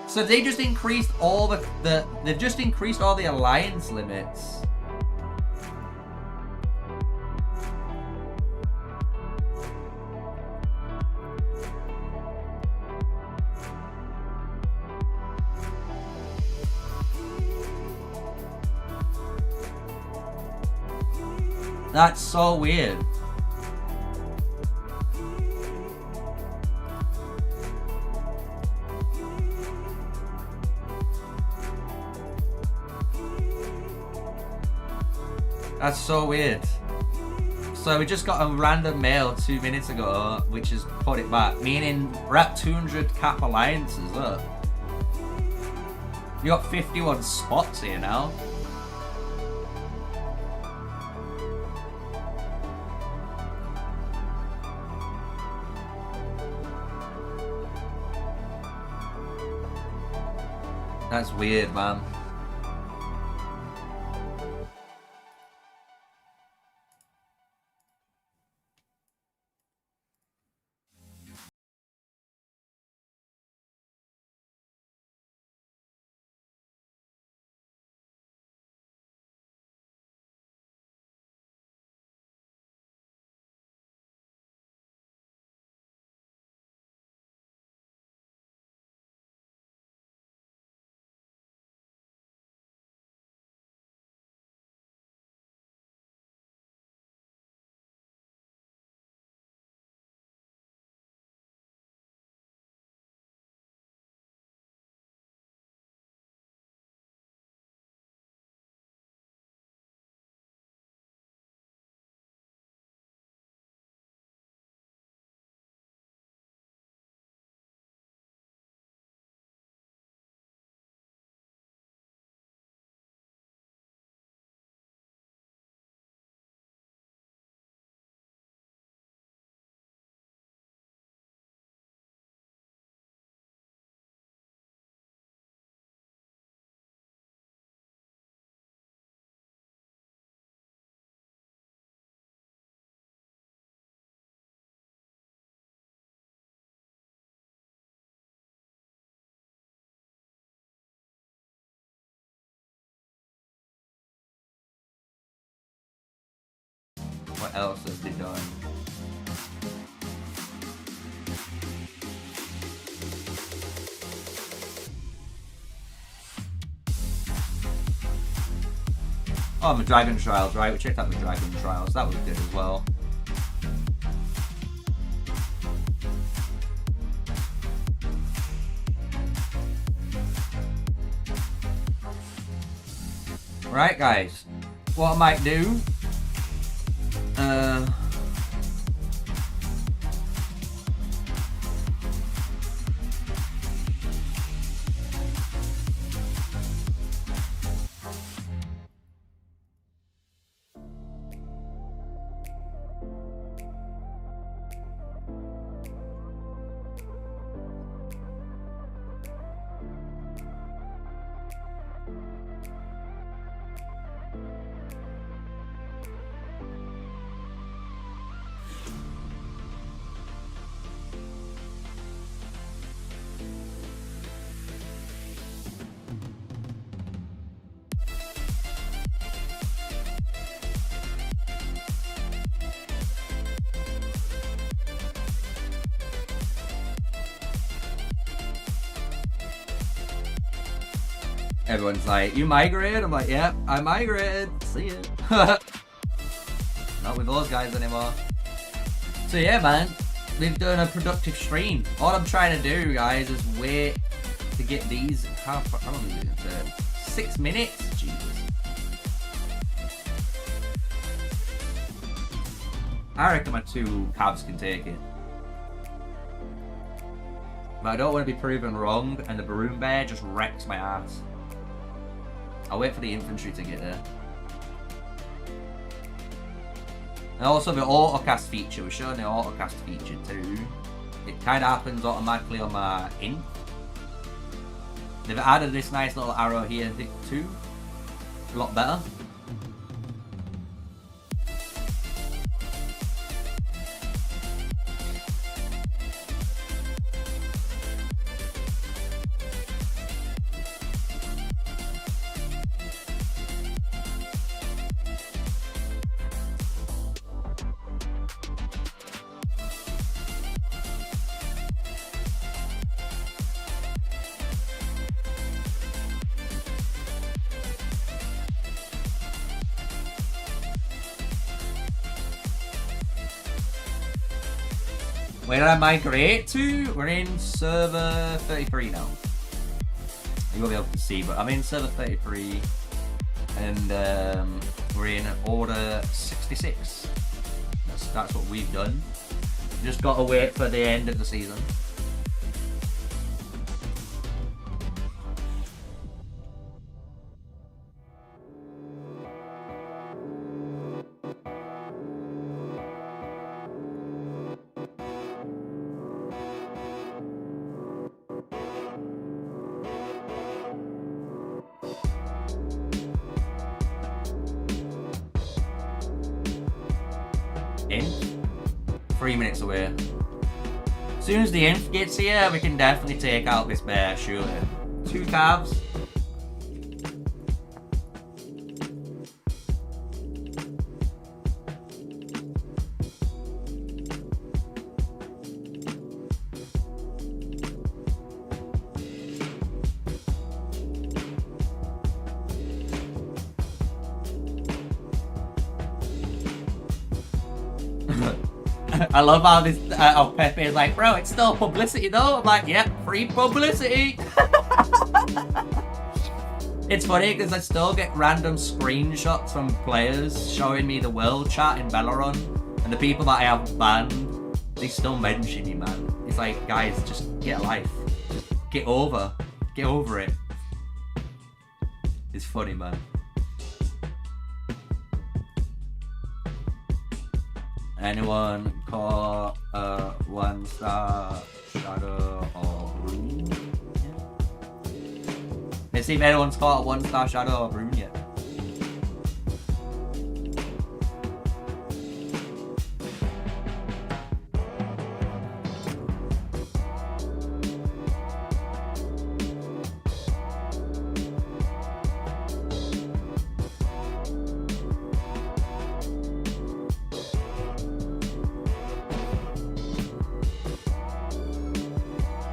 So they just increased all they've just increased all the alliance limits. That's so weird. That's so weird. So we just got a random mail 2 minutes ago, which has put it back, meaning we're at 200 cap alliances. Look, you got 51 spots here now. That's weird, man. What else has they done? Oh, my Dragon Trials, right? We checked out my Dragon Trials. That was good as well. Right, guys. What I might do... Everyone's like, you migrated? I'm like, yep, I migrated. See ya. Not with those guys anymore. So yeah, man, we've done a productive stream. All I'm trying to do, guys, is wait to get these. How long is it? 6 minutes? Jesus. I reckon my 2 cabs can take it. But I don't want to be proven wrong, and the Baroon Bear just wrecks my ass. I'll wait for the infantry to get there. And also the autocast feature, we're showing the autocast feature too. It kind of happens automatically on my inf. They've added this nice little arrow here too. A lot better. Where did I migrate to? We're in server 33 now. You won't be able to see, but I'm in server 33. And we're in order 66. That's what we've done. Just got to wait for the end of the season. Inf, 3 minutes away. As soon as the inf gets here, we can definitely take out this bear, surely. 2 calves. I love how this Pepe is like, bro, it's still publicity though. I'm like, yep, free publicity. It's funny because I still get random screenshots from players showing me the world chat in Valorant, and the people that I have banned, they still mention me, man. It's like, guys, just get a life. Just get over it. It's funny, man. Anyone caught a 1-star shadow or rune? Yeah. Let's see if anyone's caught a 1-star shadow or rune yet.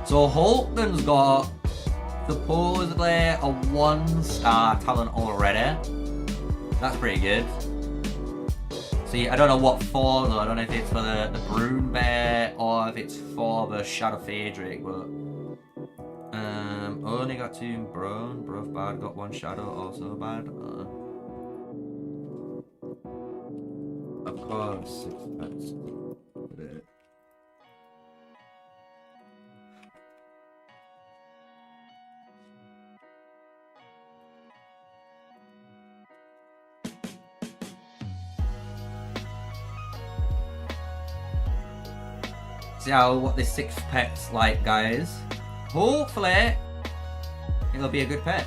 So Holton's got supposedly a 1-star talent already. That's pretty good. See, I don't know what for though. I don't know if it's for the Brune Bear or if it's for the Shadow Phaedric, but only got 2 Brune, both bad, got 1 Shadow, also bad. Of course, that's it. See what this 6th pet's like, guys. Hopefully, it'll be a good pet.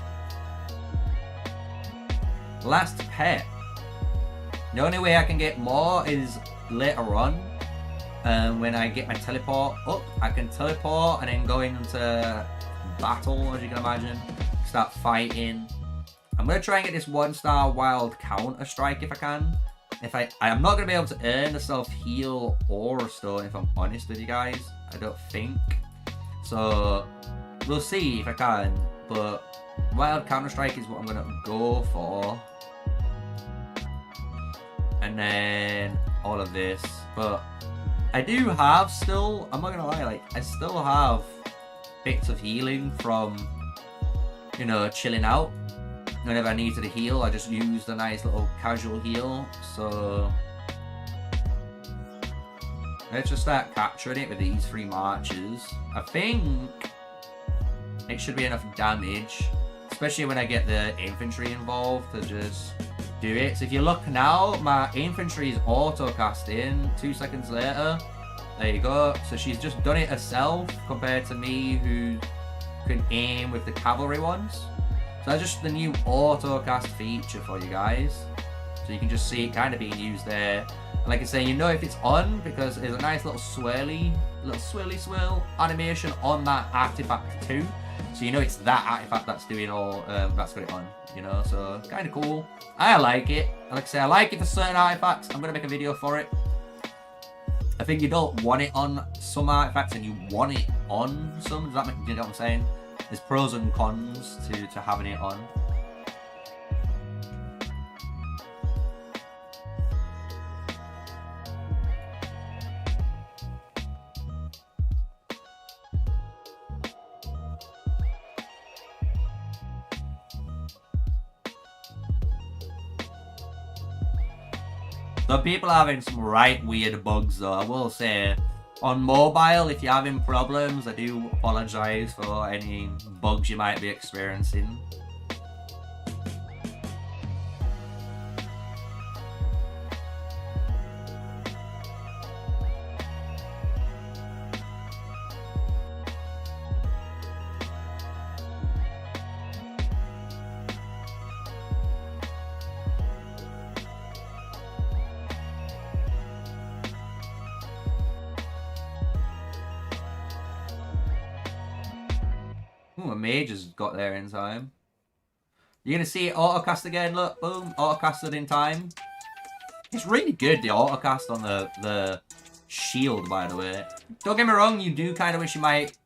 Last pet. The only way I can get more is later on. When I get my teleport up, I can teleport and then go into battle, as you can imagine. Start fighting. I'm going to try and get this 1-star wild counter strike if I can. I'm not going to be able to earn the self-heal Aura Stone if I'm honest with you guys. I don't think. So, we'll see if I can. But wild counter strike is what I'm going to go for. And then all of this. But I do have still, I'm not going to lie, like, I still have bits of healing from, you know, chilling out. Whenever I needed a heal, I just used a nice little casual heal. So let's just start capturing it with these 3 marches. I think it should be enough damage, especially when I get the infantry involved to just do it. So if you look now, my infantry is auto casting 2 seconds later. There you go. So she's just done it herself compared to me who can aim with the cavalry ones. So that's just the new auto cast feature for you guys. So you can just see it kind of being used there. And like I say, you know if it's on because there's a nice little swirly swirl animation on that artifact too. So you know it's that artifact that's doing all, that's got it on, you know, so kind of cool. I like it. Like I say, I like it for certain artifacts. I'm going to make a video for it. I think you don't want it on some artifacts and you want it on some. Does that make, you know what I'm saying? There's pros and cons to having it on. So people are having some right weird bugs though, I will say. On mobile, if you're having problems, I do apologise for any bugs you might be experiencing. Ooh, a mage has got there in time. You're going to see it autocast again, look, boom, autocasted in time. It's really good, the autocast on the shield, by the way. Don't get me wrong, you do kind of wish you might,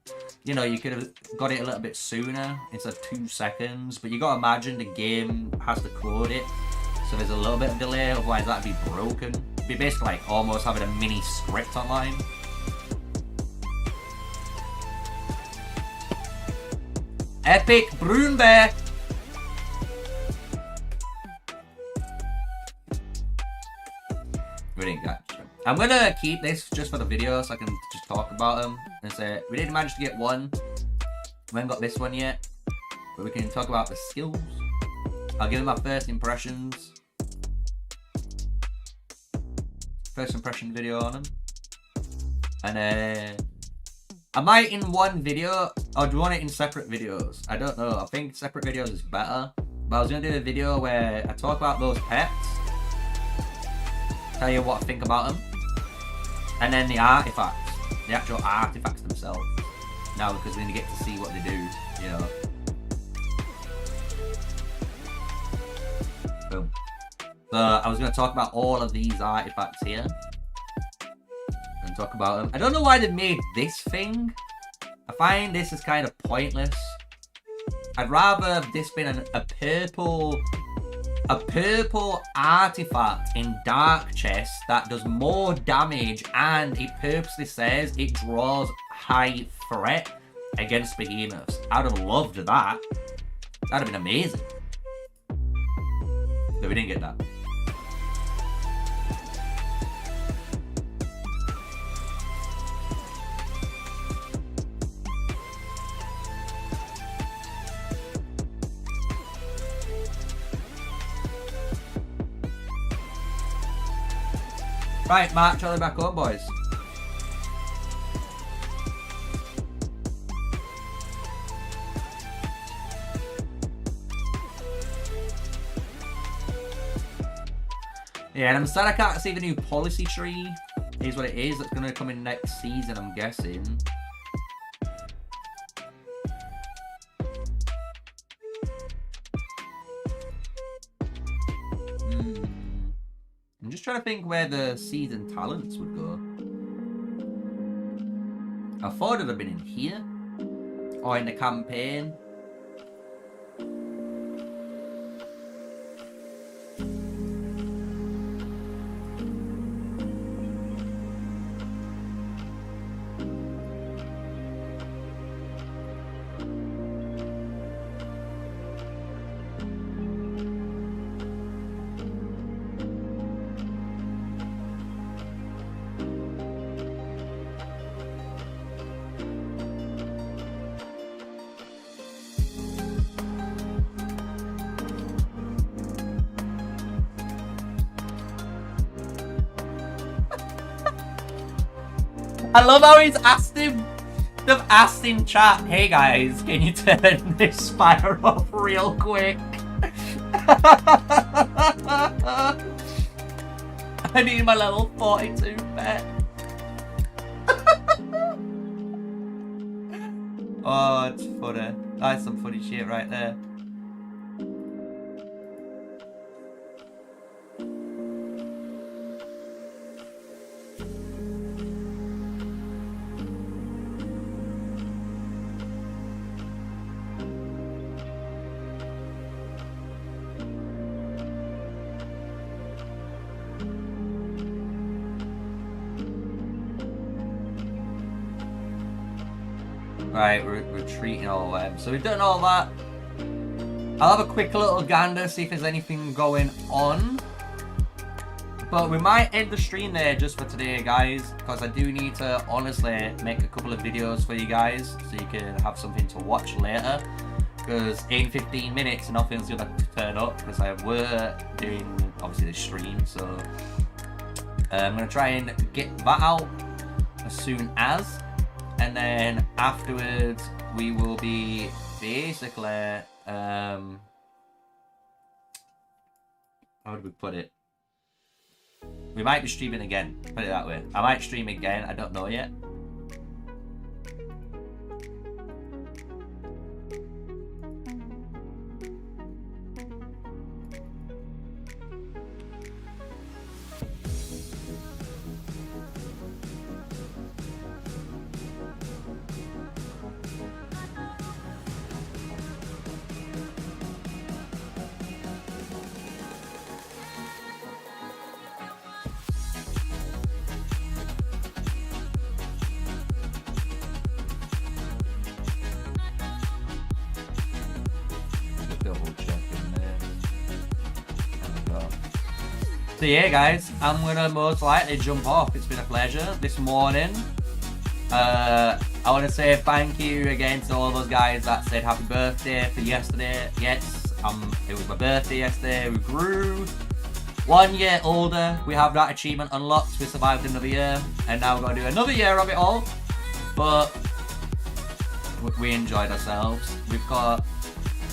you know, you could have got it a little bit sooner, instead of 2 seconds, but you got to imagine the game has to code it, so there's a little bit of delay, otherwise that'd be broken. It'd be basically like almost having a mini script online. Epic Brune Bear! We didn't catch him. I'm gonna keep this just for the video so I can just talk about him and say we didn't manage to get one. We haven't got this one yet, but we can talk about the skills. I'll give him my first impressions. First impression video on him. And I might in one video, or do you want it in separate videos? I don't know. I think separate videos is better. But I was going to do a video where I talk about those pets, tell you what I think about them, and then the artifacts, the actual artifacts themselves. Now, because we're going to get to see what they do, you know. Boom. So I was going to talk about all of these artifacts here. And talk about them. I don't know why they made this thing. I find this is kind of pointless. I'd rather this been a purple artifact in dark chest that does more damage, and it purposely says it draws high threat against behemoths. I'd have loved that. That'd have been amazing. But we didn't get that. Right, march all the way back home, boys. Yeah, and I'm sad I can't see the new policy tree. Here's what it is. That's going to come in next season, I'm guessing. I'm just trying to think where the season talents would go. I thought it would have been in here. Or in the campaign. I love how he's asked him. They've asked in chat, hey guys, can you turn this fire off real quick? I need my level 42 pet. Oh, it's funny. That's some funny shit right there. Right, we're retreating all the way. So we've done all that. I'll have a quick little gander, see if there's anything going on. But we might end the stream there just for today, guys, because I do need to honestly make a couple of videos for you guys so you can have something to watch later. Because in 15 minutes, nothing's going to turn up because I were doing, obviously, the stream. So I'm going to try and get that out as soon as. And then afterwards, we will be basically, how would we put it? We might be streaming again, put it that way. I might stream again, I don't know yet. So yeah, guys, I'm gonna most likely jump off. It's been a pleasure this morning. I want to say thank you again to all those guys that said happy birthday for yesterday. Yes, it was my birthday yesterday. We grew 1 year older. We have that achievement unlocked. We survived another year, and now we're gonna do another year of it all. But we enjoyed ourselves. We've got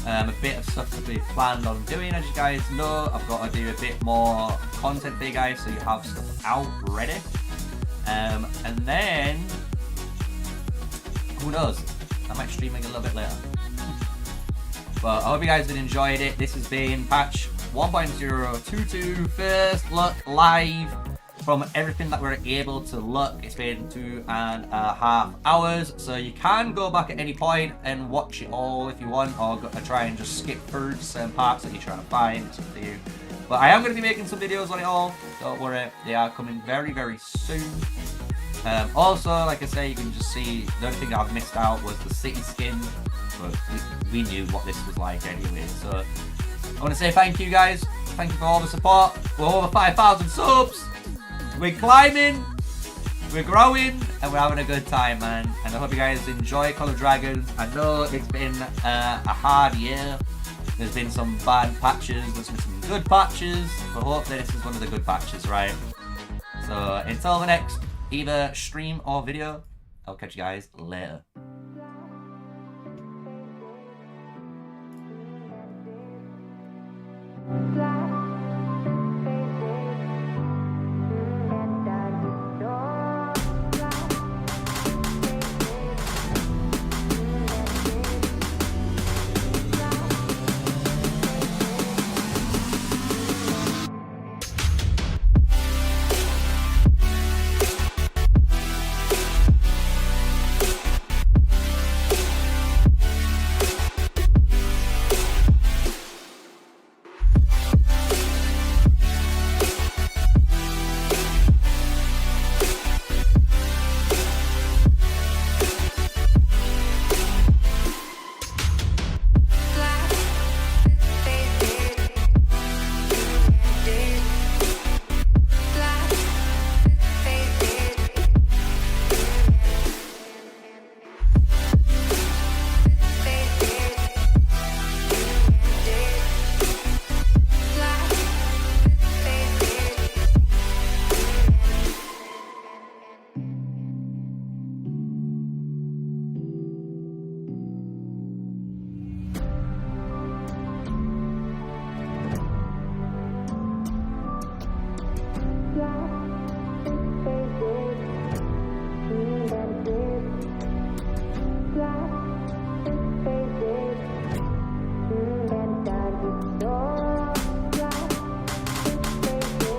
a bit of stuff to be planned on doing, as you guys know. I've got to do a bit more content for you guys so you have stuff out ready. And then, who knows? I might stream a little bit later. But I hope you guys have enjoyed it. This has been patch 1.022 first look live. from everything that we're able to look, it's been 2.5 hours, so you can go back at any point and watch it all if you want, or try and just skip through certain parts that you're trying to find. It's up to you. But I am going to be making some videos on it all, don't worry, they are coming very, very soon. Also, like I say, you can just see, the only thing that I've missed out was the city skin, but we knew what this was like anyway, so I want to say thank you guys, thank you for all the support. We're over 5,000 subs, we're climbing, we're growing, and we're having a good time, man. And I hope you guys enjoy Call of Dragons. I know it's been a hard year. There's been some bad patches, there's been some good patches, but hopefully this is one of the good patches, right? So until the next either stream or video, I'll catch you guys later. Fly